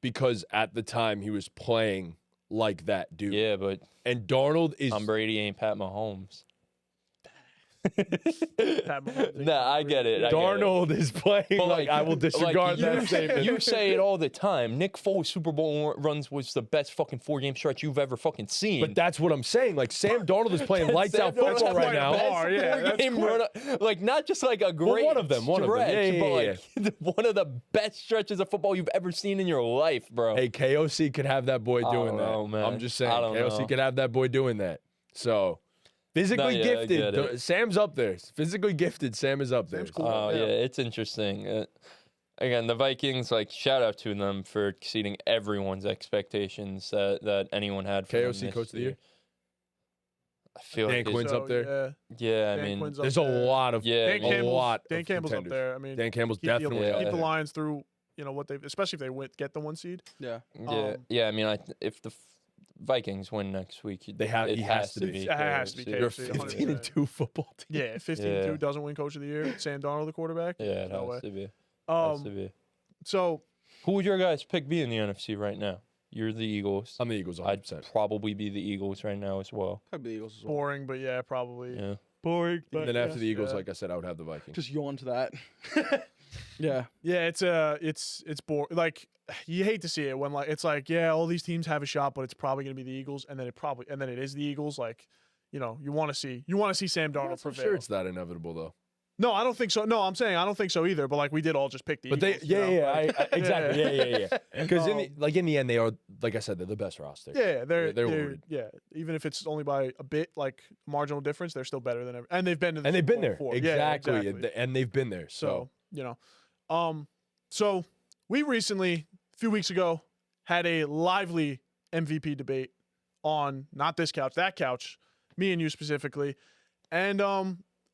because at the time he was playing like that dude.
Yeah, but
And Darnold is
Tom Brady ain't Pat Mahomes.
Pat Mahomes.
Nah, I get it. I get it.
Darnold is playing
But,
like I will disregard that
you,
statement.
you say it all the time. Nick Foles' Super Bowl runs was the best fucking 4-game stretch you've ever fucking seen.
But that's what I'm saying. Like Sam Darnold is playing lights
Sam
out
Darnold's
football right
playing
now.
ball. Bar, yeah, that's
Four-game
quite-
like not just like a great
one of them, one of them.
stretch,
Yeah, yeah,
but like one of the best stretches of football you've ever seen in your life, bro.
Hey, KOC could have that boy
I
doing
don't
that.
know, man.
I'm just saying,
I don't
KOC
know.
could have that boy doing that. So, physically
No, yeah, I
gifted.
get it.
Sam's up there. Physically gifted. Sam is up there.
Sam's cool.
Oh
Yeah.
yeah, it's interesting. Again, the Vikings, like, shout out to them for exceeding everyone's expectations that anyone had for them
KOC
this
Coach of the Year?
I feel
Dan
like it's-
Quinn's up there.
yeah, I
Dan
mean,
Quinn's up
There's a
there.
lot of
yeah,
Dan
I mean,
a
Campbell's,
lot
Dan
of
Campbell's up
contenders.
there. I mean,
Dan Campbell's
keep the-
definitely
Yeah.
up
keep the
there.
Lions through. What they, especially if they get the 1 seed.
Yeah.
yeah, yeah. I mean, if the Vikings win next week,
They have-
it
he has to be.
It has to be
KOC.
You're a
KOC,
15-2 football team.
Yeah, 15-2 doesn't win Coach of the Year. Sam Darnold, the quarterback.
Yeah, it
No
has
way.
to be. Has to
Um,
be.
so
Who would your guys pick be in the NFC right now? You're the Eagles.
I'm the Eagles
I'd
100%.
probably be the Eagles right now as well.
Probably the Eagles as well.
boring, but yeah, probably
Yeah.
boring.
And
But
then after
yes,
the Eagles,
yeah.
like I said, I would have the Vikings.
Just yawn to that. Yeah.
Yeah, it's boring. Like you hate to see it when it's like yeah, all these teams have a shot, but it's probably gonna be the Eagles, and then it is the Eagles. Like you want to see Sam Darnold
I'm
prevail.
sure it's that inevitable though.
No, I don't think so. No, I'm saying I don't think so either. But like we did all just pick the
But
Eagles.
they, exactly, yeah. Because
Um,
in the end, they are, like I said, they're the best roster.
Yeah, they're
loaded.
yeah. Even if it's only by a bit, like marginal difference, they're still better than ever. And they've been to the
And they've
Super
been
Bowl
there
before.
exactly,
Yeah, exactly.
and they've been there.
So So we recently, a few weeks ago, had a lively MVP debate on not this couch, that couch, me and you specifically. And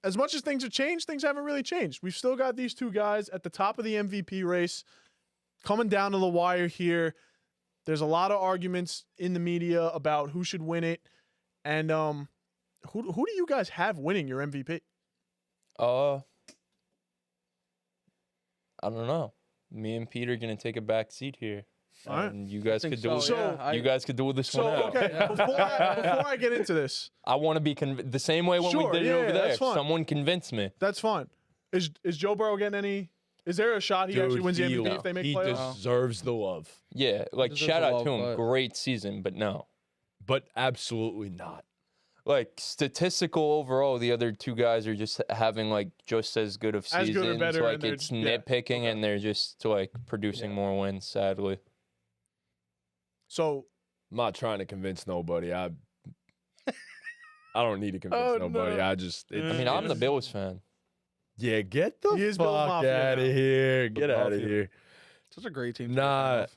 as much as things have changed, things haven't really changed. We've still got these two guys at the top of the MVP race, coming down to the wire here. There's a lot of arguments in the media about who should win it. And who do you guys have winning your MVP?
I don't know. Me and Pete are gonna take a back seat here.
All right.
And you guys
think
could do
so, yeah.
you guys could do this one out.
Okay, before I get into this,
I want to be the same way when
Sure,
we did
yeah,
it over there.
that's fine.
Someone convince me.
that's fine. Is Joe Burrow getting any? Is there a shot he actually wins the MVP if they make
he
playoffs?
deserves the love,
Yeah, like
Deserves
shout
a
out
love,
to him.
but-
Great season, but no.
but absolutely not.
Like statistical overall, the other two guys are just having like just as good of
As
seasons.
good or better,
like
and they're-
it's
yeah,
nitpicking, and they're just like producing more wins. Sadly,
So
I'm not trying to convince nobody. I don't need to convince nobody.
no.
I just.
I mean, I'm the Bills fan.
Yeah, get the
He is Bill
fuck
Mafia
out of
now.
here. Get out of
Mafia.
here.
Such a great team. to
Nah.
have.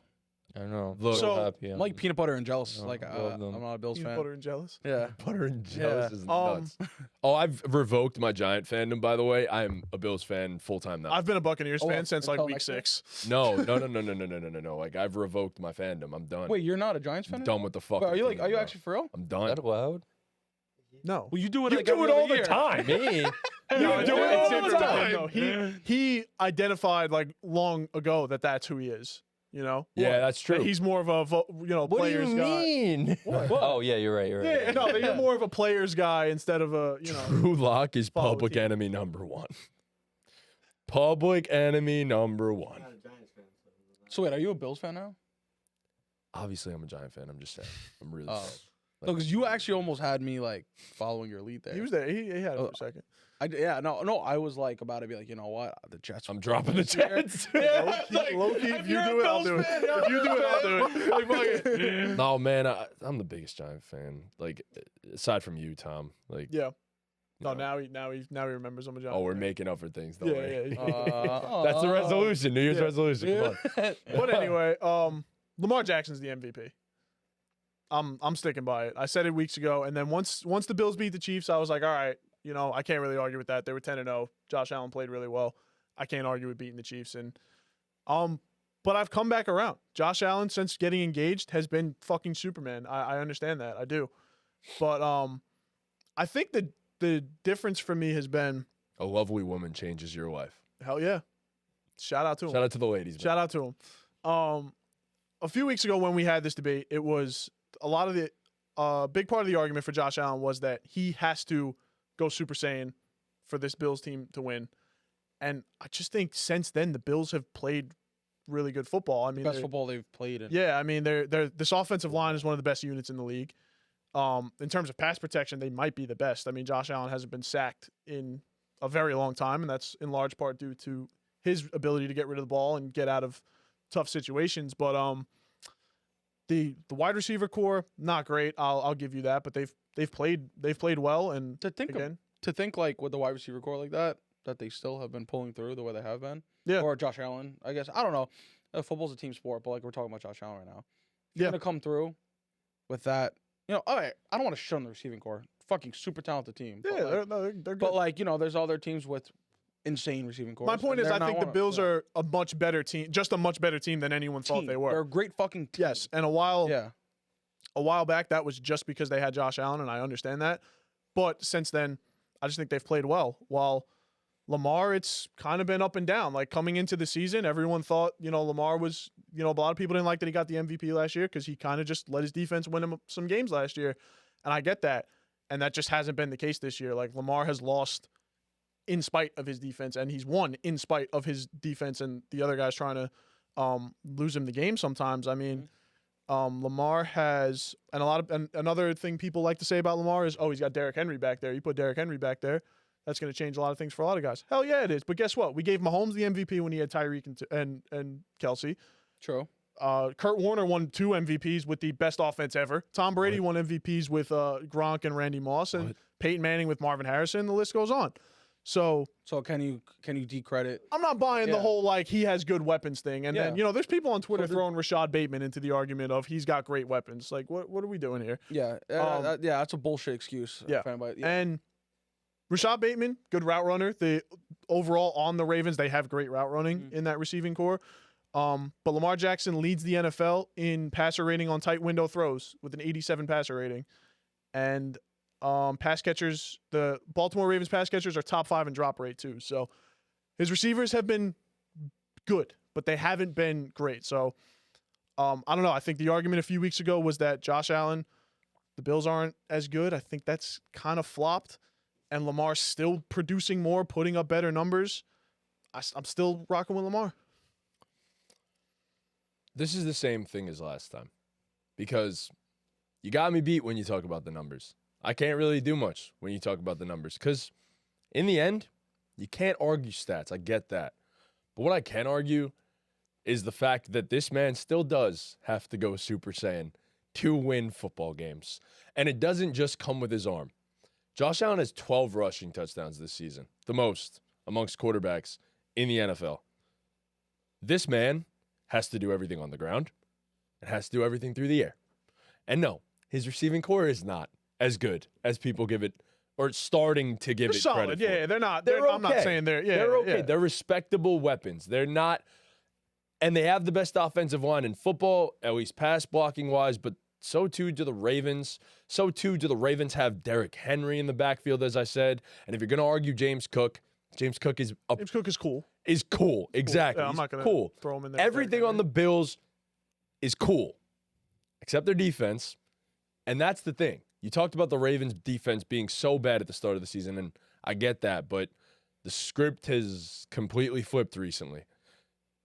I know.
Look-
so
So,
happy.
I'm like peanut butter and jealous.
No,
Like
love them.
I'm not a Bills
peanut
fan.
butter and jealous.
Yeah.
Butter and jealous
Yeah.
is nuts. Oh, I've revoked my Giant fandom, by the way. I'm a Bills fan full time now.
I've been a Buccaneers
Oh,
fan since like
until
week
next year?
6.
No. Like I've revoked my fandom. I'm done.
Wait, you're not a Giants fan?
I'm done with the fucking.
Wait, are you like?
team,
Are you
bro.
actually for real?
I'm
Is
done.
that allowed?
No.
Well, you do it.
You
like
do
every
it all
other
the
year.
time.
Me?
No,
You do it all the time.
No, he identified like long ago that that's who he is. You know.
Yeah, that's
That
true.
he's more of a
What do
players
you
guy.
mean? Oh yeah, you're right. You're right.
Yeah, no, that you're more of a players guy instead of a
True Lock is
Follow
public
team.
enemy number one. Public enemy number one.
So wait, are you a Bills fan now?
Obviously, I'm a Giant fan. I'm just saying. I'm really
Oh.
sad.
No, because you actually almost had me like following your lead there.
He was there. He had it for a second.
No. I was like about to be like, you know what? The Jets.
I'm dropping the
this year.
Jets.
Low-key, if you do it, I'll do it. If you do it, I'll do it. Like, fuck it.
No, man, I'm the biggest Giant fan. Like, aside from you, Tom. Like,
Yeah.
you
No,
know.
now he remembers I'm a Giant.
Oh, we're
fan.
making up for things. Don't worry.
Yeah.
That's the resolution. New Year's
Yeah.
resolution. Come on.
But anyway, Lamar Jackson's the MVP. I'm sticking by it. I said it weeks ago, and then once the Bills beat the Chiefs, I was like, all right, I can't really argue with that. They were 10-0. Josh Allen played really well. I can't argue with beating the Chiefs, and but I've come back around. Josh Allen, since getting engaged, has been fucking Superman. I understand that. I do. But I think the difference for me has been,
A lovely woman changes your life.
hell yeah. Shout out to him.
Shout out to the ladies. man.
Shout out to him. A few weeks ago when we had this debate, it was a lot of the big part of the argument for Josh Allen was that he has to go Super Saiyan for this Bills team to win. And I just think since then the Bills have played really good football. I mean,
Best
they're-
football they've played. In.
yeah, I mean, they're this offensive line is one of the best units in the league. In terms of pass protection, they might be the best. I mean, Josh Allen hasn't been sacked in a very long time, and that's in large part due to his ability to get rid of the ball and get out of tough situations. But the wide receiver core, not great. I'll give you that, but they've played well. And
To think
again,
to think like with the wide receiver core like that they still have been pulling through the way they have been.
Yeah.
Or Josh Allen, I guess. I don't know. Football's a team sport, but like we're talking about Josh Allen right now.
Yeah.
Gonna come through with that. All right. I don't want to shit on the receiving core. Fucking super talented team.
yeah,
But like,
they're good.
but like there's other teams with insane receiving cores.
My point
and
is,
they're
I
not
think the
one of-
Bills
yeah.
are a much better team, just a much better team than anyone thought
Team.
they were.
They're a great fucking team.
Yes, and a while
Yeah.
back, that was just because they had Josh Allen, and I understand that. But since then, I just think they've played well. While Lamar, it's kind of been up and down. Like coming into the season, everyone thought, Lamar was, a lot of people didn't like that he got the MVP last year because he kind of just let his defense win him some games last year. And I get that. And that just hasn't been the case this year. Like Lamar has lost in spite of his defense, and he's won in spite of his defense and the other guys trying to lose him the game sometimes. I mean, Lamar has, and another thing people like to say about Lamar is, oh, he's got Derrick Henry back there. You put Derrick Henry back there, that's going to change a lot of things for a lot of guys. Hell yeah, it is. But guess what? We gave Mahomes the MVP when he had Tyreek and Kelsey.
True.
Kurt Warner won 2 MVPs with the best offense ever. Tom Brady won MVPs with Gronk and Randy Moss, and
What?
Peyton Manning with Marvin Harrison. The list goes on. So
can you decredit?
I'm not buying the
Yeah.
whole like he has good weapons thing. And then
Yeah.
there's people on Twitter
So the-
throwing Rashad Bateman into the argument of he's got great weapons. Like what are we doing here?
Yeah, that's a bullshit excuse.
Yeah.
for anybody. Yeah.
And Rashad Bateman, good route runner. The overall on the Ravens, they have great route running in that receiving core. But Lamar Jackson leads the NFL in passer rating on tight window throws with an 87 passer rating. And pass catchers, the Baltimore Ravens pass catchers are top 5 in drop rate too. So his receivers have been good, but they haven't been great. So I don't know. I think the argument a few weeks ago was that Josh Allen, the Bills aren't as good. I think that's kind of flopped. And Lamar's still producing more, putting up better numbers. I'm still rocking with Lamar.
This is the same thing as last time because you got me beat when you talk about the numbers. I can't really do much when you talk about the numbers because in the end, you can't argue stats. I get that. But what I can argue is the fact that this man still does have to go Super Saiyan to win football games. And it doesn't just come with his arm. Josh Allen has 12 rushing touchdowns this season, the most amongst quarterbacks in the NFL. This man has to do everything on the ground and has to do everything through the air. And no, his receiving core is not as good as people give it, or starting to give
They're
it
solid.
credit for.
Yeah, they're not.
They're
I'm not
okay.
saying they're. Yeah,
They're okay.
yeah.
They're respectable weapons. They're not, and they have the best offensive line in football, at least pass blocking wise, but so too do the Ravens. So too do the Ravens have Derrick Henry in the backfield, as I said. And if you're going to argue James Cook is
James Cook is cool.
cool. Exactly.
Yeah, I'm
He's
not gonna
cool.
throw him in there.
Everything on the Bills is cool, except their defense. And that's the thing. You talked about the Ravens' defense being so bad at the start of the season, and I get that, but the script has completely flipped recently.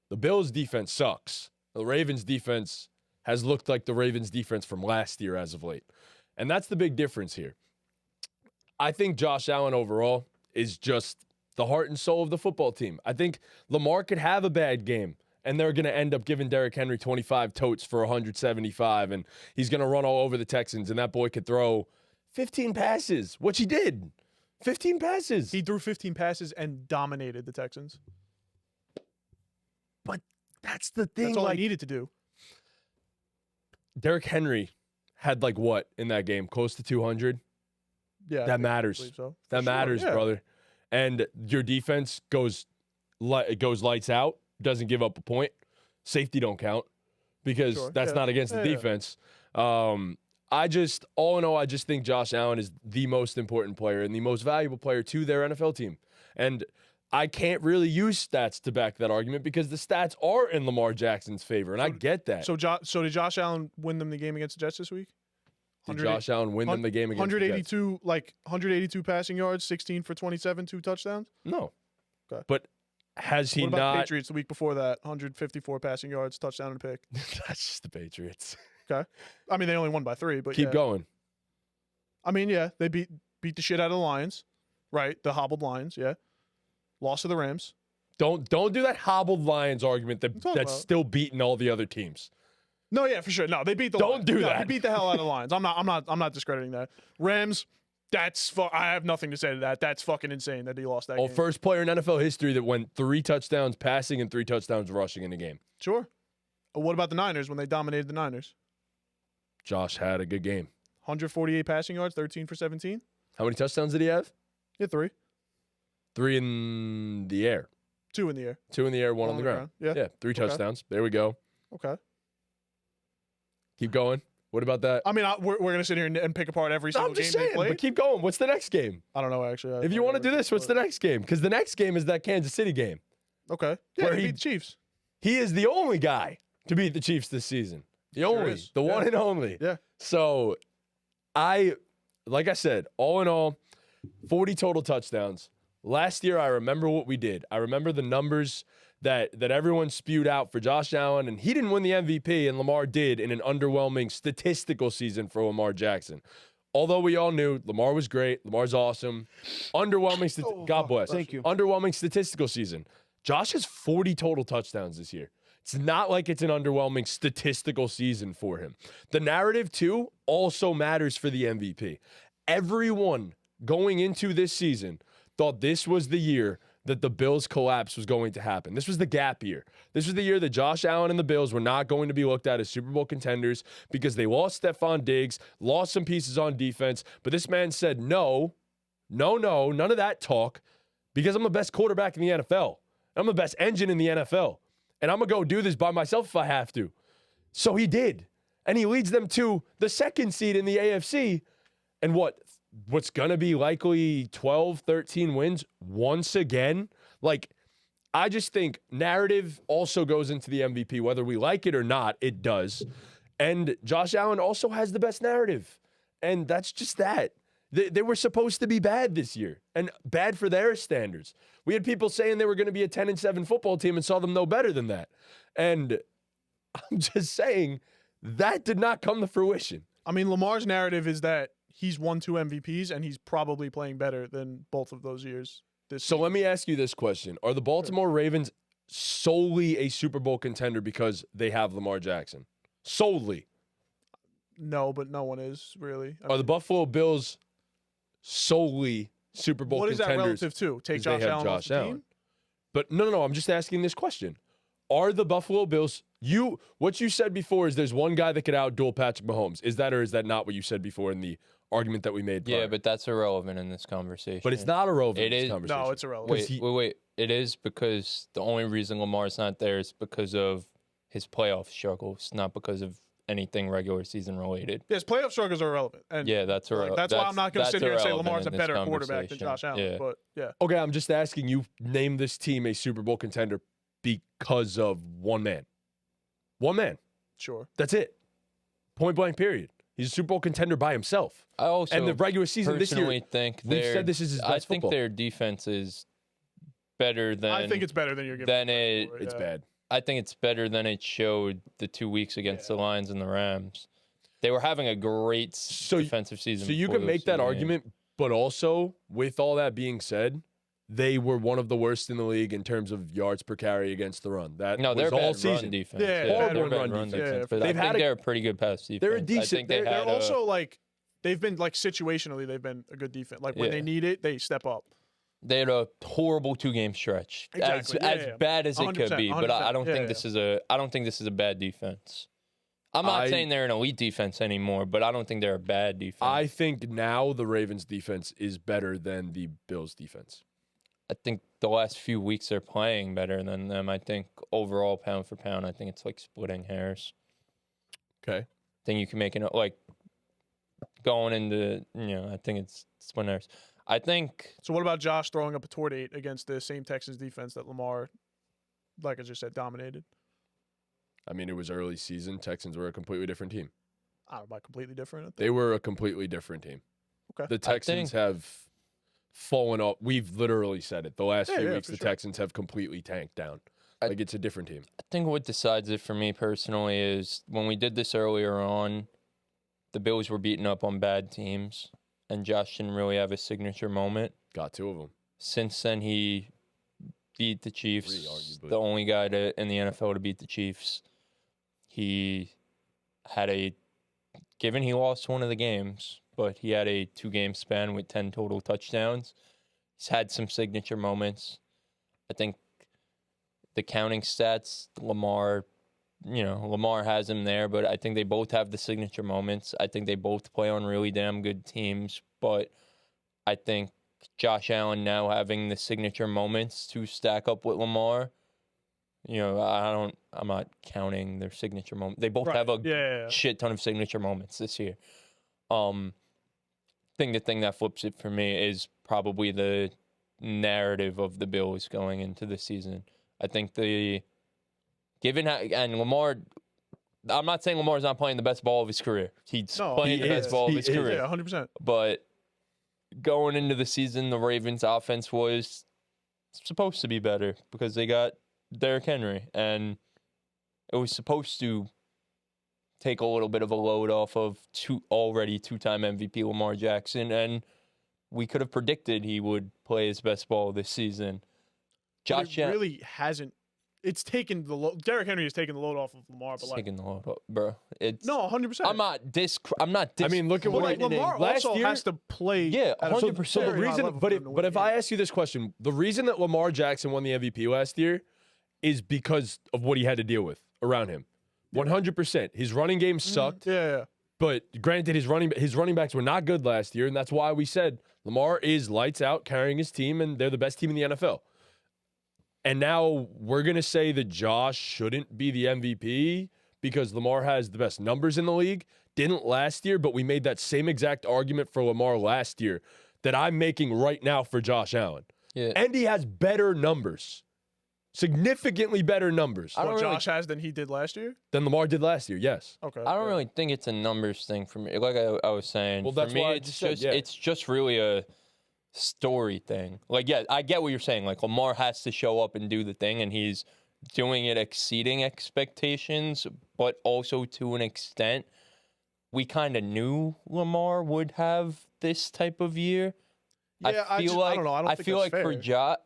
The Bills' defense sucks. The Ravens' defense has looked like the Ravens' defense from last year as of late. And that's the big difference here. I think Josh Allen overall is just the heart and soul of the football team. I think Lamar could have a bad game, and they're going to end up giving Derrick Henry 25 totes for 175, and he's going to run all over the Texans, and that boy could throw 15 passes, which he did. 15 passes.
He threw 15 passes and dominated the Texans.
But that's the thing.
That's all
like,
he needed to do.
Derrick Henry had like what in that game? Close to 200?
Yeah,
That matters.
I believe so.
That
For sure,
matters,
yeah.
brother. And your defense goes lights out, doesn't give up a point. Safety don't count because
Sure,
that's
yeah.
not against the
Yeah, yeah.
defense. All in all, I just think Josh Allen is the most important player and the most valuable player to their NFL team. And I can't really use stats to back that argument because the stats are in Lamar Jackson's favor, and I get that.
So did Josh Allen win them the game against the Jets this week?
Did Josh Allen win them the game against the Jets?
182 passing yards, 16 for 27, 2 touchdowns.
No.
Okay.
But has he
What about the
not?
Patriots the week before that? 154 passing yards, touchdown and a pick.
That's just the Patriots.
Okay. I mean, they only won by 3, but
Keep
yeah.
going.
I mean, yeah, they beat the shit out of the Lions, right? The hobbled Lions, yeah. Lost to the Rams.
Don't do that hobbled Lions argument
talking
that's
about?
still beating all the other teams.
No, yeah, for sure. No, they beat the
Don't
Lions.
do
No,
that.
They beat the hell out of the Lions. I'm not discrediting that. Rams, I have nothing to say to that. That's fucking insane that he lost that game.
First player in NFL history that went 3 touchdowns passing and 3 touchdowns rushing in a game.
Sure. What about the Niners when they dominated the Niners?
Josh had a good game.
148 passing yards, 13 for 17.
How many touchdowns did he have?
Yeah, 3.
3 in the air.
2 in the air.
2 in the air, 1 on the ground.
Yeah.
3
Okay.
touchdowns. There we go.
Okay.
Keep going. What about that?
I mean, we're going to sit here and pick apart every single
I'm just
game they
saying,
played.
but keep going. What's the next game?
I don't know, actually.
If you want to do this, what's the next game? Because the next game is that Kansas City game.
Okay. Yeah,
where
they
he-
beat the Chiefs.
He is the only guy to beat the Chiefs this season. The only.
is.
The
Yeah.
one and only.
Yeah.
So, like I said, all in all, 40 total touchdowns. Last year, I remember what we did. I remember the numbers that everyone spewed out for Josh Allen, and he didn't win the MVP, and Lamar did in an underwhelming statistical season for Lamar Jackson. Although we all knew Lamar was great, Lamar's awesome. Underwhelming, God bless.
Thank you.
Underwhelming statistical season. Josh has 40 total touchdowns this year. It's not like it's an underwhelming statistical season for him. The narrative, too, also matters for the MVP. Everyone going into this season thought this was the year that the Bills' collapse was going to happen. This was the gap year. This was the year that Josh Allen and the Bills were not going to be looked at as Super Bowl contenders because they lost Stephon Diggs, lost some pieces on defense. But this man said, no, none of that talk, because I'm the best quarterback in the NFL. I'm the best engine in the NFL. And I'm going to go do this by myself if I have to. So he did. And he leads them to the second seed in the AFC. And what's going to be likely 12, 13 wins once again? Like, I just think narrative also goes into the MVP. Whether we like it or not, it does. And Josh Allen also has the best narrative. And that's just that. They were supposed to be bad this year, and bad for their standards. We had people saying they were going to be a 10-7 football team and saw them no better than that. And I'm just saying that did not come to fruition.
I mean, Lamar's narrative is that he's won 2 MVPs, and he's probably playing better than both of those years.
So let me ask you this question. Are the Baltimore Ravens solely a Super Bowl contender because they have Lamar Jackson? Solely.
No, but no one is, really.
Are the Buffalo Bills solely Super Bowl
what is
contenders?
that relative to? Take
'cause they
Josh
have
Allen off
Josh
the
Allen.
team?
But no, I'm just asking this question. Are the Buffalo Bills, what you said before is there's one guy that could outduel Patrick Mahomes. Is that or is that not what you said before in the argument that we made prior?
Yeah, but that's irrelevant in this conversation.
But it's not irrelevant
It
in this
is-
conversation.
No, it's irrelevant.
Wait. It is because the only reason Lamar's not there is because of his playoff struggles, not because of anything regular season related.
Yes, playoff struggles are irrelevant. And
Yeah, that's
like,
irrelevant.
that's why I'm not going to sit here and say
irrelevant
Lamar's a
in this
better quarterback than
conversation.
Josh Allen.
Yeah.
But yeah,
Okay, I'm just asking you, name this team a Super Bowl contender because of one man. One man.
sure.
That's it. Point blank, period. He's a Super Bowl contender by himself.
I also
And the regular season this year,
personally think
we've said this is his best
I think
football.
their defense is better than.
I think it's better than you're giving
than
credit
it-
for,
it's
yeah.
bad.
I think it's better than it showed the 2 weeks against the Lions and the Rams. They were having a great defensive season.
So you
before
can
those
make
two
that
games.
argument, but also, with all that being said, they were one of the worst in the league in terms of yards per carry against the run. That
No,
was
they're a
all
bad
season.
run defense.
Yeah,
they're
horrible
a bad
run
run
defense.
defense. But
They've
I
had
think
a-
they're a pretty good pass defense.
They're a
I
decent-
think they
They're
had
also like they've been like situationally they've been a good defense. Like when
Yeah.
they need it, they step up.
they had a horrible 2-game stretch.
Exactly.
As bad as it could
100%,
be, but I don't
100%.
think this is a bad defense. I'm not saying they're an elite defense anymore, but I don't think they're a bad defense.
I think now the Ravens' defense is better than the Bills' defense.
I think the last few weeks they're playing better than them. I think overall, pound for pound, I think it's like splitting hairs.
Okay.
I think you can make it like going into, I think it's splitting hairs. I think
So what about Josh throwing up a toward 8 against the same Texans defense that Lamar, like I just said, dominated?
I mean, it was early season. Texans were a completely different team.
I don't know about completely different. I think.
They were a completely different team.
Okay.
The Texans have fallen off. We've literally said it. The last few weeks,
for
the
sure.
Texans have completely tanked down.
I-
Like, it's a different team.
I think what decides it for me personally is when we did this earlier on, the Bills were beating up on bad teams, and Josh didn't really have a signature moment.
Got 2 of them.
Since then, he beat the Chiefs,
3, arguably.
the only guy in the NFL to beat the Chiefs. He had given he lost one of the games, but he had a 2-game span with 10 total touchdowns. He's had some signature moments. I think the counting stats, Lamar has him there, but I think they both have the signature moments. I think they both play on really damn good teams, but I think Josh Allen now having the signature moments to stack up with Lamar, I'm not counting their signature moments. They both
Right.
have a
Yeah.
shit ton of signature moments this year. The thing that flips it for me is probably the narrative of the Bills going into the season. I think and Lamar, I'm not saying Lamar's not playing the best ball of his career. He's
No,
playing
he
the best
is.
ball of
He
his
is.
career.
Yeah, 100%.
But going into the season, the Ravens' offense was supposed to be better because they got Derrick Henry, and it was supposed to take a little bit of a load off of already 2-time MVP Lamar Jackson, and we could have predicted he would play his best ball this season.
But
Josh
it
Allen,
really hasn't it's taken the load. Derrick Henry has taken the load off of Lamar, but
It's
like
taking the load up, bro. It's
no, 100%.
I'm not dis.
I mean, look at
But
what
like Lamar
last
also
year,
has to play.
Yeah,
at a
100%.
So the
very high
reason,
level
but
for
if
him to
but
win
if
the
I
game.
ask you this question, the reason that Lamar Jackson won the MVP last year is because of what he had to deal with around him. 100%. His running game sucked,
yeah.
but granted, his running backs were not good last year, and that's why we said Lamar is lights out carrying his team, and they're the best team in the NFL. And now we're going to say that Josh shouldn't be the MVP because Lamar has the best numbers in the league. Didn't last year, but we made that same exact argument for Lamar last year that I'm making right now for Josh Allen.
Yeah.
And he has better numbers, significantly better numbers
I don't
What
really-
Josh has than he did last year.
than Lamar did last year. Yes.
Okay.
I don't really think it's a numbers thing for me. Like I was saying,
Well,
for
that's
me,
why I
it's
just said,
just
yeah.
it's just really a story thing. Like, yeah, I get what you're saying. Like, Lamar has to show up and do the thing, and he's doing it exceeding expectations, but also to an extent, we kind of knew Lamar would have this type of year.
Yeah, I
feel
just- I
like
don't know. I don't think
feel
that's
like for
fair.
Josh.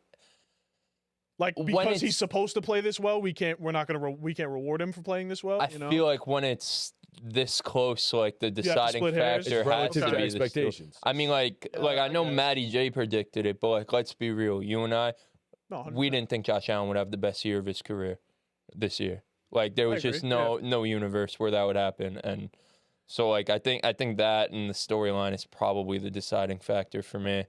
Like
when
because
it's-
he's supposed to play this well, we can't reward him for playing this well.
I
you know?
feel like when it's this close, like the deciding
split hairs.
factor
It's
has
relative
to
to
be the sto-
expectations.
I mean, like
Yeah,
I
I
know
guess.
Matty J predicted it, but like let's be real, you and I,
No, 100%.
we didn't think Josh Allen would have the best year of his career this year. Like there was just
agree,
no universe where that would happen, and so like I think that and the storyline is probably the deciding factor for me.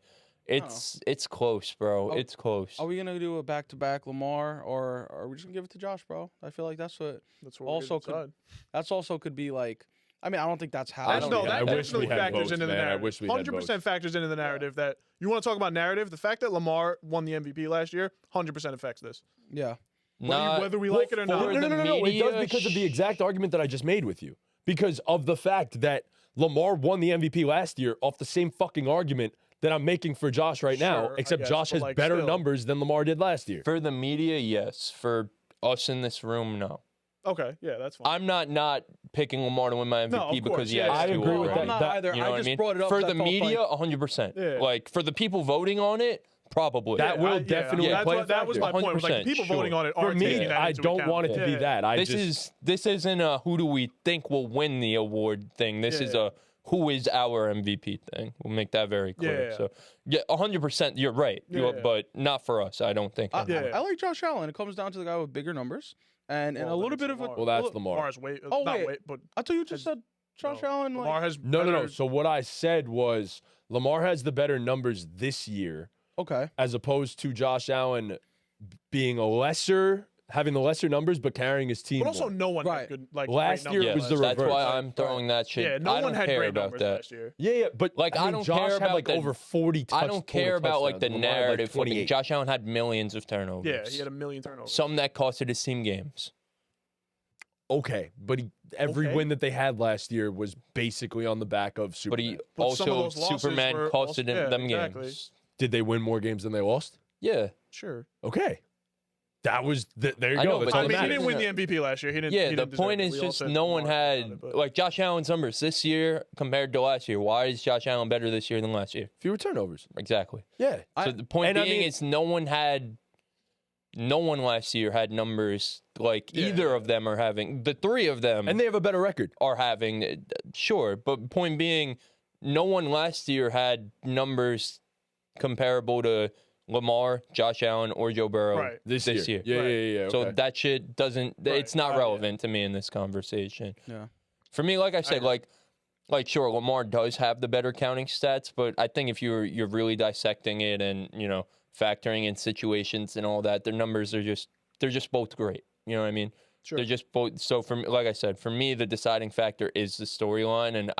It's close, bro.
Oh,
It's close.
Are we gonna do a back-to-back Lamar, or are we just gonna give it to Josh, bro? I feel like that's what.
That's what
Also
we're gonna decide.
That's also could be like. I mean, I don't think that's how.
I don't
No,
know.
that
I wish
definitely
we had
factors
votes,
into the
man. I
narrative.
wish we had
100% factors into the narrative that you want to talk about narrative. The fact that Lamar won the MVP last year, 100% affects this.
Yeah.
Whether we like it or not.
for
No,
the
It does
media,
because of the exact argument that I just made with you. Because of the fact that Lamar won the MVP last year off the same fucking argument that I'm making for Josh right now,
Sure, I
except
guess,
Josh
but,
has
like,
better
still.
numbers than Lamar did last year.
For the media, yes. For us in this room, no.
Okay, yeah, that's fine.
I'm not picking Lamar to win my MVP
No, of course,
because he
yeah,
has
I
two
agree with
already.
I'm not
that-
either.
You know
I
what
just
I mean?
brought it up
For
'cause I
the
felt
media,
like-
100%.
Yeah.
Like for the people voting on it, probably.
That will definitely
that's
play a
what, that was my
factor.
point. Was like the
100%,
people
sure.
voting on it
For
are
me,
taking that
I
into
don't
account.
want it to be
Yeah.
that. I
This
just
isn't a who do we think will win the award thing. This is
Yeah.
a who is our MVP thing. We'll make that very clear.
Yeah.
So yeah, 100%. You're right.
Yeah.
But not for us. I don't think.
Yeah.
I like Josh Allen. It comes down to the guy with bigger numbers and a
Well,
little
then
bit
it's
of a.
Lamar.
well, that's
little-
Lamar.
Lamar's weight.
Oh,
not
wait.
weight, but
I thought you just said Josh Allen.
Lamar
Like,
has
No.
better-
So what I said was Lamar has the better numbers this year
okay.
as opposed to Josh Allen being having the lesser numbers but carrying his team.
But also,
more.
no one
Right.
had good like
Last
great
year
numbers
was the
last
That's
year.
reverse.
why I'm throwing that shit.
Yeah, no
I don't
one had
care
great
about
numbers
that.
last year.
Yeah, but
Like, I
mean,
don't
Josh
care
had
about
like
the-
over 40
I don't care about like the
touchdowns. Lamar had, like,
narrative. flipping.
28.
Josh Allen had millions of turnovers.
Yeah, he had a million turnovers.
Some that costed his team games.
Okay, but every
Okay.
win that they had last year was basically on the back of
But
Superman.
he
But some of
also
those losses
Superman
were
costed
also-
him
yeah,
them
exactly.
games.
Did they win more games than they lost?
Yeah.
Sure.
Okay. That was there you
I
go.
know,
That's
but
all
I
that
mean, he
matters.
didn't win the MVP last year. He didn't.
Yeah,
he
the
didn't
point
deserve it.
is
We all
just
said
no one
Lamar
had
about it, but-
like Josh Allen's numbers this year compared to last year. Why is Josh Allen better this year than last year?
Fewer turnovers.
Exactly.
Yeah.
So the point
and I
being
mean-
is no one last year had numbers like
Yeah.
either of them are having. The three of them
And they have a better record.
are having, sure. But point being, no one last year had numbers comparable to Lamar, Josh Allen, or Joe Burrow
Right.
This
year.
Yeah,
Right.
yeah.
So
okay.
that shit doesn't.
Right.
It's not
Yeah.
relevant to me in this conversation.
Yeah.
For me, like I said,
agree.
like sure, Lamar does have the better counting stats, but I think if you're really dissecting it and factoring in situations and all that, their numbers are they're just both great. You know what I mean?
Sure.
They're just both. So for me, like I said, for me, the deciding factor is the storyline, and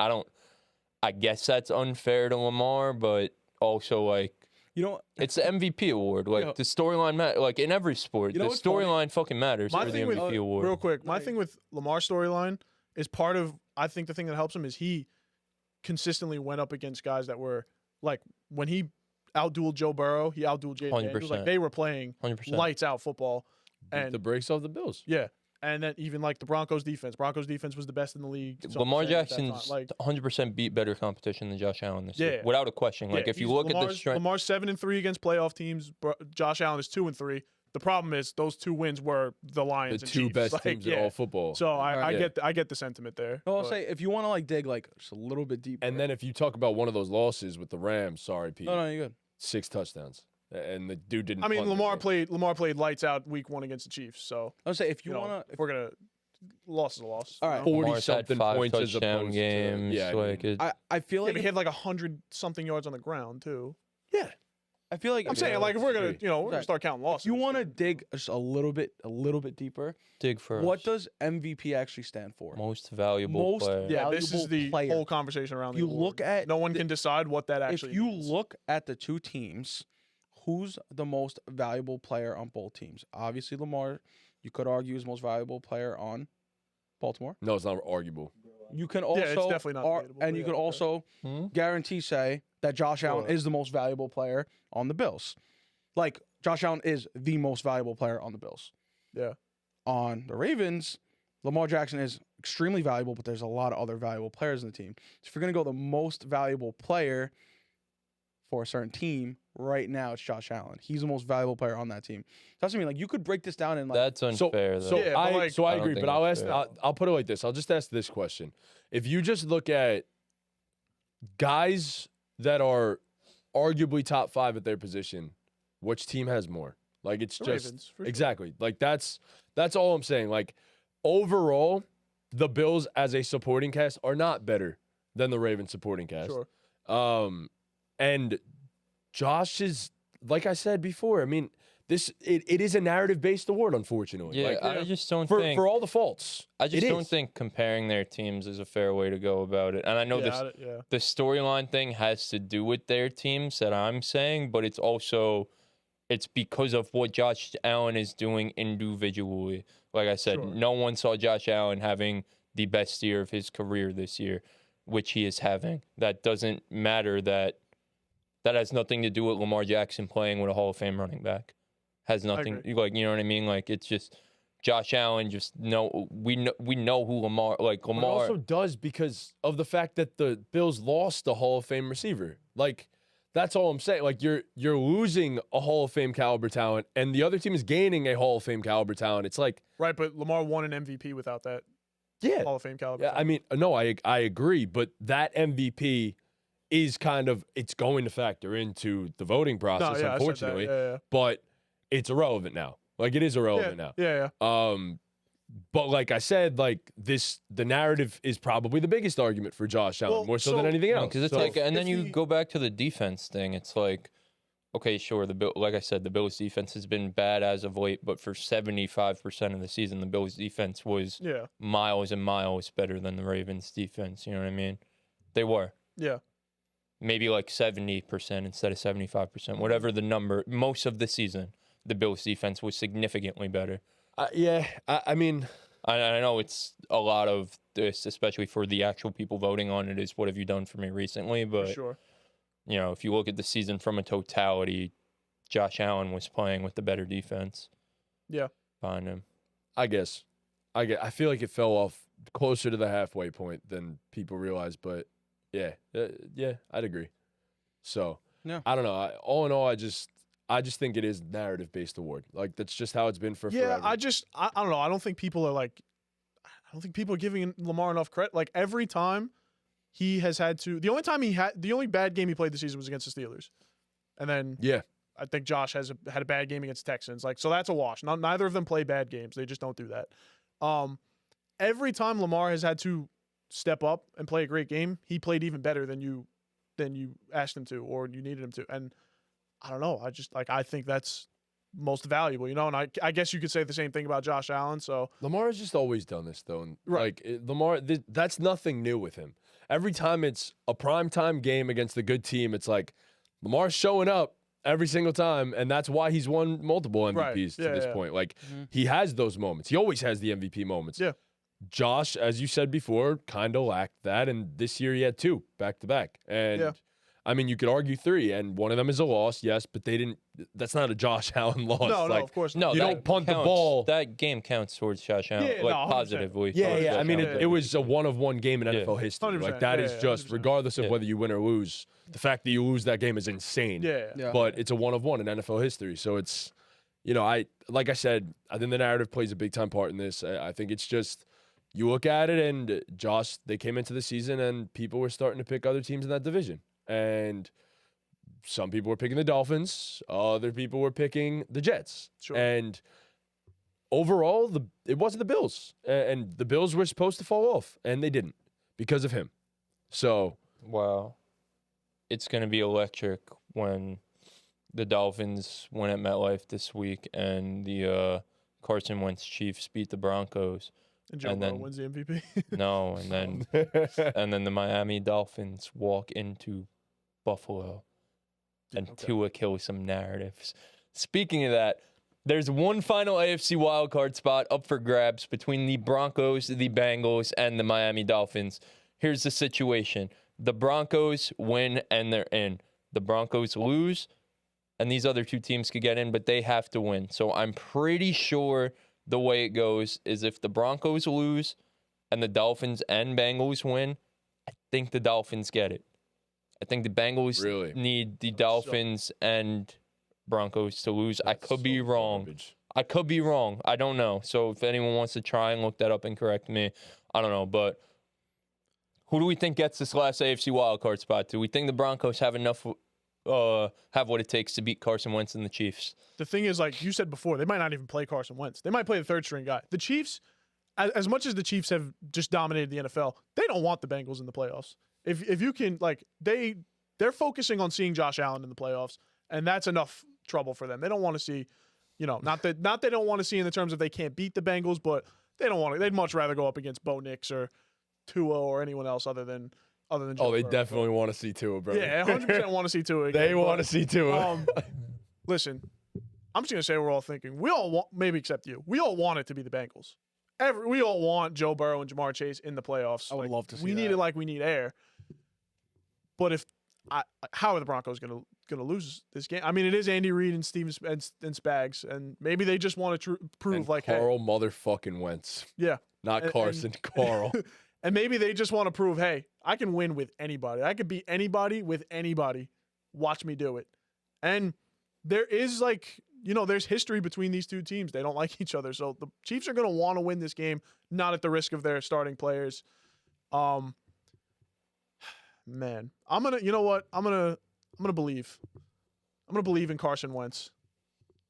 I guess that's unfair to Lamar, but also like.
You know,
It's the MVP award. Like
Yeah.
the storyline, like in every sport,
You know
the
what's funny?
storyline fucking matters
My
for the
thing with-
MVP award.
Real quick, my thing with Lamar's storyline is part of. I think the thing that helps him is he consistently went up against guys that were like when he outdueled Joe Burrow, he outdueled Jaden Daniels.
100%.
Like they were playing
100%.
lights out football,
Beat
and
the brakes off the Bills.
yeah, and then even like the Broncos defense. Broncos defense was the best in the league. some
Lamar
say at that time.
Jackson's
like
100% beat better competition than Josh Allen this year,
Yeah.
without a question. Like
yeah,
if you
he's-
look at the
Lamar's-
strength,
Lamar's 7-3 against playoff teams. Josh Allen is 2-3. The problem is those 2 wins were the
The
Lions and
2
Chiefs.
best
Like,
teams in
yeah.
all football.
So I
Yeah.
get the sentiment there.
No, I'll
but-
say if you want to like dig like just a little bit deeper.
and then if you talk about one of those losses with the Rams, sorry, Pete,
no, you're good.
6 touchdowns, and the dude didn't.
I mean,
punt the game.
Lamar played lights out week 1 against the Chiefs. So
I'll say if you
you know,
want
if we're gonna loss is a loss.
All
you
right.
know?
40
Lamar's had
something
5
points as
touchdown
opposed
games.
to, yeah, I
like
mean,
it,
I feel
Yeah,
like
but he had like 100 something yards on the ground too.
yeah.
I feel like
I'm saying like if we're gonna we're gonna
Right.
start counting losses.
you want to dig just a little bit deeper.
dig for
What
us.
does MVP actually stand for?
Most valuable
Most
player.
Yeah, this is
valuable
the
player.
whole conversation around.
If you
the
look
award.
at
no one
the-
can decide what that
If
actually.
you
means.
look at the 2 teams, who's the most valuable player on both teams? Obviously, Lamar. You could argue is most valuable player on Baltimore.
No, it's not arguable.
You can
Yeah,
also
it's definitely not debatable,
and
but
you
yeah,
could
okay.
also
Hmm?
guarantee say that Josh Allen
Sure.
is the most valuable player on the Bills. Like Josh Allen is the most valuable player on the Bills.
Yeah.
On the Ravens, Lamar Jackson is extremely valuable, but there's a lot of other valuable players in the team. So if you're gonna go the most valuable player for a certain team, right now it's Josh Allen. He's the most valuable player on that team. That's what I mean. Like you could break this down in like
That's unfair, though.
So
Yeah, but
I
like-
so I
I don't
agree,
think
but I'll
it's
ask.
fair.
I'll put it like this. I'll just ask this question: if you just look at guys that are arguably top 5 at their position, which team has more? Like it's
The
just
Ravens, for sure.
exactly like that's all I'm saying. Like overall, the Bills as a supporting cast are not better than the Ravens supporting cast.
Sure.
And Josh is, like I said before, I mean, it is a narrative based award, unfortunately.
Yeah,
Like,
I just don't
for
think.
for all the faults.
I just
it
don't
is.
think comparing their teams is a fair way to go about it. And I know
Yeah, yeah.
the storyline thing has to do with their teams that I'm saying, but it's also because of what Josh Allen is doing individually. Like I said,
Sure.
no one saw Josh Allen having the best year of his career this year, which he is having. That doesn't matter. That has nothing to do with Lamar Jackson playing with a Hall of Fame running back. Has nothing
agree.
like, you know what I mean? Like it's just Josh Allen. Just we know who Lamar. Like
But it
Lamar.
also does because of the fact that the Bills lost a Hall of Fame receiver. Like that's all I'm saying. Like you're losing a Hall of Fame caliber talent, and the other team is gaining a Hall of Fame caliber talent. It's like,
Right, but Lamar won an MVP without that
yeah,
Hall of Fame caliber.
yeah. I mean, no, I agree, but that MVP is kind of it's going to factor into the voting process,
no, yeah, I said that.
unfortunately.
Yeah,
But it's irrelevant now. Like it is
yeah.
irrelevant now.
Yeah, yeah.
But like I said, like the narrative is probably the biggest argument for Josh Allen,
Well,
more so than
so-
anything else.
Because it's
So-
like, and then
if
you
he-
go back to the defense thing. It's like, okay, sure, like I said, the Bills' defense has been bad as of late, but for 75% of the season, the Bills' defense was
Yeah.
miles and miles better than the Ravens' defense. You know what I mean? They were
Yeah.
maybe like 70% instead of 75%, whatever the number. Most of the season, the Bills' defense was significantly better.
yeah, I mean,
I know it's a lot of this, especially for the actual people voting on it, is what have you done for me recently?
For
But
sure.
you know, if you look at the season from a totality, Josh Allen was playing with the better defense.
Yeah.
Behind him.
I guess I feel like it fell off closer to the halfway point than people realize, but yeah, I'd agree. So
Yeah.
I don't know. All in all, I just think it is narrative based award. Like that's just how it's been for
Yeah,
forever.
I don't know. I don't think people are giving Lamar enough credit. Like every time he has had to, the only bad game he played this season was against the Steelers, and then
Yeah.
I think Josh had a bad game against Texans. Like so that's a wash. Neither of them play bad games. They just don't do that. Every time Lamar has had to step up and play a great game, he played even better than you asked him to or you needed him to. And I don't know. I think that's most valuable, you know. And I guess you could say the same thing about Josh Allen. So
Lamar has just always done this, though. And
Right.
Lamar, that's nothing new with him. Every time it's a primetime game against a good team, it's like Lamar's showing up every single time, and that's why he's won multiple MVPs
Right.
to
Yeah,
this
yeah.
point. Like,
Mhm.
he has those moments. He always has the MVP moments.
Yeah.
Josh, as you said before, kind of lacked that, and this year he had 2 back-to-back. And,
Yeah.
I mean, you could argue 3, and one of them is a loss, yes, but they didn't – that's not a Josh Allen loss.
no,
like,
of course
No,
not.
You
that
don't punt the
counts.
ball.
That game counts towards Josh Allen,
Yeah,
like
no, 100%.
positively.
Yeah,
towards
yeah. I
Josh
mean,
Allen.
it was a one-of-one game in
Yeah.
NFL history.
100%.
Like, that
Yeah,
is
yeah,
just,
100%.
regardless of
Yeah.
whether you win or lose, the fact that you lose that game is insane.
Yeah.
Yeah.
But it's a one-of-one in NFL history. So it's, like I said, I think the narrative plays a big time part in this. I think it's just you look at it and Josh, they came into the season and people were starting to pick other teams in that division. And some people were picking the Dolphins, other people were picking the Jets.
Sure.
And overall, it wasn't the Bills. And the Bills were supposed to fall off, and they didn't because of him. So,
Well, it's going to be electric when the Dolphins win at MetLife this week and the Carson Wentz Chiefs beat the Broncos.
And Joe
and
Burrow
then-
wins the MVP.
No, and then the Miami Dolphins walk into Buffalo and
Okay.
Tua kills some narratives. Speaking of that, there's one final AFC wildcard spot up for grabs between the Broncos, the Bengals, and the Miami Dolphins. Here's the situation. The Broncos win and they're in. The Broncos lose and these other two teams could get in, but they have to win. So I'm pretty sure the way it goes is if the Broncos lose and the Dolphins and Bengals win, I think the Dolphins get it. I think the Bengals
Really?
need the Dolphins and Broncos to lose. I could be wrong.
Garbage.
I could be wrong. I don't know. So if anyone wants to try and look that up and correct me, I don't know. But who do we think gets this last AFC wildcard spot? Do we think the Broncos have enough, have what it takes to beat Carson Wentz and the Chiefs?
The thing is, like you said before, they might not even play Carson Wentz. They might play the third string guy. The Chiefs, as much as the Chiefs have just dominated the NFL, they don't want the Bengals in the playoffs. If you can, like, they're focusing on seeing Josh Allen in the playoffs, and that's enough trouble for them. They don't want to see, not they don't want to see in the terms of they can't beat the Bengals, but they don't want to. They'd much rather go up against Bo Nix or Tua or anyone else other than Joe
Oh, they
Burrow.
definitely want to see Tua, bro.
Yeah, 100% want to see Tua again.
They want to see Tua.
Listen, I'm just gonna say we're all thinking. We all want, maybe except you. We all want it to be the Bengals. We all want Joe Burrow and Jamar Chase in the playoffs.
I would love to see
We need
that.
it like we need air. But how are the Broncos gonna lose this game? I mean, it is Andy Reid and Steven and Spags, and maybe they just want to prove
And
like,
Carl motherfucking Wentz,
hey, yeah,
not
And-
Carson. Carl.
and maybe they just want to prove, hey, I can win with anybody. I could beat anybody with anybody. Watch me do it. And there is there's history between these two teams. They don't like each other. So the Chiefs are going to want to win this game, not at the risk of their starting players. Man, I'm going to believe. I'm going to believe in Carson Wentz.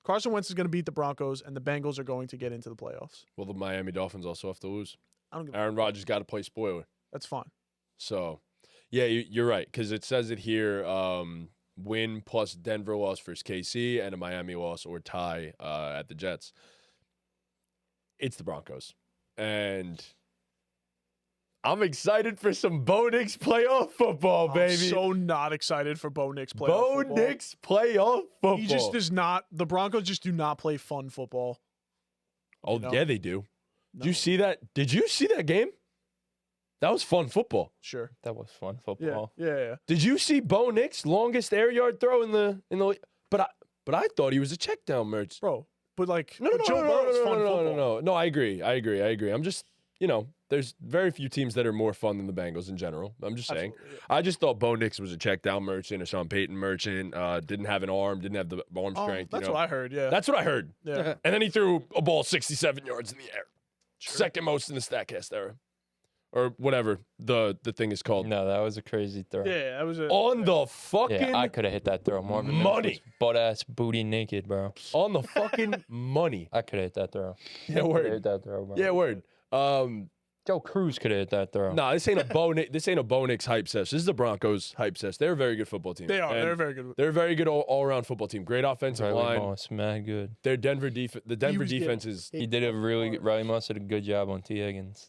Carson Wentz is going to beat the Broncos, and the Bengals are going to get into the playoffs.
Well, the Miami Dolphins also have to lose.
I don't give
Aaron Rodgers got to play spoiler.
That's fine.
So, yeah, you're right because it says it here: win plus Denver loss versus KC and a Miami loss or tie at the Jets. It's the Broncos, and I'm excited for some Bo Nix playoff football, baby.
I'm so not excited for Bo Nix playoff
Bo
football.
Nix playoff football.
He just does not. The Broncos just do not play fun football.
Oh
know?
yeah, they do.
No.
Did you see that? Did you see that game? That was fun football.
Sure.
That was fun
Yeah.
football.
Yeah.
Did you see Bo Nix longest air yard throw in the But I thought he was a check down merch.
Bro. But like
No,
Joe Burrow's fun football.
No, I agree. I'm just, there's very few teams that are more fun than the Bengals in general. I'm just saying.
Absolutely.
I just thought Bo Nix was a check down merchant, a Sean Payton merchant, didn't have an arm, didn't have the arm
Oh,
strength.
that's what I heard. Yeah.
That's what I heard.
yeah.
And then he threw a ball 67 yards in the air. Second most in the StatCast era. Or whatever the thing is called.
No, that was a crazy throw.
Yeah. That was it.
On the fucking
Yeah, I could have hit that throw. Marvin
money.
Butt ass booty naked, bro.
on the fucking money.
I could have hit that throw.
Yeah,
Coulda
word.
hit that throw, bro.
Yeah, word.
Joe Cruz could have hit that throw.
No, this ain't a Bo Nix hype session. This is the Broncos hype session. They're a very good football team.
They are.
And
They're very good.
They're a very good all around football team. Great offensive
Riley
line.
Moss, mad good.
Their Denver defense. The Denver
was getting
defense is.
hit.
He did a really good. Riley Moss did a good job on T. Higgins.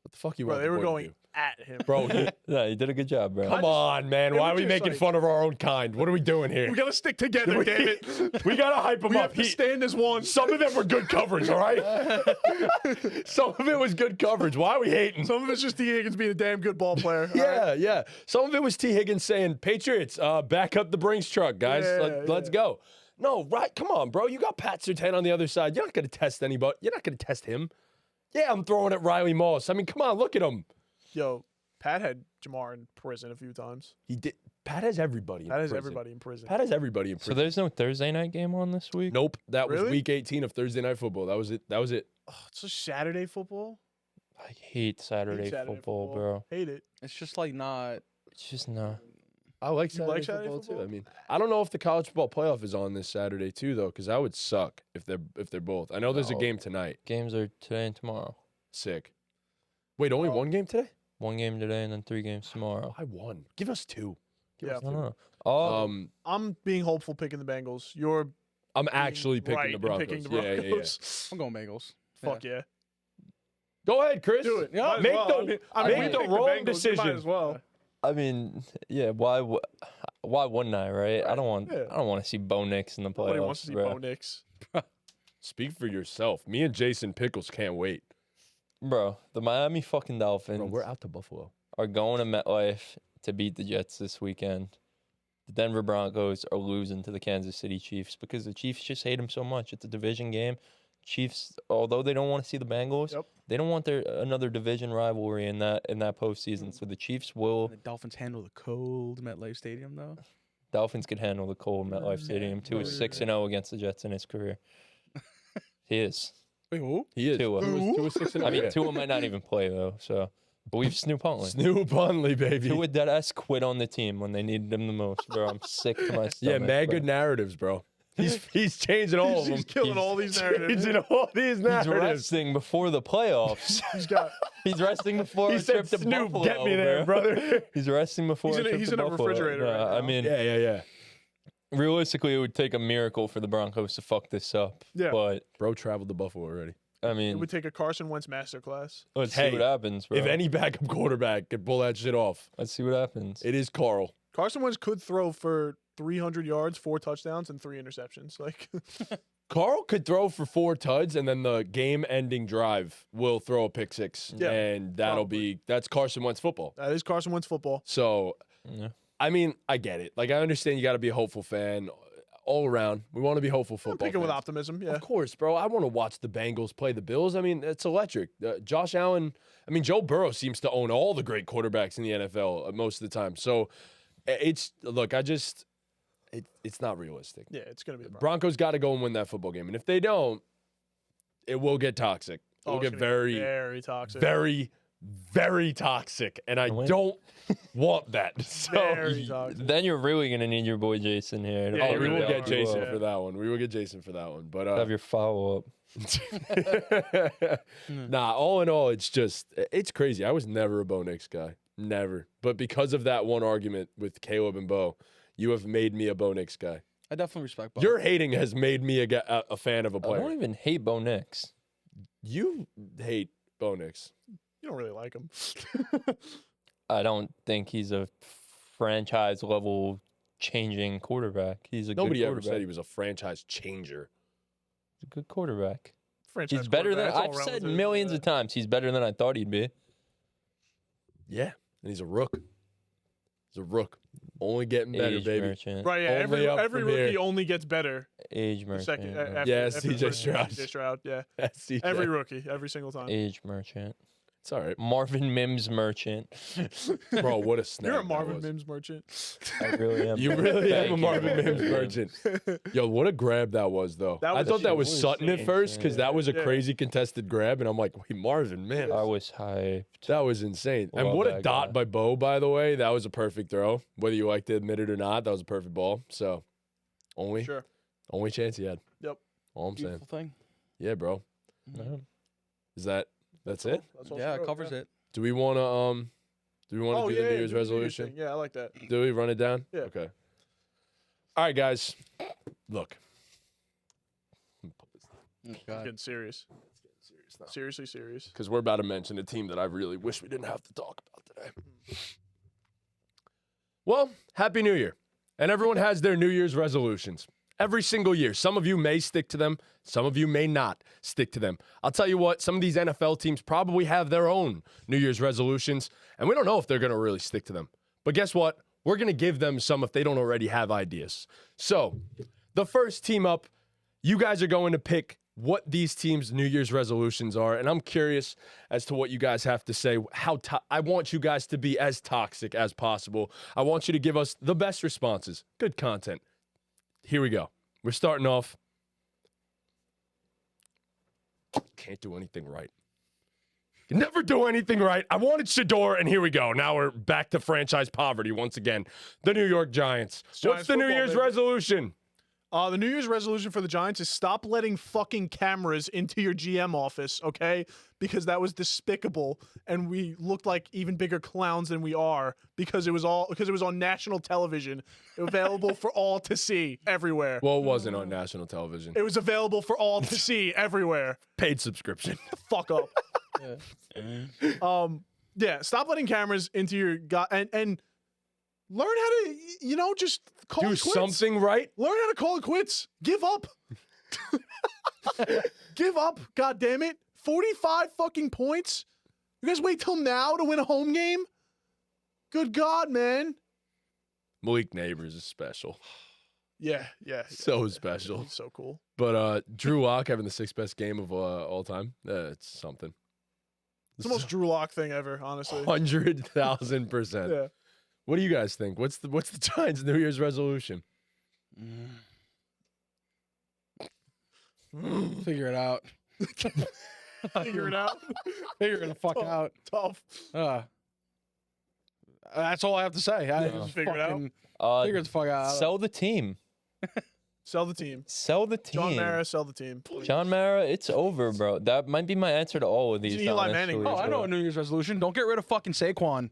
What the fuck you
Bro,
want?
they
the
were
boy to
going
do?
at him.
Bro.
Yeah, he did a good job, bro.
Come on, man.
They
Why
were
are we
just
making
like-
fun of our own kind? What are we doing here?
We gotta stick together, damn it.
We gotta hype him
We
up.
have to stand as one.
Some of them were good coverage, all right? Some of it was good coverage. Why are we hating?
Some of it's just T. Higgins being a damn good ball player. all right?
Yeah. Some of it was T. Higgins saying, Patriots, back up the Brinks truck, guys.
Yeah,
Let's go. No, right. Come on, bro. You got Pat Surtain on the other side. You're not going to test anybody. You're not going to test him. Yeah, I'm throwing at Riley Moss. I mean, come on, look at him.
Yo, Pat had Jamar in prison a few times.
He did. Pat has everybody in
That is
prison.
everybody in prison.
Pat has everybody in
So
prison.
there's no Thursday night game on this week?
Nope. That was
Really?
week 18 of Thursday Night Football. That was it. That was it.
Oh, it's a Saturday football.
I hate Saturday, football, bro.
Hate it.
It's just like not.
It's just not.
I like
You
Saturday,
like Saturday
football,
football?
too. I mean, I don't know if the college football playoff is on this Saturday too, though, because that would suck if they're both. I know there's a
No.
game tonight.
Games are today and tomorrow.
Sick. Wait, only one game today?
1 game today and then 3 games tomorrow.
I won. Give us 2. Give
Yeah.
us
I
2.
don't know. Oh,
I'm being hopeful picking the Bengals. You're
I'm actually picking
right
the
in
Broncos.
picking the
Yeah, yeah, yeah.
Broncos.
I'm going Bengals.
Fuck yeah.
Go ahead, Chris.
Do it.
Yeah,
Might as
make
well.
the-
I mean,
make
we
the
picked
wrong
Bengals, you
decision.
Might as well.
I mean, yeah. Why wouldn't I? Right? I don't want.
Yeah.
I don't want to see Bo Nix in the playoffs.
Nobody wants to see
bro.
Bo Nix.
Speak for yourself. Me and Jason Pickles can't wait.
Bro, the Miami fucking Dolphins
Bro, we're out to Buffalo.
are going to MetLife to beat the Jets this weekend. The Denver Broncos are losing to the Kansas City Chiefs because the Chiefs just hate them so much. It's a division game. Chiefs, although they don't want to see the Bengals,
Yep.
they don't want another division rivalry in that postseason. So the Chiefs will.
The Dolphins handle the cold MetLife Stadium though.
Dolphins could handle the cold MetLife Stadium. Tua is 6-0 against the Jets in his career. He is.
Wait, who?
He is.
Tua.
Tua's 6-0.
I mean,
Yeah.
Tua might not even play though. So, but we've Snoop Huntley.
Snoop Huntley, baby.
Tua deadass quit on the team when they needed him the most, bro. I'm sick to my
Yeah,
stomach.
mad
bro.
good narratives, bro. He's changing all of them.
He's killing all these narratives.
Changing all these
He's
narratives.
resting before the playoffs.
He's got.
He's resting before
He
a
said,
trip to
Snoop,
Buffalo.
get me there,
bro.
brother.
He's resting before
He's
a
in a-
trip
he's
to
in a
Buffalo.
refrigerator
No,
right
I
now.
mean,
Yeah.
realistically, it would take a miracle for the Broncos to fuck this up.
Yeah.
But
Bro traveled to Buffalo already.
I
It
mean,
would take a Carson Wentz masterclass.
let's
Hey,
see what happens, bro.
If any backup quarterback could pull that shit off,
Let's see what happens.
it is Carl.
Carson Wentz could throw for 300 yards, 4 touchdowns, and 3 interceptions. Like,
Carl could throw for 4 tuds, and then the game-ending drive will throw a pick 6,
Yeah,
and that's Carson Wentz football.
that is Carson Wentz football.
So,
Yeah.
I mean, I get it. Like, I understand you got to be a hopeful fan all around. We want to be hopeful
I'm
football
picking with
fans.
optimism. Yeah.
Of course, bro. I want to watch the Bengals play the Bills. I mean, it's electric. Josh Allen. I mean, Joe Burrow seems to own all the great quarterbacks in the NFL most of the time. So, it's not realistic.
Yeah, it's gonna be the Broncos.
Broncos got to go and win that football game, and if they don't, it will get toxic. It will
Oh,
get
it's gonna
very,
very toxic.
very, very toxic, and I
Win.
don't want that. So,
Very toxic.
Then you're really gonna need your boy Jason here. to
Yeah,
oh,
you
we
really
will get
are.
Jason
Yeah.
for that one. We will get Jason for that one. But
have your follow up.
Nah, all in all, it's crazy. I was never a Bo Nix guy. Never. But because of that one argument with Caleb and Bo, you have made me a Bo Nix guy.
I definitely respect Bo.
Your hating has made me a fan of a
I
player.
don't even hate Bo Nix.
You hate Bo Nix.
You don't really like him.
I don't think he's a franchise level changing quarterback. He's a
Nobody
good
ever
quarterback.
said he was a franchise changer.
He's a good quarterback.
Franchise
He's better than
quarterback, it's all
I've said
relative.
millions
Yeah.
of times. He's better than I thought he'd be.
Yeah. And he's a rook. He's a rook. Only getting better,
Age
baby.
merchant.
Right, yeah.
Only up
Every
from here.
rookie only gets better.
Age
The
merchant.
second,
bro.
after,
Yeah,
after
CJ
the first
Stroud.
CJ Stroud, yeah.
CJ.
Every rookie, every single time.
Age merchant.
It's all right.
Marvin Mims merchant.
Bro, what a snap.
You're a
that
Marvin
was.
Mims merchant.
I really am.
You really
Thank
am a
you,
Marvin Mims
Marvin
merchant. Yo, what a grab that was, though.
That
I
was
thought that
huge.
was
It was
Sutton at
insane.
first because that was a
Yeah.
crazy contested grab, and I'm like, wait, Marvin Mims.
I was hyped.
That was insane. And
Love
what a
that
dot
guy.
by Bo, by the way. That was a perfect throw. Whether you like to admit it or not, that was a perfect ball. So, only
Sure.
chance he had.
Yep.
All I'm saying.
Beautiful thing.
Yeah, bro.
No.
That's it?
That's all
Yeah,
she
it
wrote,
covers
yeah.
it.
Do we want to
Oh,
do the
yeah,
New
yeah,
Year's
do the New Year's
resolution?
thing. Yeah, I like that.
Do we run it down?
Yeah.
Okay. All right, guys. Look.
Oh, God.
Getting serious. Seriously serious.
Because we're about to mention a team that I really wish we didn't have to talk about today. Well, Happy New Year. And everyone has their New Year's resolutions. Every single year. Some of you may stick to them. Some of you may not stick to them. I'll tell you what, some of these NFL teams probably have their own New Year's resolutions, and we don't know if they're going to really stick to them. But guess what? We're going to give them some if they don't already have ideas. So, the first team up, you guys are going to pick what these teams' New Year's resolutions are, and I'm curious as to what you guys have to say. I want you guys to be as toxic as possible. I want you to give us the best responses. Good content. Here we go. We're starting off. Can't do anything right. You never do anything right. I wanted Shador, and here we go. Now we're back to franchise poverty once again. The New York Giants. What's the New Year's resolution?
The New Year's resolution for the Giants is stop letting fucking cameras into your GM office, okay? Because that was despicable, and we looked like even bigger clowns than we are because it was on national television, available for all to see everywhere.
Well, it wasn't on national television.
It was available for all to see everywhere.
Paid subscription.
Fuck up. Yeah. Stop letting cameras into your and learn how to, just call
Do
it quits.
something right.
Learn how to call it quits. Give up. Give up. God damn it. 45 fucking points. You guys wait till now to win a home game? Good God, man.
Malik Neighbors is special.
Yeah.
So special.
He's so cool.
But Drew Lock having the 6th best game of all time. It's something.
It's the most Drew Lock thing ever, honestly.
100,000%.
Yeah.
What do you guys think? What's the Giants' New Year's resolution?
Figure it out.
Figure it out.
Figure it the fuck out.
Tough.
That's all I have to say.
Just figure it out.
Figure it the fuck out.
Sell the team.
Sell the team.
Sell the team.
John Mara, sell the team.
John Mara, it's over, bro. That might be my answer to all of these.
It's Eli Manning.
honestly,
I know a New Year's resolution. Don't get rid of fucking Saquon.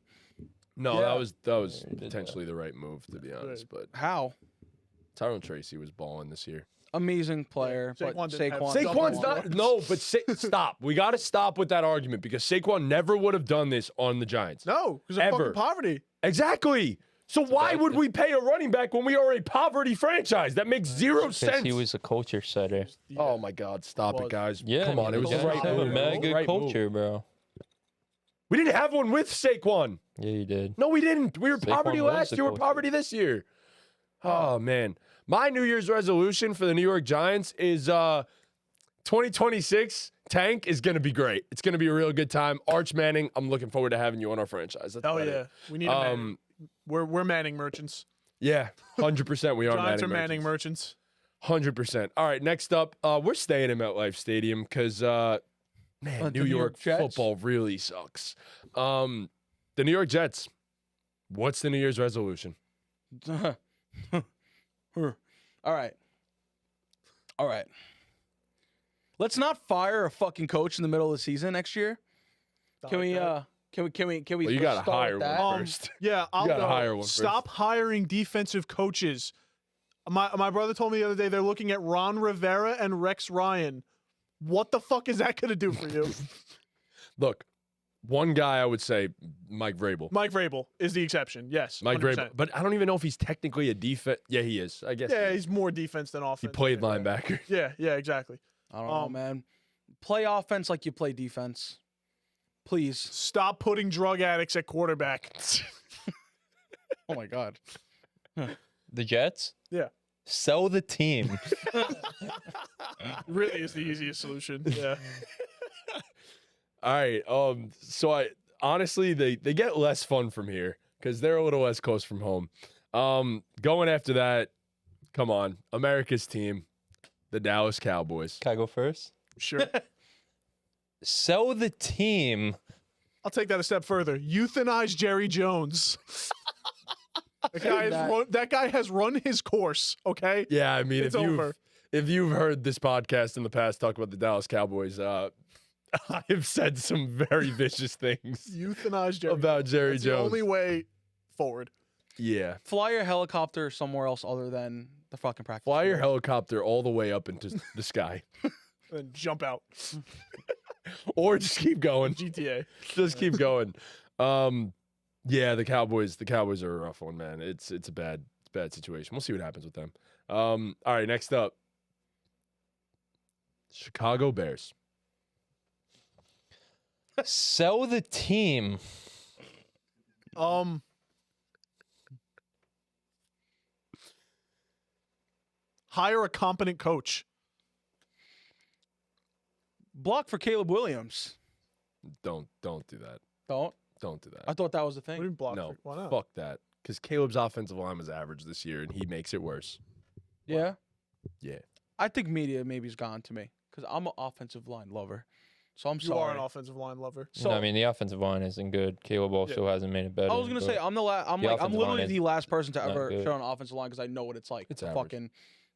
No,
Yeah.
that was potentially the right move, to be honest. But
How?
Tyrone Tracy was balling this year.
Amazing player,
Saquon
but
didn't have
Saquon.
stuff
Saquon's
on
not.
him.
No, but stop. We got to stop with that argument because Saquon never would have done this on the Giants.
No, because of
Ever.
fucking poverty.
Exactly. So why would we pay a running back when we are a poverty franchise? That makes zero
Because
sense.
he was a culture setter.
Oh my God! Stop it, guys.
Yeah,
Come on. It was the
Giants
right
have a
move.
mad good
Right move.
culture, bro.
We didn't have one with Saquon.
Yeah, you did.
No, we didn't. We were
Saquon
poverty
was
last
the
year. We're
culture.
poverty this year. Oh man, my New Year's resolution for the New York Giants is 2026 tank is going to be great. It's going to be a real good time. Arch Manning, I'm looking forward to having you on our franchise. That's
Hell
about
yeah.
it.
We need a Manning. We're Manning merchants.
Yeah, 100%. We are
Giants
Manning
are Manning
merchants.
merchants.
100%. All right, next up, we're staying in MetLife Stadium because, man,
The
New
New
York
York Jets?
football really sucks. The New York Jets. What's the New Year's resolution?
All right. Let's not fire a fucking coach in the middle of the season next year. Can we? Can we?
Well, you gotta
start with
hire
that?
one first.
Yeah, I'll
gotta
go.
hire one first.
Stop hiring defensive coaches. My brother told me the other day they're looking at Ron Rivera and Rex Ryan. What the fuck is that going to do for you?
Look, one guy I would say, Mike Vrabel.
Mike Vrabel is the exception. Yes,
Mike
100%.
Vrabel. But I don't even know if he's technically a defense. Yeah, he is. I guess.
Yeah,
he is.
he's more defense than offense.
He played
Right.
linebacker.
Yeah, exactly.
I don't know, man. Play offense like you play defense, please.
Stop putting drug addicts at quarterback.
Oh my God.
The Jets?
Yeah.
Sell the team.
Really is the easiest solution. Yeah.
All right. So I honestly they get less fun from here because they're a little less close from home. Going after that, come on, America's team, the Dallas Cowboys.
Can I go first?
Sure.
Sell the team.
I'll take that a step further. Euthanize Jerry Jones. That guy has run his course, okay?
Yeah, I mean,
It's over.
if you've heard this podcast in the past talk about the Dallas Cowboys, I have said some very vicious things
Euthanize Jerry
about Jerry
That's
Jones.
the only way forward.
Yeah.
Fly your helicopter somewhere else other than the fucking practice.
Fly your
field.
helicopter all the way up into the sky.
And jump out.
Or just keep going.
GTA.
Just keep going. Yeah, the Cowboys are a rough one, man. It's a bad situation. We'll see what happens with them. All right, next up. Chicago Bears.
Sell the team.
Hire a competent coach.
Block for Caleb Williams.
Don't do that.
Don't
do that.
I thought that was the
What do you
thing.
mean block?
No,
Why not?
fuck that. Because Caleb's offensive line was average this year, and he makes it worse.
Yeah.
Yeah.
I think media maybe's gone to me because I'm an offensive line lover. So I'm
You
sorry.
are an offensive line lover.
So
I mean, the offensive line isn't good. Caleb also hasn't made it better.
I was gonna say
but
I'm the last. I'm
the
like I'm
offensive line
literally
is
the last person to
not
ever
good.
show an offensive line because I know what it's like
It's
to
average.
fucking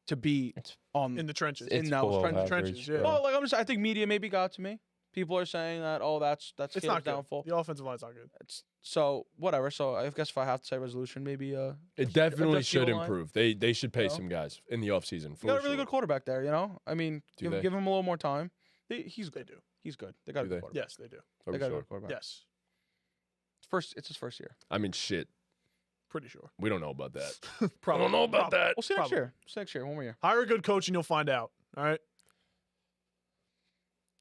to be
It's-
on
In the trenches.
it's
in those
below
trenches.
trenches, yeah.
bro.
Oh, like I think media maybe got to me. People are saying that that's
It's
Caleb's
not good.
downfall.
The offensive line's not good.
So whatever. So I guess if I have to say resolution, maybe
It definitely
adjust the
should
O-line.
improve. They should pay
You know?
some guys in the offseason.
You got a really good quarterback there. You know, I mean,
Do
give
they?
him a little more time. He's
They
good.
do.
He's good. They got a
Do
good
they?
quarterback.
Yes, they do.
Are
They
we
got a
sure?
good quarterback.
Yes.
It's his first year.
I mean, shit.
Pretty sure.
We don't know about that.
Probably.
I don't know about that.
We'll see next
Probably.
year. We'll see next year. One more year.
Hire a good coach and you'll find out. All right.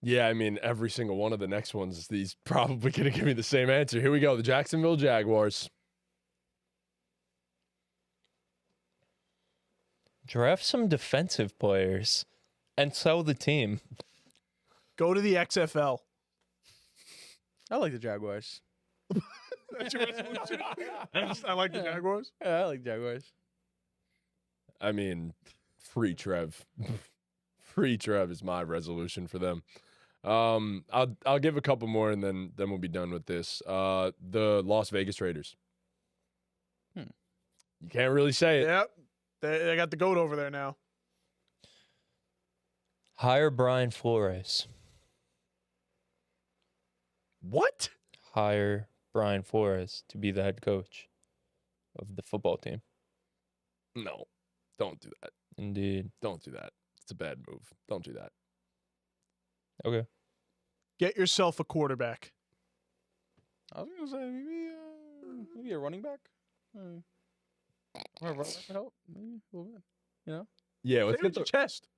Yeah, I mean, every single one of the next ones, he's probably going to give me the same answer. Here we go. The Jacksonville Jaguars.
Draft some defensive players and sell the team.
Go to the XFL.
I like the Jaguars.
That's your resolution? I like the Jaguars.
Yeah, I like Jaguars.
I mean, free Trev. Free Trev is my resolution for them. I'll give a couple more and then we'll be done with this. The Las Vegas Raiders. You can't really say it.
Yep. They got the goat over there now.
Hire Brian Flores.
What?
Hire Brian Flores to be the head coach of the football team.
No. Don't do that.
Indeed.
Don't do that. It's a bad move. Don't do that.
Okay.
Get yourself a quarterback.
I was gonna say maybe a running back. Or a running back would help. Maybe a little bit.
Yeah,
Say
let's
it
get
with your
the
chest.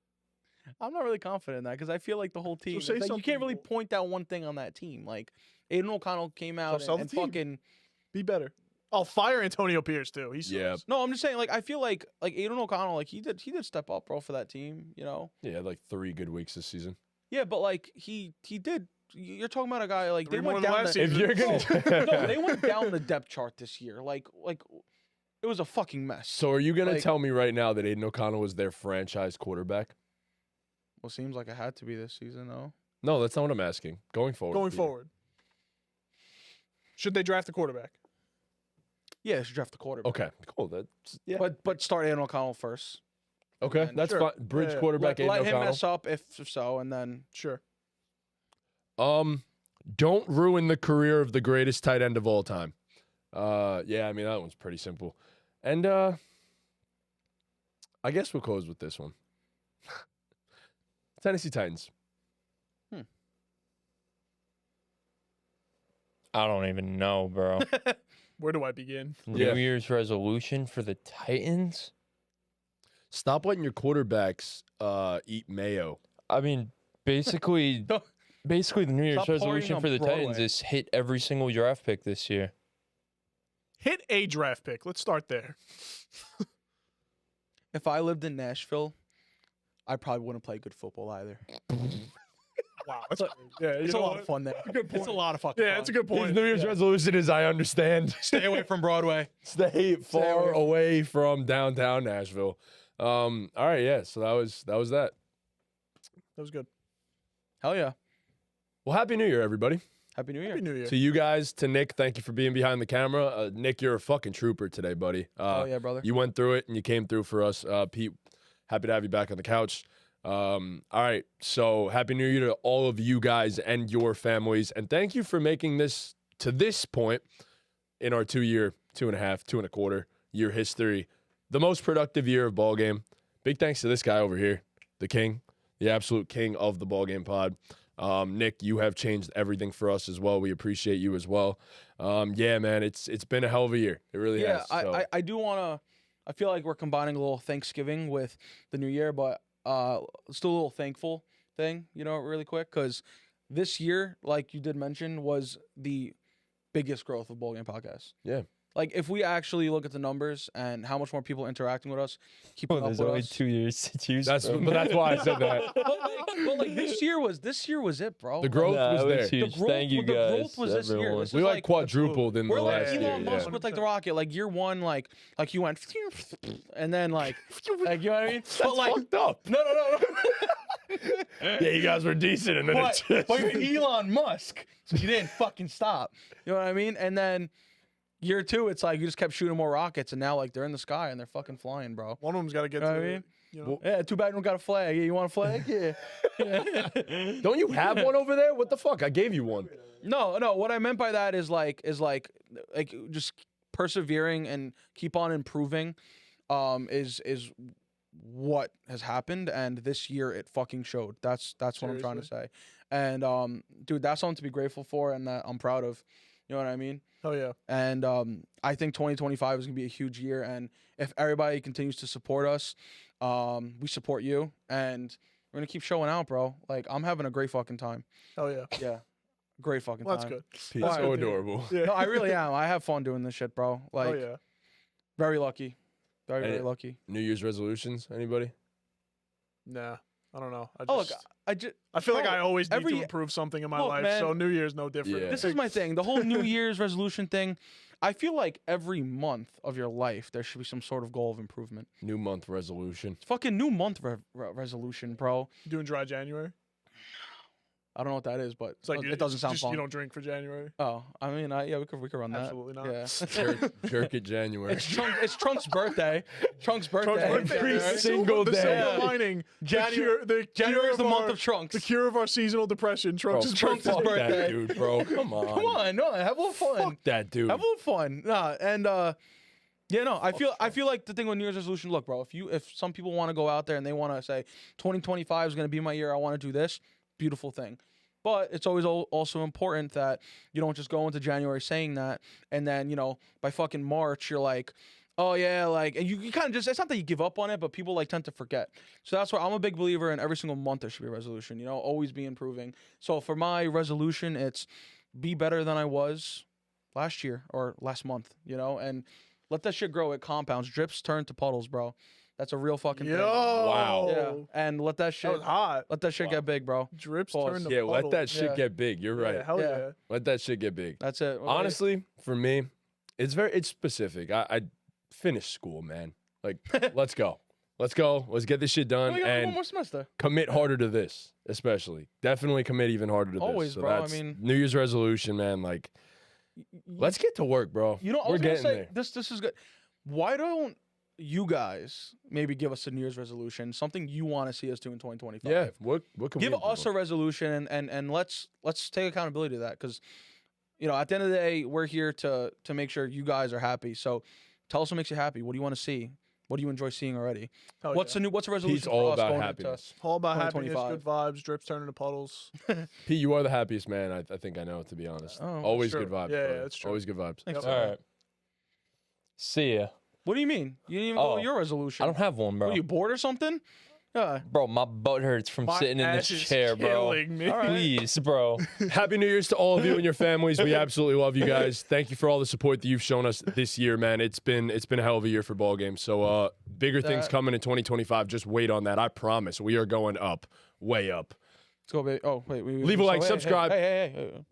I'm not really confident in that because I feel like the whole team.
say
it's like, you
something
can't really
more.
point out one thing on that team. Like Aiden O'Connell came out
sell
and
the team.
fucking.
Be better. Oh, fire Antonio Pierce too. He sucks.
Yeah.
No, I'm just saying. Like I feel like Aiden O'Connell, like he did step up, bro, for that team. You know.
Yeah, like 3 good weeks this season.
Yeah, but like he did. You're talking about a guy like
Three
they
more
went
than
down.
last
The,
If you're gonna
no, they went down the depth chart this year. Like it was a fucking mess.
So are you gonna
like-
tell me right now that Aiden O'Connell was their franchise quarterback?
Well, seems like it had to be this season, though.
No, that's not what I'm asking. Going forward.
Going
Peter.
forward. Should they draft a quarterback?
Yeah, they should draft the quarterback.
Okay, cool. That's yeah.
But start Aiden O'Connell first.
Okay,
then-
that's
Sure.
fine. Bridge
Yeah, yeah.
quarterback Aiden
Let him
O'Connell.
mess up if so, and then
Sure.
Don't ruin the career of the greatest tight end of all time. Yeah, I mean that one's pretty simple. And I guess we'll close with this one. Tennessee Titans.
I don't even know, bro.
Where do I begin?
Yeah.
New Year's resolution for the Titans?
Stop letting your quarterbacks eat mayo.
I mean, basically the New Year's
Stop partying
resolution
on
for the Titans
Broadway.
is hit every single draft pick this year.
Hit a draft pick. Let's start there.
if I lived in Nashville, I probably wouldn't play good football either.
Wow. That's yeah,
It's a lot of fun there. It's a lot of fucking
Yeah,
fun.
it's a good
His
point.
New Year's resolution is I understand.
Stay away from Broadway.
Stay far
away from-
away from downtown Nashville. All right, yeah. So that was that.
That was good.
Hell yeah.
Well, Happy New Year, everybody.
Happy New Year.
Happy New Year.
To you guys, to Nick, thank you for being behind the camera. Nick, you're a fucking trooper today, buddy.
Oh yeah, brother.
You went through it and you came through for us. Pete, happy to have you back on the couch. All right, so Happy New Year to all of you guys and your families. And thank you for making this to this point in our 2 and a quarter year history, the most productive year of BallGame. Big thanks to this guy over here, the king, the absolute king of the BallGame pod. Nick, you have changed everything for us as well. We appreciate you as well. Yeah, man, it's been a hell of a year. It really
Yeah,
has. So.
I do want to. I feel like we're combining a little Thanksgiving with the New Year, but still a little thankful thing, really quick, because this year, like you did mention, was the biggest growth of BallGame podcast.
Yeah.
Like if we actually look at the numbers and how much more people interacting with us, keeping up
There's
with
only
us.
2 years to choose
That's
from.
but that's why I said that.
but like this year was it, bro.
The growth
Nah,
was
it
there.
huge.
The growth-
Thank you
the
guys.
growth was this year.
everyone.
This
We
is
like
like-
quadrupled in
We're
the
like
last
Elon
year.
Musk
Yeah.
with like the rocket. Like year one, like you went, and then like you know what I mean? But like
Fucked up.
no.
Yeah, you guys were decent, and then it's
But
just.
you're Elon Musk, so you didn't fucking stop. You know what I mean? And then year two, it's like you just kept shooting more rockets, and now like they're in the sky and they're fucking flying, bro.
One of them's got to get
You know
to
what I mean?
You know,
Yeah, too bad you don't got a flag. Yeah, you want a flag? Yeah.
Don't you have one over there? What the fuck? I gave you one.
No. What I meant by that is like just persevering and keep on improving. Is what has happened, and this year it fucking showed. That's what I'm trying to say. And dude, that's something to be grateful for, and that I'm proud of. You know what I mean?
hell yeah.
And I think 2025 is gonna be a huge year. And if everybody continues to support us, we support you, and we're gonna keep showing out, bro. Like I'm having a great fucking time.
Hell yeah.
Yeah, great fucking
Well, that's
time.
good.
He's
That's
so
good to hear.
adorable.
Yeah.
No, I really am. I have fun doing this shit, bro. Like,
Hell yeah.
very lucky. Very,
And
very lucky.
New Year's resolutions? Anybody?
Nah, I don't know.
Oh, look,
I feel like
bro,
I always need
every-
to improve something in my
look,
life,
man,
so New Year's no different.
Yeah.
this is my thing. The whole New Year's resolution thing. I feel like every month of your life there should be some sort of goal of improvement.
New month resolution.
It's fucking new month resolution, bro.
Doing dry January.
I don't know what that is, but
It's like
it doesn't sound
just,
fun.
You don't drink for January.
Oh, I mean, yeah, we could run that.
Absolutely not.
Yeah.
Jerk it January.
It's Trunk's birthday. Trunk's birthday.
Trunk's birthday.
January.
Every single
the
day.
silver lining.
January is the month of Trunks.
The cure of our seasonal depression. Trunks'
Trunks'
birthday.
Fuck that
birthday.
dude, bro. Come on.
Come on, no, have a little fun.
Fuck that dude.
Have a little fun. Nah, and yeah, no, I feel like the thing with New Year's resolution, look, bro, if some people want to go out there and they want to say 2025 is going to be my year, I want to do this, beautiful thing. But it's always also important that you don't just go into January saying that, and then, you know, by fucking March, you're like, oh yeah, like, and you kind of just, it's not that you give up on it, but people like tend to forget. So that's why I'm a big believer in every single month there should be a resolution, you know, always be improving. So for my resolution, it's be better than I was last year or last month, you know, and let that shit grow. It compounds. Drips turn to puddles, bro. That's a real fucking
Yo.
thing.
Wow.
Yeah, and let that
That
shit
was hot.
let that shit get big, bro.
Drips
Pause.
turn to
Yeah, let
puddles.
that shit
Yeah.
get big. You're right.
Yeah, hell
Yeah.
yeah.
Let that shit get big.
That's it.
Honestly, for me, it's specific. I finished school, man. Like, let's go. Let's go. Let's get this shit done
we got one
and
more semester.
commit harder to this, especially. Definitely commit even harder to
Always,
this.
bro. I
That's
mean-
New Year's resolution, man. Like, let's get to work, bro.
You know, I
we're
was gonna
getting
say
there.
this is good. Why don't you guys maybe give us a New Year's resolution, something you want to see us do in 2025?
Yeah. What can
Give
we
us a resolution and let's take accountability to that, because you know at the end of the day we're here to make sure you guys are happy. So tell us what makes you happy. What do you want to see? What do you enjoy seeing already?
Hell
What's
yeah.
a resolution
He's
for
all
us
about
going
happiness.
All about happiness,
2025.
good vibes, drips turning to puddles.
Pete, you are the happiest man I think I know, to be honest.
Oh,
Always
that's
good
true.
vibes.
Yeah,
bro.
yeah, that's true.
Always good vibes.
Thanks,
Yep.
man.
All right. See ya.
What do you mean? You didn't even go
Oh,
with your resolution.
I don't have one, bro.
What, are you bored or something? Yeah.
Bro, my butt hurts from
My
sitting in
ass
this
is
chair, bro.
killing me.
Please, bro.
Happy New Year's to all of you and your families. We absolutely love you guys. Thank you for all the support that you've shown us this year, man. It's been a hell of a year for BallGame. So bigger things coming in 2025. Just wait on that. I promise. We are going up, way up.
Let's go, baby. Oh, wait.
Leave a like, subscribe.
Hey.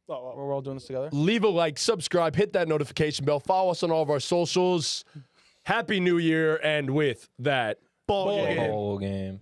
We're all doing this together.
Leave a like, subscribe, hit that notification bell, follow us on all of our socials. Happy New Year, and with that,
Ball game.
Ball game.